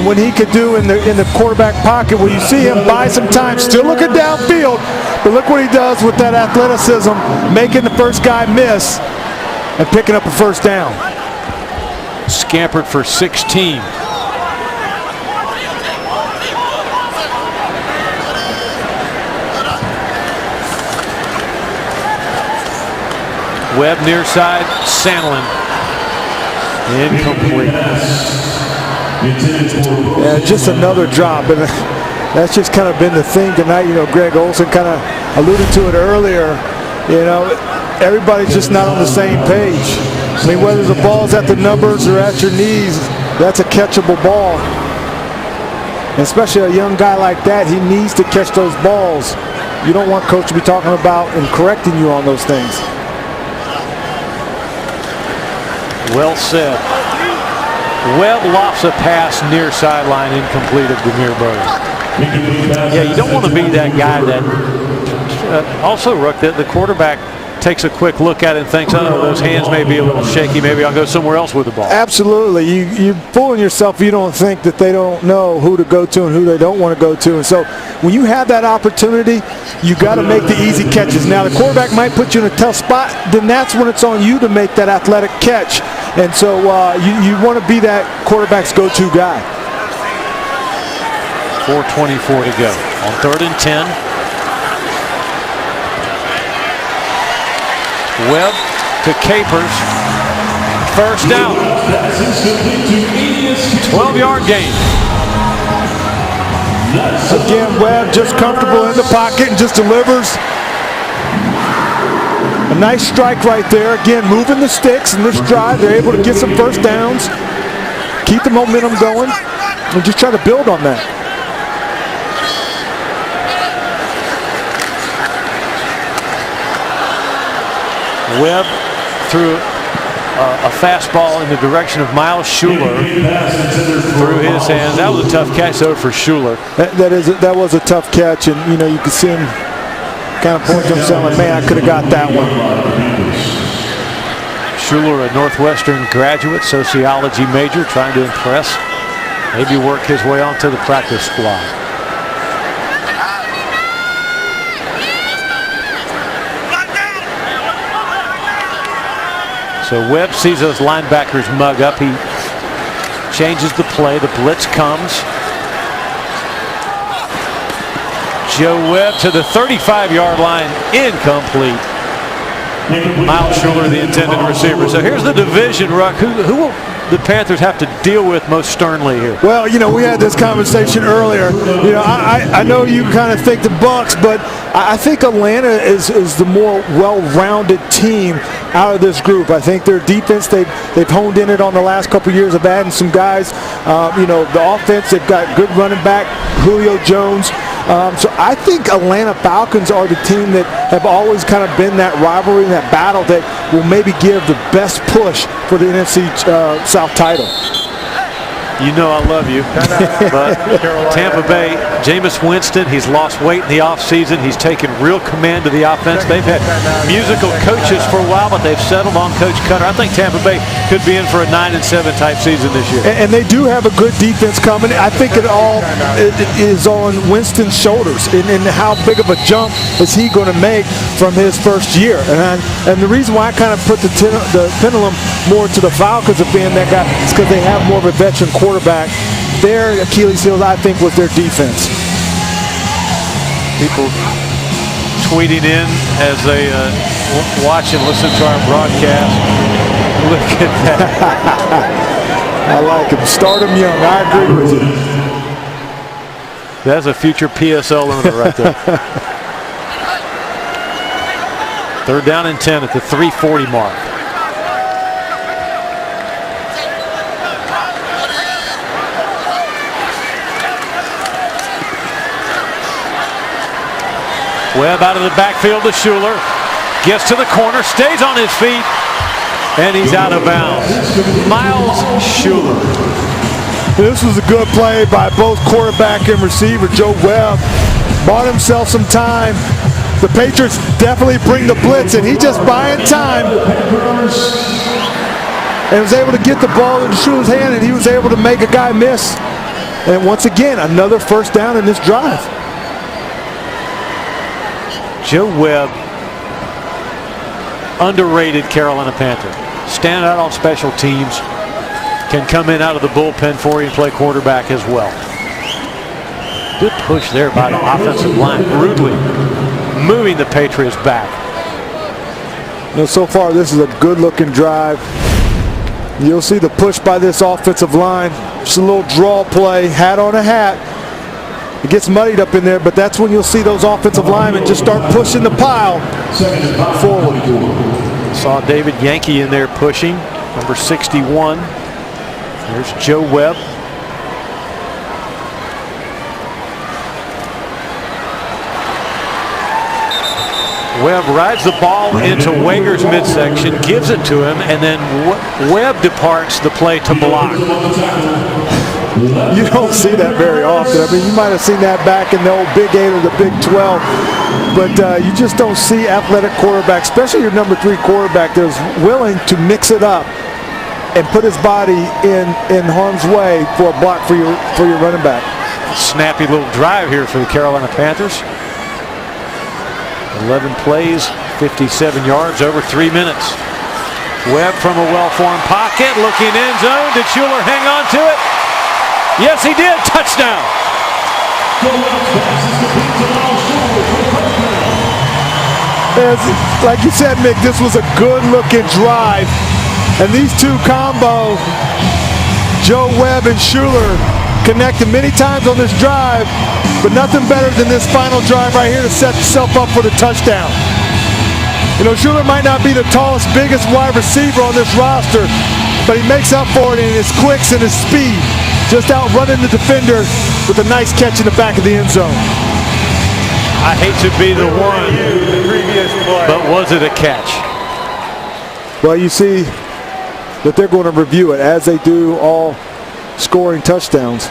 S3: what he could do in the quarterback pocket. Well, you see him buy some time, still looking downfield, but look what he does with that athleticism, making the first guy miss and picking up a first down.
S2: Scampered for 16. Webb near side, Sandlin. Incomplete.
S3: Yeah, just another drop, and that's just kind of been the thing tonight. You know, Greg Olson kind of alluded to it earlier. You know, everybody's just not on the same page. I mean, whether the ball's at the numbers or at your knees, that's a catchable ball. And especially a young guy like that, he needs to catch those balls. You don't want coach to be talking about and correcting you on those things.
S2: Well said. Webb lofts a pass near sideline, incomplete of Demir Burns. Yeah, you don't want to be that guy that also, Ruck, that the quarterback takes a quick look at it and thinks, oh, those hands may be a little shaky. Maybe I'll go somewhere else with the ball.
S3: Absolutely. You're fooling yourself if you don't think that they don't know who to go to and who they don't want to go to. And so when you have that opportunity, you got to make the easy catches. Now, the quarterback might put you in a tough spot. Then that's when it's on you to make that athletic catch. And so you want to be that quarterback's go-to guy.
S2: 4:24 to go on 3rd and 10. Webb to Capers. First down. 12-yard gain.
S3: Again, Webb just comfortable in the pocket and just delivers. A nice strike right there. Again, moving the sticks in this drive. They're able to get some first downs, keep the momentum going, and just try to build on that.
S2: Webb threw a fastball in the direction of Miles Schuler through his hands. That was a tough catch, though, for Schuler.
S3: That was a tough catch, and you know you could see him kind of point to himself like, man, I could have got that one.
S2: Schuler, a Northwestern graduate, sociology major, trying to impress. Maybe work his way onto the practice squad. So Webb sees those linebackers mug up. He changes the play. The blitz comes. Joe Webb to the 35-yard line, incomplete. Miles Schuler, the intended receiver. So here's the division, Ruck. Who will the Panthers have to deal with most sternly here?
S3: Well, you know, we had this conversation earlier. You know, I know you kind of think the Bucs, but I think Atlanta is the more well-rounded team out of this group. I think their defense, they've honed in it on the last couple of years of adding some guys. You know, the offense, they've got good running back, Julio Jones. So I think Atlanta Falcons are the team that have always kind of been that rivalry and that battle that will maybe give the best push for the NFC South title.
S2: You know I love you. But Tampa Bay, Jameis Winston, he's lost weight in the offseason. He's taken real command of the offense. They've had musical coaches for a while, but they've settled on Coach Cutter. I think Tampa Bay could be in for a 9-7 type season this year.
S3: And they do have a good defense coming. I think it all is on Winston's shoulders. And how big of a jump is he going to make from his first year? And the reason why I kind of put the pendulum more to the Falcons of being that guy is because they have more of a veteran quarterback. Their Achilles heel, I think, was their defense.
S2: People tweeting in as they watch and listen to our broadcast. Look at that.
S3: I like him. Start him young. I agree with you.
S2: That's a future PSL limiter right there. 3rd down and 10 at the 3:40 mark. Webb out of the backfield to Schuler. Gets to the corner, stays on his feet, and he's out of bounds. Miles Schuler.
S3: This was a good play by both quarterback and receiver. Joe Webb bought himself some time. The Patriots definitely bring the blitz, and he just buying time. And was able to get the ball into Schuler's hand, and he was able to make a guy miss. And once again, another first down in this drive.
S2: Joe Webb, underrated Carolina Panther. Stand out on special teams. Can come in out of the bullpen for you and play quarterback as well. Good push there by the offensive line, rudely moving the Patriots back.
S3: So far, this is a good-looking drive. You'll see the push by this offensive line. Just a little draw play, hat on a hat. It gets muddied up in there, but that's when you'll see those offensive linemen just start pushing the pile forward.
S2: Saw David Yankee in there pushing, number 61. There's Joe Webb. Webb rides the ball into Wager's midsection, gives it to him, and then Webb departs the play to block.
S3: You don't see that very often. I mean, you might have seen that back in the old Big 8 or the Big 12, but you just don't see athletic quarterbacks, especially your number 3 quarterback, that's willing to mix it up and put his body in harm's way for a block for your running back.
S2: Snappy little drive here for the Carolina Panthers. 11 plays, 57 yards, over 3 minutes. Webb from a well-formed pocket, looking end zone. Did Schuler hang on to it? Yes, he did. Touchdown.
S3: Like you said, Mick, this was a good-looking drive. And these two combo, Joe Webb and Schuler, connected many times on this drive, but nothing better than this final drive right here to set yourself up for the touchdown. Schuler might not be the tallest, biggest wide receiver on this roster, but he makes up for it in his quicks and his speed. Just outrunning the defender with a nice catch in the back of the end zone.
S2: I hate to be the one, but was it a catch?
S3: Well, you see that they're going to review it, as they do all scoring touchdowns.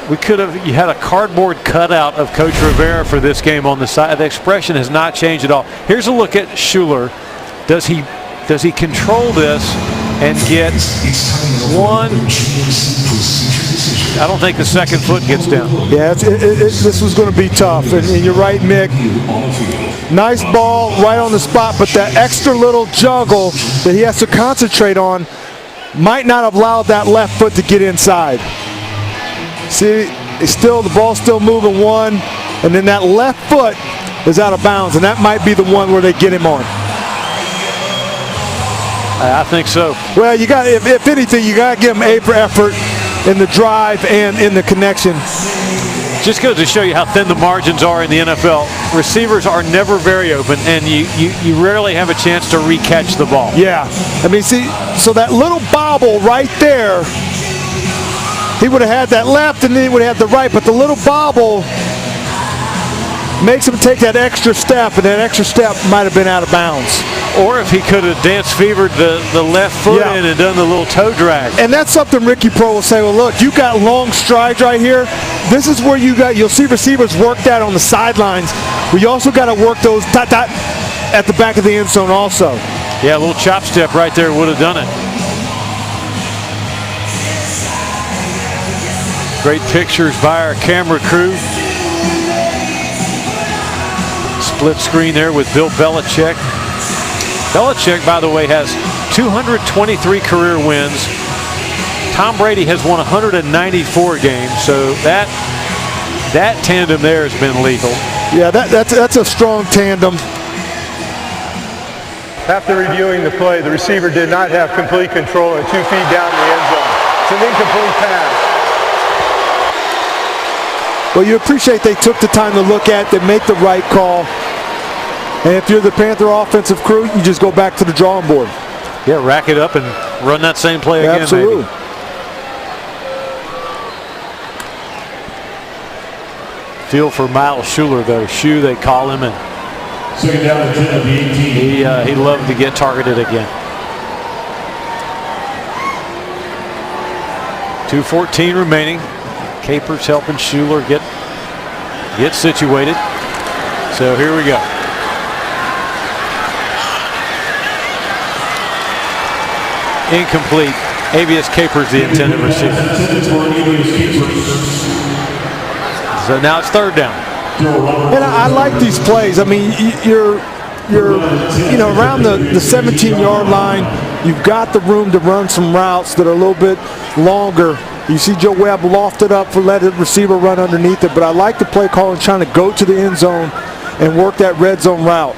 S2: You had a cardboard cutout of Coach Rivera for this game on the side. The expression has not changed at all. Here's a look at Schuler. Does he control this and get one? I don't think the second foot gets down.
S3: Yeah, this was going to be tough, and you're right, Mick. Nice ball right on the spot, but that extra little juggle that he has to concentrate on might not have allowed that left foot to get inside. See, the ball's still moving one, and then that left foot is out of bounds, and that might be the one where they get him on.
S2: I think so.
S3: Well, you got, if anything, you got to give him A for effort in the drive and in the connection.
S2: Just goes to show you how thin the margins are in the NFL. Receivers are never very open, and you rarely have a chance to recatch the ball.
S3: Yeah. I mean, see, so that little bobble right there, he would have had that left and then he would have the right, but the little bobble makes him take that extra step, and that extra step might have been out of bounds.
S2: Or if he could have dance fevered the left foot in and done the little toe drag.
S3: And that's something Ricky Pro will say, well, look, you got long strides right here. This is where you'll see receivers work that on the sidelines. But you also got to work those at the back of the end zone also.
S2: Yeah, a little chop step right there would have done it. Great pictures by our camera crew. Split screen there with Bill Belichick. Belichick, by the way, has 223 career wins. Tom Brady has won 194 games, so that tandem there has been lethal.
S3: Yeah, that's a strong tandem.
S5: After reviewing the play, the receiver did not have complete control at 2 feet down in the end zone. It's an incomplete pass.
S3: Well, you appreciate they took the time to look at, they make the right call. And if you're the Panther offensive crew, you just go back to the drawing board.
S2: Yeah, rack it up and run that same play again.
S3: Absolutely.
S2: Maybe. Feel for Miles Schuler, though. Shoe, they call him, and
S7: Second down and 10 of the 18.
S2: he loved to get targeted again. 2:14 remaining. Capers helping Schuler get situated. So here we go. Incomplete. Avius Capers, the intended receiver. So now it's third down.
S3: And I like these plays. I mean, you're around the 17-yard line. You've got the room to run some routes that are a little bit longer. You see Joe Webb lofted up for letting the receiver run underneath it. But I like the play call and trying to go to the end zone and work that red zone route.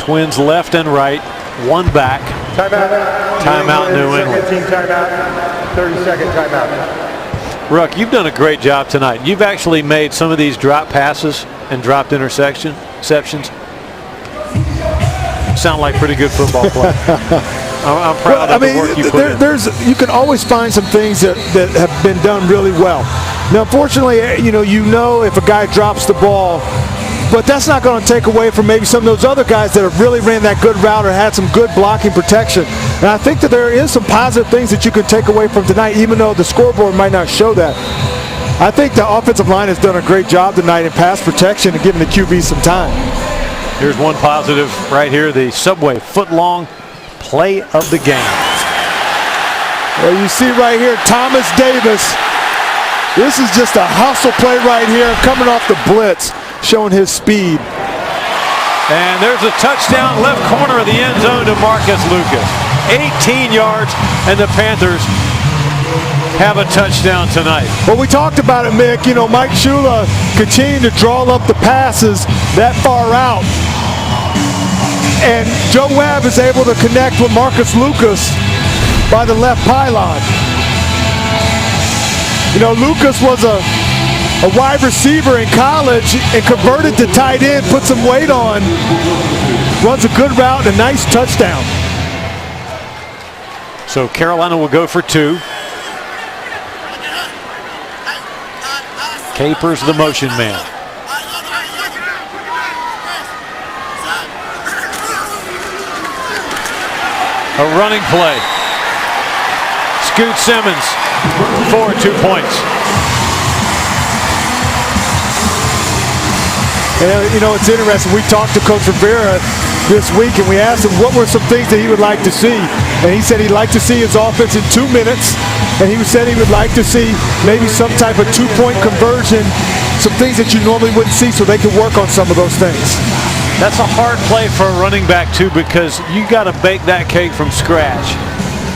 S2: Twins left and right. One back. Timeout, New England.
S5: Team timeout. 30-second timeout.
S2: Ruck, you've done a great job tonight. You've actually made some of these drop passes and dropped interceptions sound like pretty good football play. I'm proud of the work you put in.
S3: You can always find some things that have been done really well. Now, unfortunately, you know if a guy drops the ball, but that's not going to take away from maybe some of those other guys that have really ran that good route or had some good blocking protection. And I think that there is some positive things that you can take away from tonight, even though the scoreboard might not show that. I think the offensive line has done a great job tonight in pass protection and giving the QB some time.
S2: Here's one positive right here, the Subway foot-long play of the game.
S3: Well, you see right here, Thomas Davis. This is just a hustle play right here, coming off the blitz, showing his speed.
S2: And there's a touchdown left corner of the end zone to Marcus Lucas. 18 yards, and the Panthers have a touchdown tonight.
S3: Well, we talked about it, Mick. Mike Shula continuing to draw up the passes that far out. And Joe Webb is able to connect with Marcus Lucas by the left pylon. Lucas was a wide receiver in college and converted to tight end, put some weight on, runs a good route and a nice touchdown.
S2: So Carolina will go for two. Capers the motion man. A running play. Scoot Simmons for 2 points.
S3: And it's interesting. We talked to Coach Rivera this week, and we asked him what were some things that he would like to see. And he said he'd like to see his offense in 2 minutes. And he said he would like to see maybe some type of 2-point conversion, some things that you normally wouldn't see, so they can work on some of those things.
S2: That's a hard play for a running back, too, because you got to bake that cake from scratch.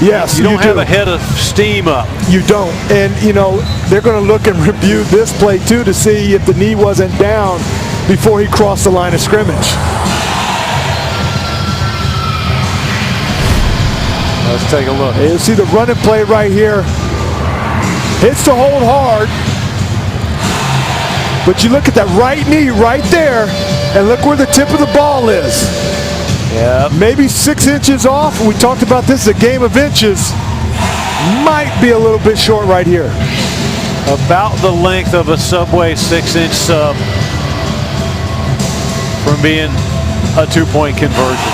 S3: Yes,
S2: you don't have a head of steam up.
S3: You don't. And, they're going to look and review this play, too, to see if the knee wasn't down before he crossed the line of scrimmage.
S2: Let's take a look.
S3: You see the running play right here. Hits to hold hard. But you look at that right knee right there, and look where the tip of the ball is.
S2: Yeah.
S3: Maybe 6 inches off. We talked about this, a game of inches. Might be a little bit short right here.
S2: About the length of a Subway 6-inch sub from being a 2-point conversion.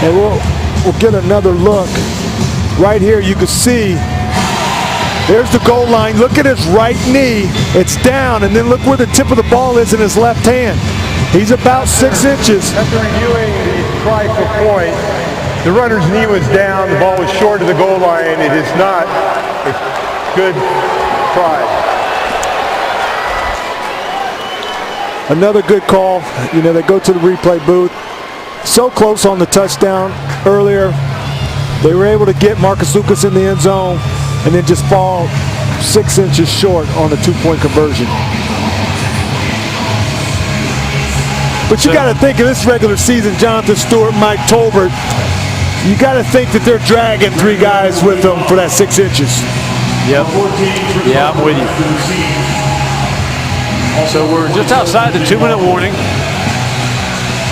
S3: And we'll get another look. Right here you can see there's the goal line. Look at his right knee. It's down, and then look where the tip of the ball is in his left hand. He's about 6 inches.
S5: After reviewing the try for point, the runner's knee was down. The ball was short of the goal line. It is not a good try.
S3: Another good call. They go to the replay booth. So close on the touchdown earlier. They were able to get Marcus Lucas in the end zone and then just fall 6 inches short on the 2-point conversion. But you got to think of this regular season, Jonathan Stewart, Mike Tolbert, you got to think that they're dragging 3 guys with them for that 6 inches.
S2: Yep. Yeah, I'm with you. So we're just outside the 2-minute warning.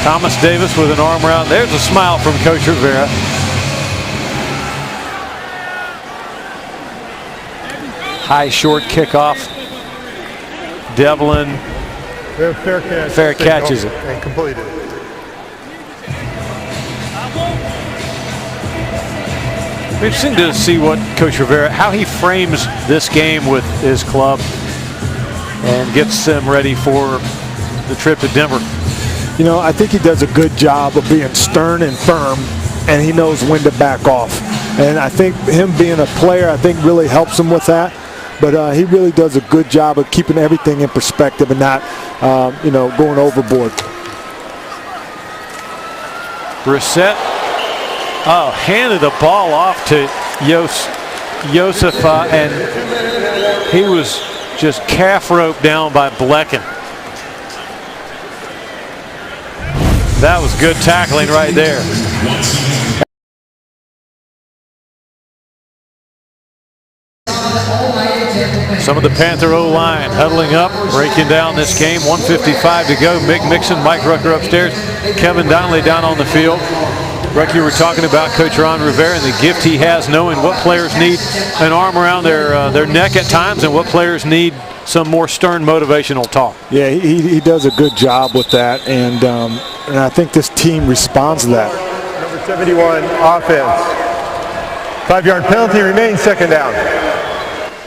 S2: Thomas Davis with an arm around. There's a smile from Coach Rivera. High short kickoff. Devlin fair catches it.
S5: And completed.
S2: Interesting to see what Coach Rivera, how he frames this game with his club and gets them ready for the trip to Denver.
S3: You know, I think he does a good job of being stern and firm, and he knows when to back off. And I think him being a player, I think really helps him with that. But he really does a good job of keeping everything in perspective and not, you know, going overboard.
S2: Brissett, handed the ball off to Josefa, and he was just calf roped down by Blecken. That was good tackling right there. Some of the Panther O-line huddling up, breaking down this game. 1:55 to go. Mick Mixon, Mike Rucker upstairs, Kevin Donnelly down on the field. Rucker, you were talking about Coach Ron Rivera and the gift he has knowing what players need an arm around their neck at times and what players need some more stern motivational talk.
S3: Yeah, he does a good job with that, and I think this team responds to that.
S5: Number 71, offense. 5-yard penalty, remains second down.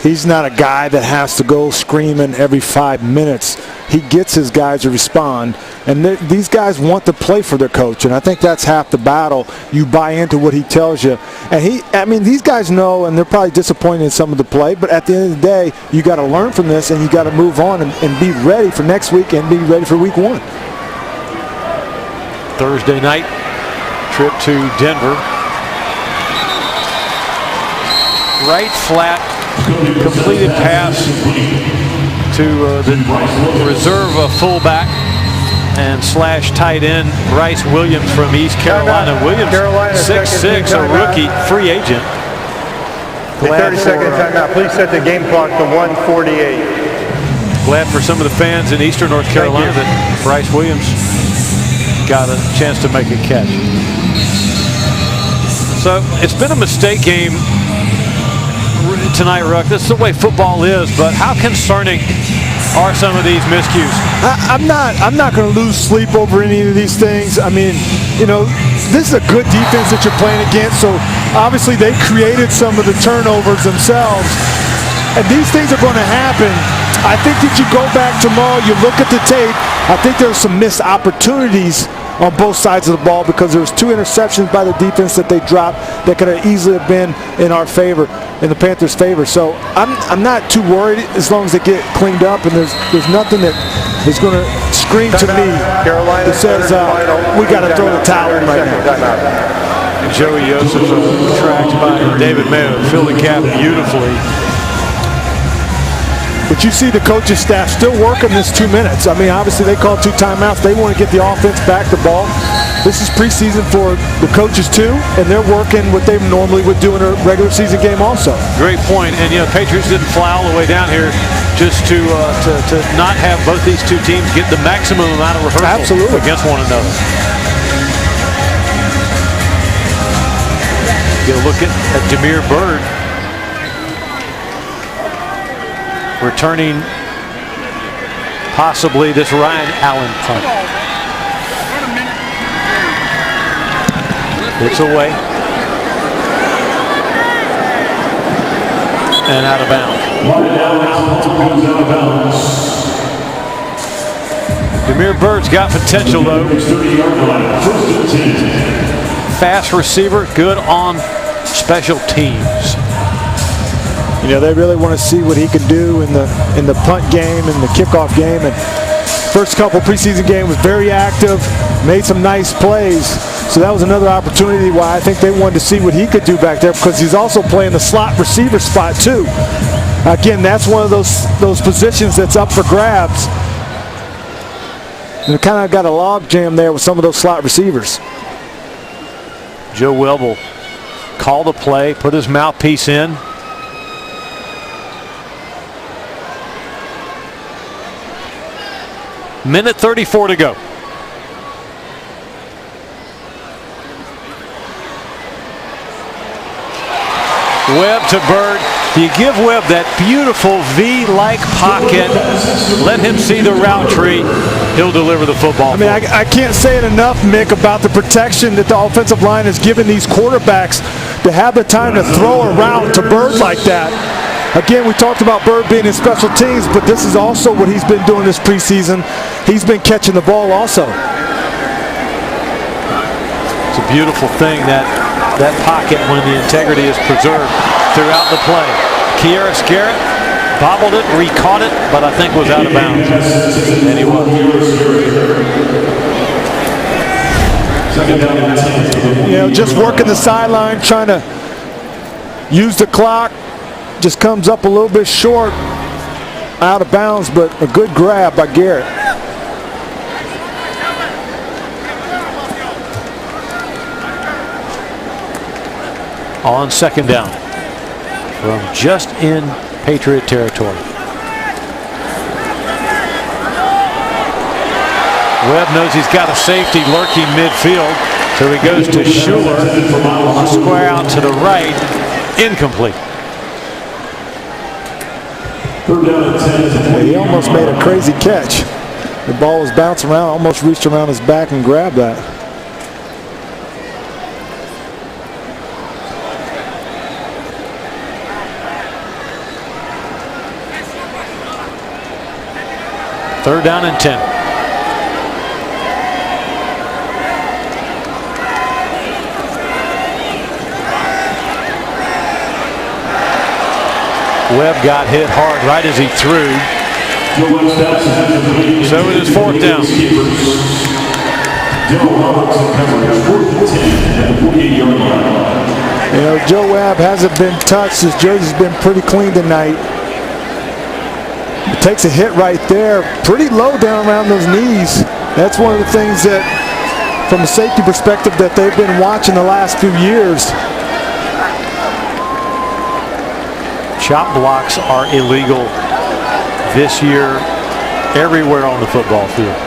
S3: He's not a guy that has to go screaming every 5 minutes. He gets his guys to respond, and these guys want to play for their coach, and I think that's half the battle. You buy into what he tells you. And I mean, these guys know, and they're probably disappointed in some of the play, but at the end of the day, you got to learn from this, and you got to move on and be ready for next week and be ready for week 1.
S2: Thursday night trip to Denver. Right flat. Completed pass to the reserve fullback and / tight end Bryce Williams from East Carolina. Williams, 6'6", a rookie, free agent.
S5: 30-second timeout. Please set the game clock to 1:48.
S2: Glad for some of the fans in Eastern North Carolina that Bryce Williams got a chance to make a catch. So it's been a mistake game tonight, Ruck. That's the way football is, but how concerning are some of these miscues?
S3: I'm not going to lose sleep over any of these things. I mean, you know, this is a good defense that you're playing against, so obviously they created some of the turnovers themselves, and these things are going to happen. I think that you go back tomorrow, you look at the tape, I think there's some missed opportunities on both sides of the ball because there was 2 interceptions by the defense that they dropped that could have easily have been in our favor, in the Panthers' favor. So I'm not too worried as long as they get cleaned up, and there's nothing that is going to scream to me that says we got to throw the towel in right now.
S2: Joey Joseph tracked by David Mayo, filled the gap beautifully.
S3: But you see the coaching staff still working this 2 minutes. I mean, obviously they called 2 timeouts. They want to get the offense back the ball. This is preseason for the coaches too, and they're working what they normally would do in a regular season game also.
S2: Great point. And, you know, Patriots didn't fly all the way down here just to not have both these two teams get the maximum amount of rehearsal against one another. Get a look at Damiere Byrd. Returning possibly this Ryan Allen punt. It's away. And out of bounds. Damiere Byrd's got potential though. Fast receiver, good on special teams.
S3: You know, they really want to see what he can do in the punt game and the kickoff game. And first couple preseason game was very active, made some nice plays. So that was another opportunity why I think they wanted to see what he could do back there, because he's also playing the slot receiver spot too. Again, that's one of those positions that's up for grabs. And it kind of got a log jam there with some of those slot receivers.
S2: Joe Webb will call the play, put his mouthpiece in. Minute 34 to go. Webb to Bird. You give Webb that beautiful V-like pocket. Let him see the route tree. He'll deliver the football.
S3: I mean, I can't say it enough, Mick, about the protection that the offensive line has given these quarterbacks to have the time to throw a route to Bird like that. Again, we talked about Bird being in special teams, but this is also what he's been doing this preseason. He's been catching the ball also.
S2: It's a beautiful thing, that pocket when the integrity is preserved throughout the play. Kearis Garrett bobbled it, re-caught it, but I think was out of bounds. And he was.
S3: You know, just working the sideline, trying to use the clock. Just comes up a little bit short, out of bounds, but a good grab by Garrett.
S2: On second down from just in Patriot territory. Webb knows he's got a safety lurking midfield, so he goes to Schuler on a square out to the right. Incomplete.
S3: He almost made a crazy catch. The ball was bouncing around, almost reached around his back and grabbed that.
S2: Third down and 10. Webb got hit hard right as he threw. So it is fourth down.
S3: You know, Joe Webb hasn't been touched. His jersey's been pretty clean tonight. Takes a hit right there, pretty low down around those knees. That's one of the things that, from a safety perspective, that they've been watching the last few years.
S2: Chop blocks are illegal this year everywhere on the football field.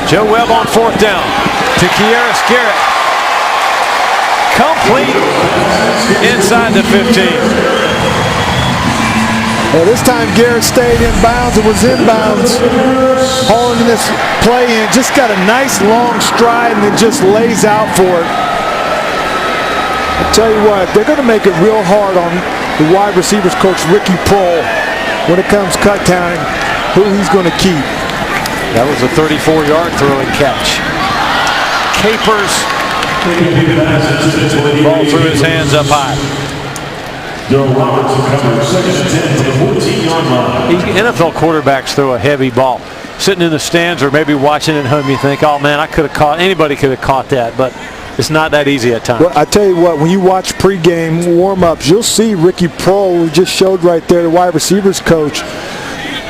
S2: Joe Webb on fourth down to Kearis Garrett. Complete inside the 15.
S3: Well, this time Garrett stayed in bounds and was in bounds. Hauling this play in, just got a nice long stride and then just lays out for it. I tell you what, they're going to make it real hard on the wide receivers coach Ricky Prohl when it comes cut time, who he's going to keep.
S2: That was a 34-yard throwing catch. Capers. Ball through his hands up high. NFL quarterbacks throw a heavy ball. Sitting in the stands or maybe watching at home, you think, oh man, anybody could have caught that, but it's not that easy at times.
S3: Well, I tell you what, when you watch pregame warm-ups, you'll see Ricky Prohl, who just showed right there, the wide receivers coach.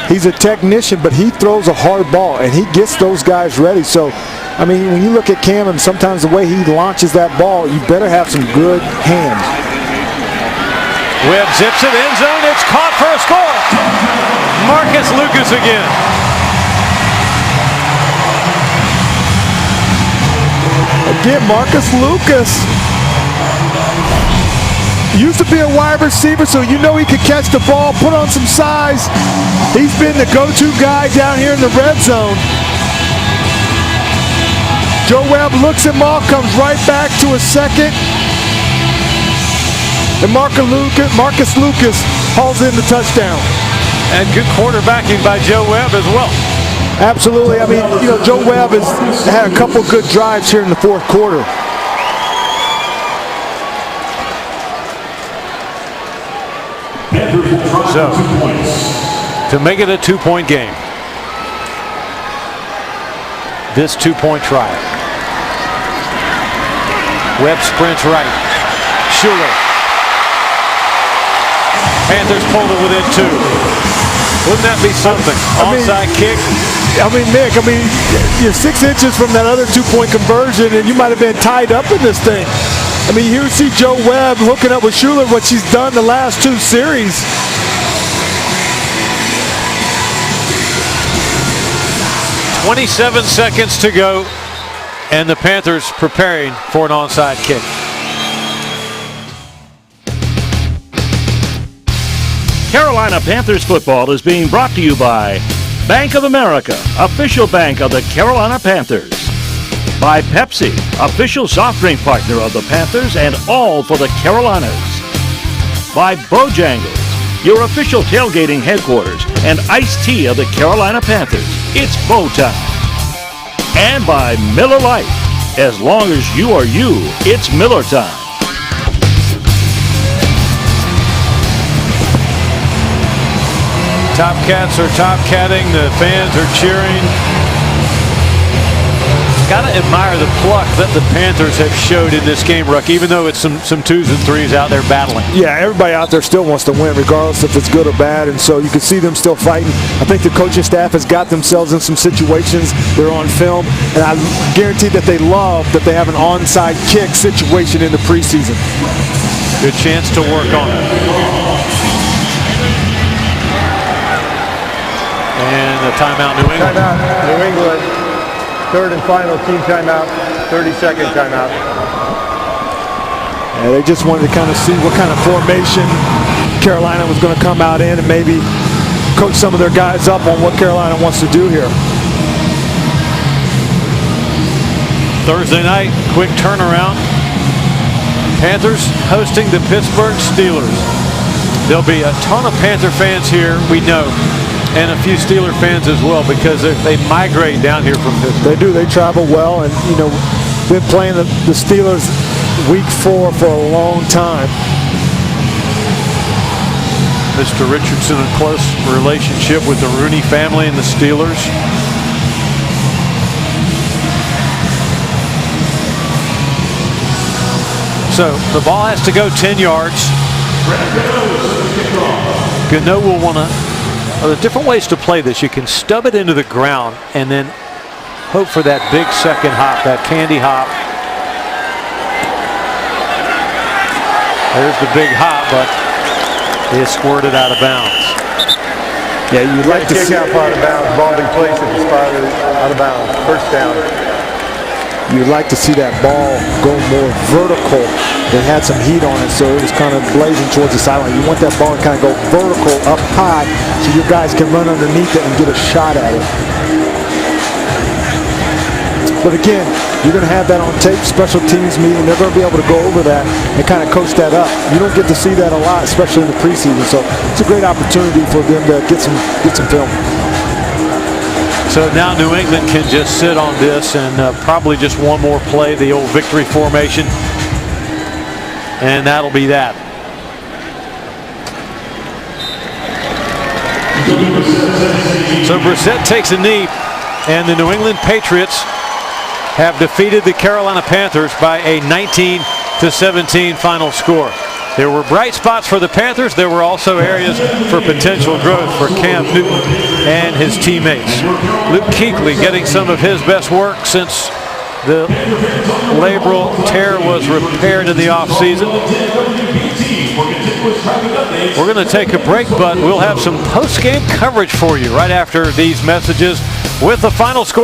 S3: He's a technician, but he throws a hard ball, and he gets those guys ready. So, I mean, when you look at Cam and sometimes the way he launches that ball, you better have some good hands.
S2: Webb zips it, end zone, it's caught for a score. Marcus Lucas again.
S3: Again, Marcus Lucas used to be a wide receiver, so you know he could catch the ball, put on some size. He's been the go-to guy down here in the red zone. Joe Webb looks him off, comes right back to a second. And Marcus Lucas hauls in the touchdown.
S2: And good quarterbacking by Joe Webb as well.
S3: Absolutely. I mean, you know, Joe Webb has had a couple good drives here in the fourth quarter.
S2: So, to make it a 2-point game. this two-point try. Webb sprints right. Schuler. Panthers pulled it within 2. Wouldn't that be something? Onside kick.
S3: I mean, Nick, you're 6 inches from that other two-point conversion, and you might have been tied up in this thing. I mean, here you see Joe Webb hooking up with Schuler, what she's done the last 2 series.
S2: "27 seconds to go, and the Panthers preparing for an onside kick."
S1: Carolina Panthers football is being brought to you by Bank of America, official bank of the Carolina Panthers. By Pepsi, official soft drink partner of the Panthers and all for the Carolinas. By Bojangles, your official tailgating headquarters and iced tea of the Carolina Panthers. It's Bo time. And by Miller Lite. As long as you are you, it's Miller time.
S2: Top Cats are top catting. The fans are cheering. Got to admire the pluck that the Panthers have showed in this game, Ruck, even though it's some 2s and 3s out there battling.
S3: Yeah, everybody out there still wants to win, regardless if it's good or bad, and so you can see them still fighting. I think the coaching staff has got themselves in some situations. They're on film, and I guarantee that they love that they have an onside kick situation in the preseason.
S2: Good chance to work on it. And a timeout, New England.
S5: Timeout, New England. 3rd and final team timeout, 30-second timeout.
S3: Yeah, they just wanted to kind of see what kind of formation Carolina was going to come out in and maybe coach some of their guys up on what Carolina wants to do here.
S2: Thursday night, quick turnaround. Panthers hosting the Pittsburgh Steelers. There'll be a ton of Panther fans here, we know, and a few Steeler fans as well, because they migrate down here from Pittsburgh.
S3: They do. They travel well, and been playing the Steelers week 4 for a long time.
S2: Mr. Richardson, in close relationship with the Rooney family and the Steelers. So the ball has to go 10 yards. Gano will want to. There are different ways to play this. You can stub it into the ground and then hope for that big second hop, that candy hop. There's the big hop, but it squirted out of bounds.
S3: Yeah, you'd like to
S5: kick out out of bounds, ball be placed at the spot out of bounds, first down.
S3: You'd like to see that ball go more vertical. They had some heat on it, so it was kind of blazing towards the sideline. You want that ball to kind of go vertical up high so your guys can run underneath it and get a shot at it. But again, you're going to have that on tape, special teams meeting. They're going to be able to go over that and kind of coach that up. You don't get to see that a lot, especially in the preseason. So it's a great opportunity for them to get some film.
S2: So now New England can just sit on this and probably just one more play, the old victory formation. And that'll be that. So Brissett takes a knee, and the New England Patriots have defeated the Carolina Panthers by a 19-17 final score. There were bright spots for the Panthers. There were also areas for potential growth for Cam Newton and his teammates. Luke Kuechly getting some of his best work since the labral tear was repaired in the offseason. We're going to take a break, but we'll have some post-game coverage for you right after these messages with the final score.